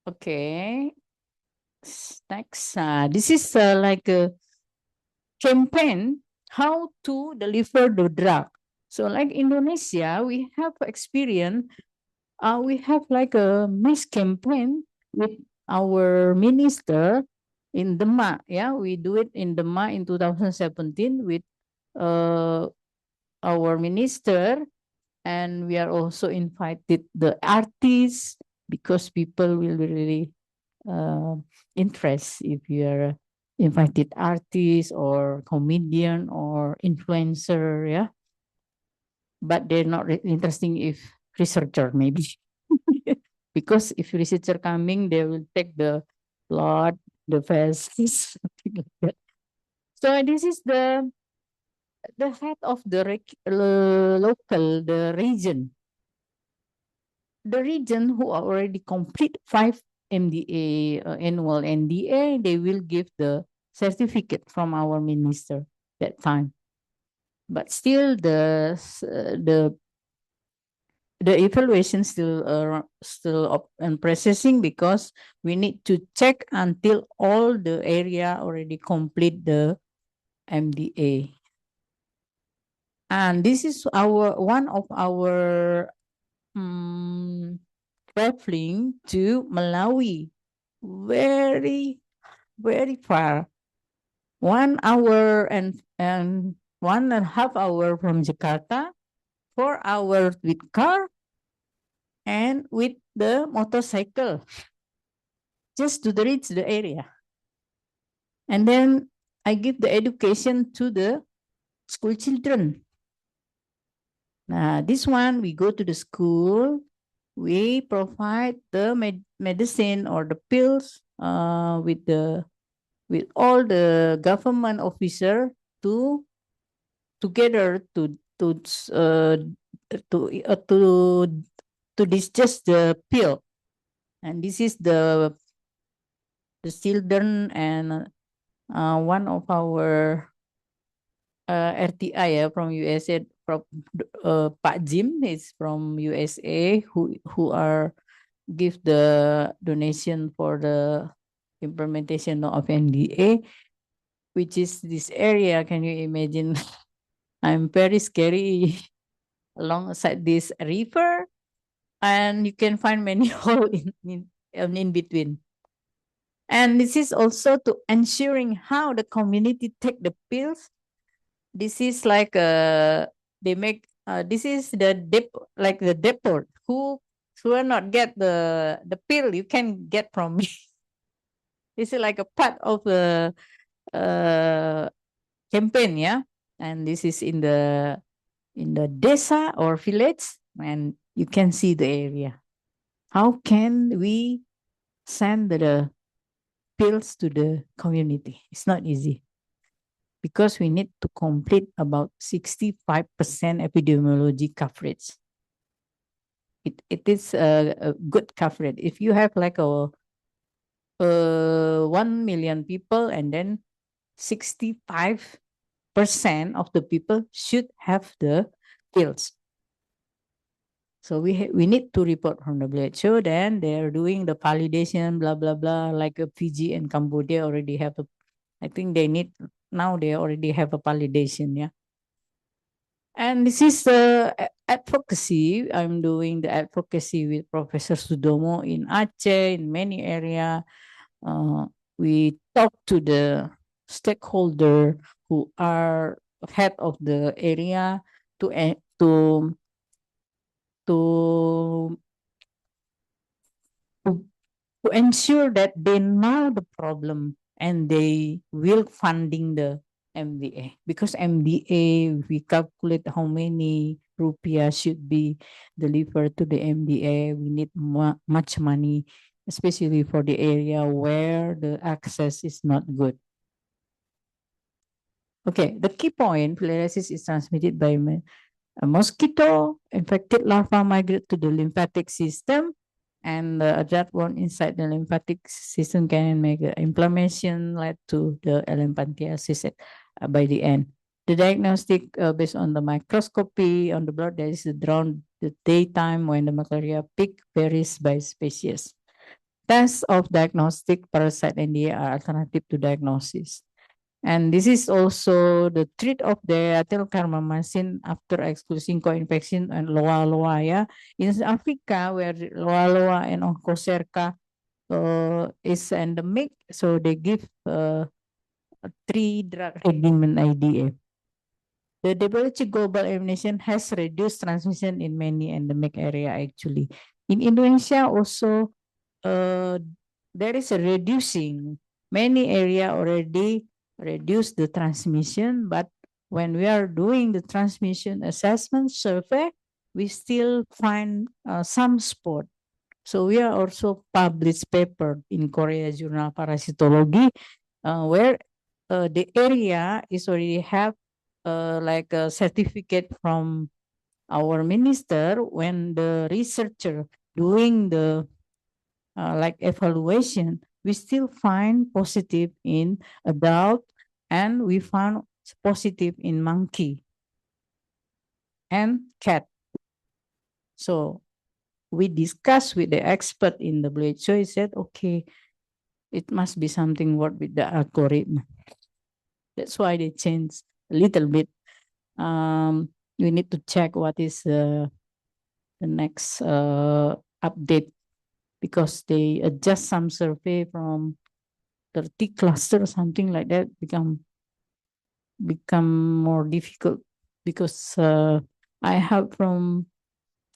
Okay. Next, this is like a campaign how to deliver the drug. So like Indonesia, we have experience, we have like a mass campaign with our minister in Demak. Yeah, we do it in Demak in 2017 with our minister, and we are also invited the artists because people will really interest if you are invited artist or comedian or influencer, yeah. But they're not interesting if researcher maybe. Because if researcher coming, they will take the blood, the feces, something like that. So this is the head of the local, the region. The region who are already complete 5 MDA, annual NDA, they will give the certificate from our minister that time. But still the evaluation still up and processing, because we need to check until all the area already complete the MDA. And this is one of our traveling to Malawi, very, very far. 1 hour and 1.5 hour from Jakarta, 4 hours with car, and with the motorcycle, just to reach the area. And then I give the education to the school children. Now, this one, we go to the school, we provide the medicine or the pills with all the government officer together to discharge the pill. And this is the children, and one of our RTI from USA, from Pak Jim is from USA, who are give the donation for the implementation of NDA, which is this area. Can you imagine? I'm very scary alongside this river, and you can find many holes in between. And this is also to ensuring how the community take the pills. This is like they make this is the like the depot who will not get the pill you can get from me. This is like a part of the campaign, yeah. And this is in the desa or village, and you can see the area. How can we send the pills to the community? It's not easy because we need to complete about 65% epidemiology coverage. It is a good coverage. If you have like a 1 million people, and then 65% of the people should have the pills. So we need to report from the WHO. Then they are doing the validation, blah blah blah. Like Fiji and Cambodia already have a. I think they need now. They already have a validation. Yeah. And this is the advocacy. I'm doing the advocacy with Professor Sudomo in Aceh, in many area. We talk to the stakeholder who are head of the area to to to to, to ensure that they know the problem and they will funding the MDA, because MDA we calculate how many rupiah should be delivered to the MDA. We need much money, especially for the area where the access is not good. Okay, the key point: filariasis is transmitted by a mosquito. Infected larva migrate to the lymphatic system, and the adult one inside the lymphatic system can make inflammation led to the elephantiasis by the end. The diagnostic based on the microscopy on the blood, there is a drawn the daytime when the malaria peak varies by species. Tests of diagnostic parasite NDA are alternative to diagnosis. And this is also the treat of the telkarmamycin after excluding co-infection and loa-loa, yeah. In Africa, where loa-loa and onchocerca is endemic, so they give 3-drug regimen IDA. The WHO global elimination has reduced transmission in many endemic area actually. In Indonesia also, there is a reducing. Many area already reduce the transmission, but when we are doing the transmission assessment survey, we still find some spot. So we are also published paper in Korea Journal Parasitology, where the area is already have like a certificate from our minister when the researcher doing the like evaluation, we still find positive in adult, and we found positive in monkey and cat. So we discussed with the expert in the WHO. He said, okay, it must be something what with the algorithm. That's why they changed a little bit. We need to check what is the next update, because they adjust some survey from 30 cluster or something like that, become more difficult, because I heard from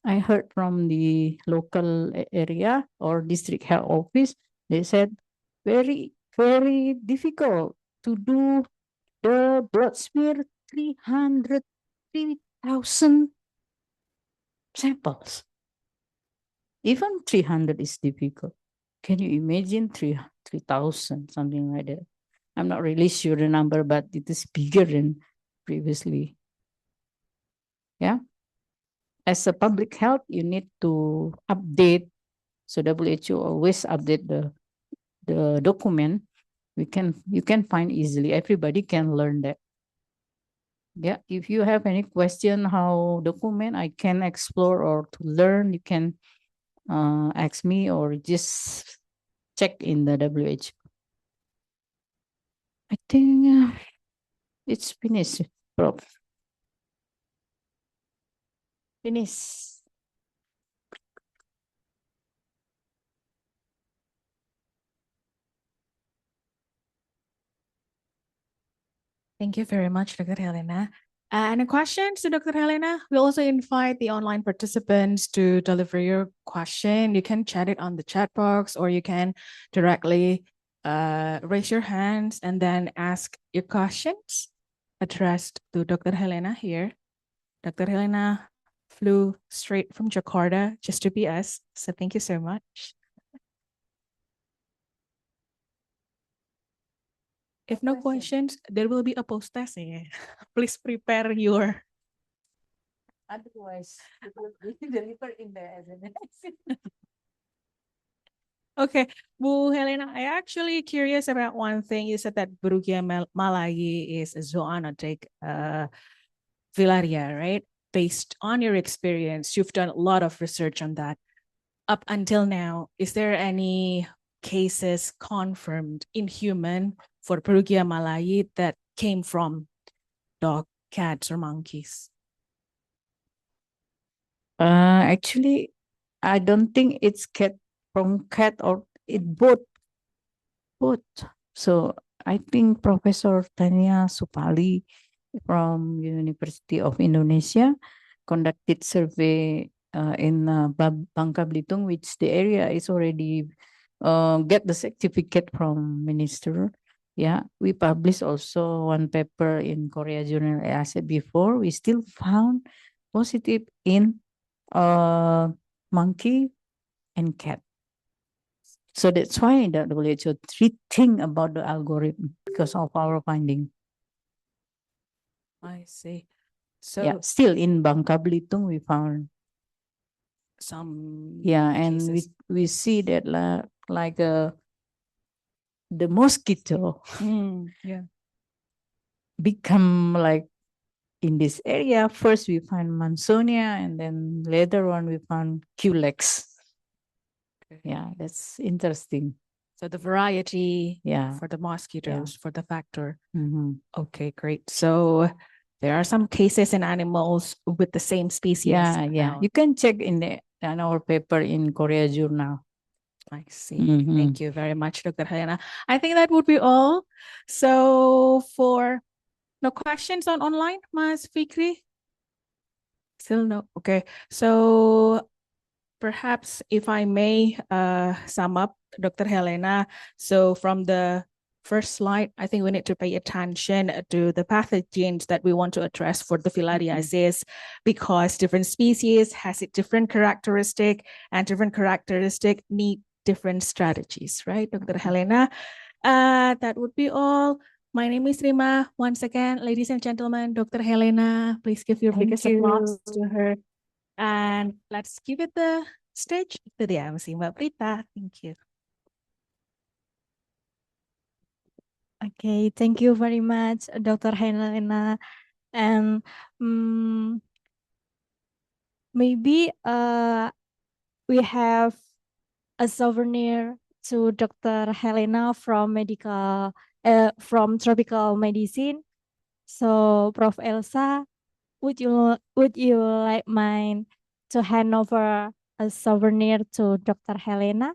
the local area or district health office. They said very very difficult to do the blood smear 3,000 samples. Even 300 is difficult. Can you imagine 3,000, something like that? I'm not really sure the number, but it is bigger than previously. Yeah. As a public health, you need to update. So WHO always update the document. You can find easily. Everybody can learn that. Yeah. If you have any question how document I can explore or to learn, you can ask me or just check in the WHO. I think it's finished, Prof. Finish. Thank you very much, Dr. Helena. Any questions to Dr. Helena? We also invite the online participants to deliver your question. You can chat it on the chat box, or you can directly raise your hands and then ask your questions addressed to Dr. Helena here. Dr. Helena flew straight from Jakarta just to be us. So thank you so much. If no questions, there will be a post-test. Please prepare your. Otherwise, it will be delivered in the SMS. Okay, Bu Helena, I actually curious about one thing. You said that Brugia malayi is a zoonotic filaria, right? Based on your experience, you've done a lot of research on that. Up until now, is there any cases confirmed in human for Brugia malayi that came from dog, cats, or monkeys? Actually, I don't think it's from cat or it both. So I think Professor Tania Supali from University of Indonesia conducted survey in Bangka Belitung, which the area is already get the certificate from minister. Yeah, we published also one paper in Korea Journal. As I said before, we still found positive in monkey and cat. So that's why the WHO rethink about the algorithm because of our finding. I see. So yeah, still in Bangka Belitung we found some and cases. we see that like the mosquito Yeah. become like in this area. First we find Mansonia, and then later on we found Culex. Okay. Yeah, that's interesting. So the variety Yeah. for the mosquitoes, for the factor. Mhm. Okay, great. So there are some cases in animals with the same species. Yeah. You can check in our paper in Korea Journal. I see. Thank you very much, Dr. Helena. I think that would be all. So for no questions on online, Mas Fikri? Still no. Okay. So perhaps if I may sum up, Dr. Helena. So from the first slide, I think we need to pay attention to the pathogens that we want to address for the filariasis, because different species has a different characteristic, and different characteristic need different strategies, right, Dr. Helena? That would be all. My name is Rima. Once again, ladies and gentlemen, Dr. Helena, please give your biggest applause to her. And let's give it the stage to the MC, Mbak Prita. Thank you. Okay, thank you very much, Dr. Helena. And maybe we have a souvenir to Dr. Helena from from tropical medicine. So, Prof. Elsa, would you like mine to hand over a souvenir to Dr. Helena?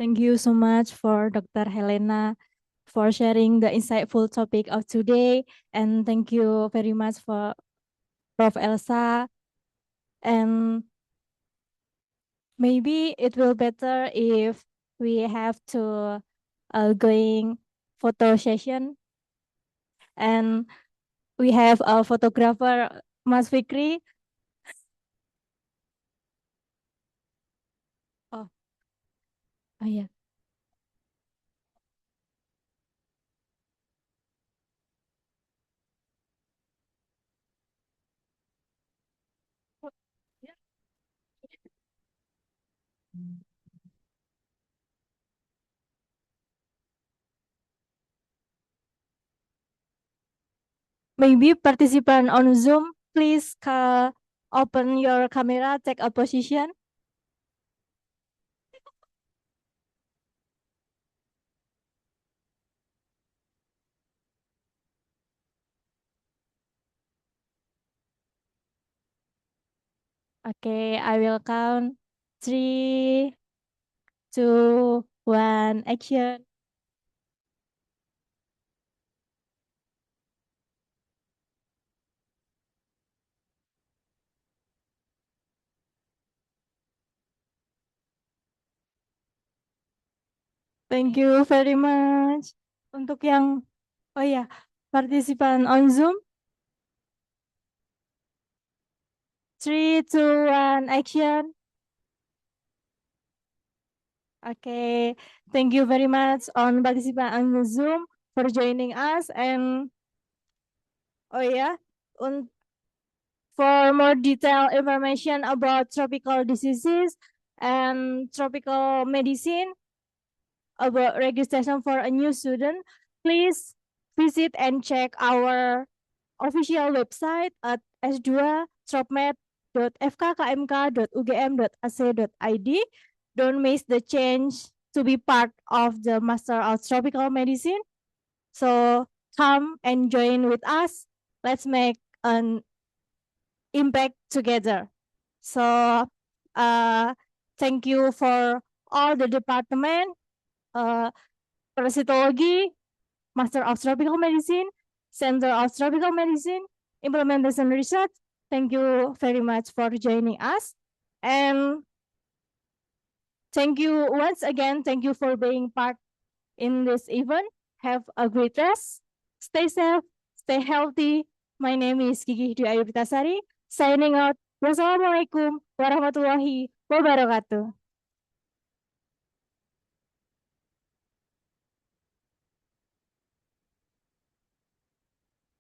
Thank you so much for Dr. Helena for sharing the insightful topic of today. And thank you very much for Prof. Elsa. And maybe it will better if we have to going photo session. And we have a photographer, Mas Fikri. Oh, oh yeah. Maybe participant on Zoom, please open your camera, take a position. Okay, I will count 3, 2, 1, action. Thank you very much. Untuk yang, oh ya, partisipan on Zoom. 3, 2, 1, action. Okay, thank you very much on participant on Zoom for joining us. And oh yeah, for more detailed information about tropical diseases and tropical medicine, about registration for a new student, please visit and check our official website at s2tropmed.fkkmk.ugm.ac.id. Don't miss the chance to be part of the Master of Tropical Medicine. So come and join with us. Let's make an impact together. So thank you for all the department, parasitology, Master of Tropical Medicine, Center of Tropical Medicine, Implementation Research. Thank you very much for joining us. And thank you once again. Thank you for being part in this event. Have a great rest. Stay safe, stay healthy. My name is Gigi Dwi Ayu Pitasari. Signing out. Wassalamualaikum warahmatullahi wabarakatuh.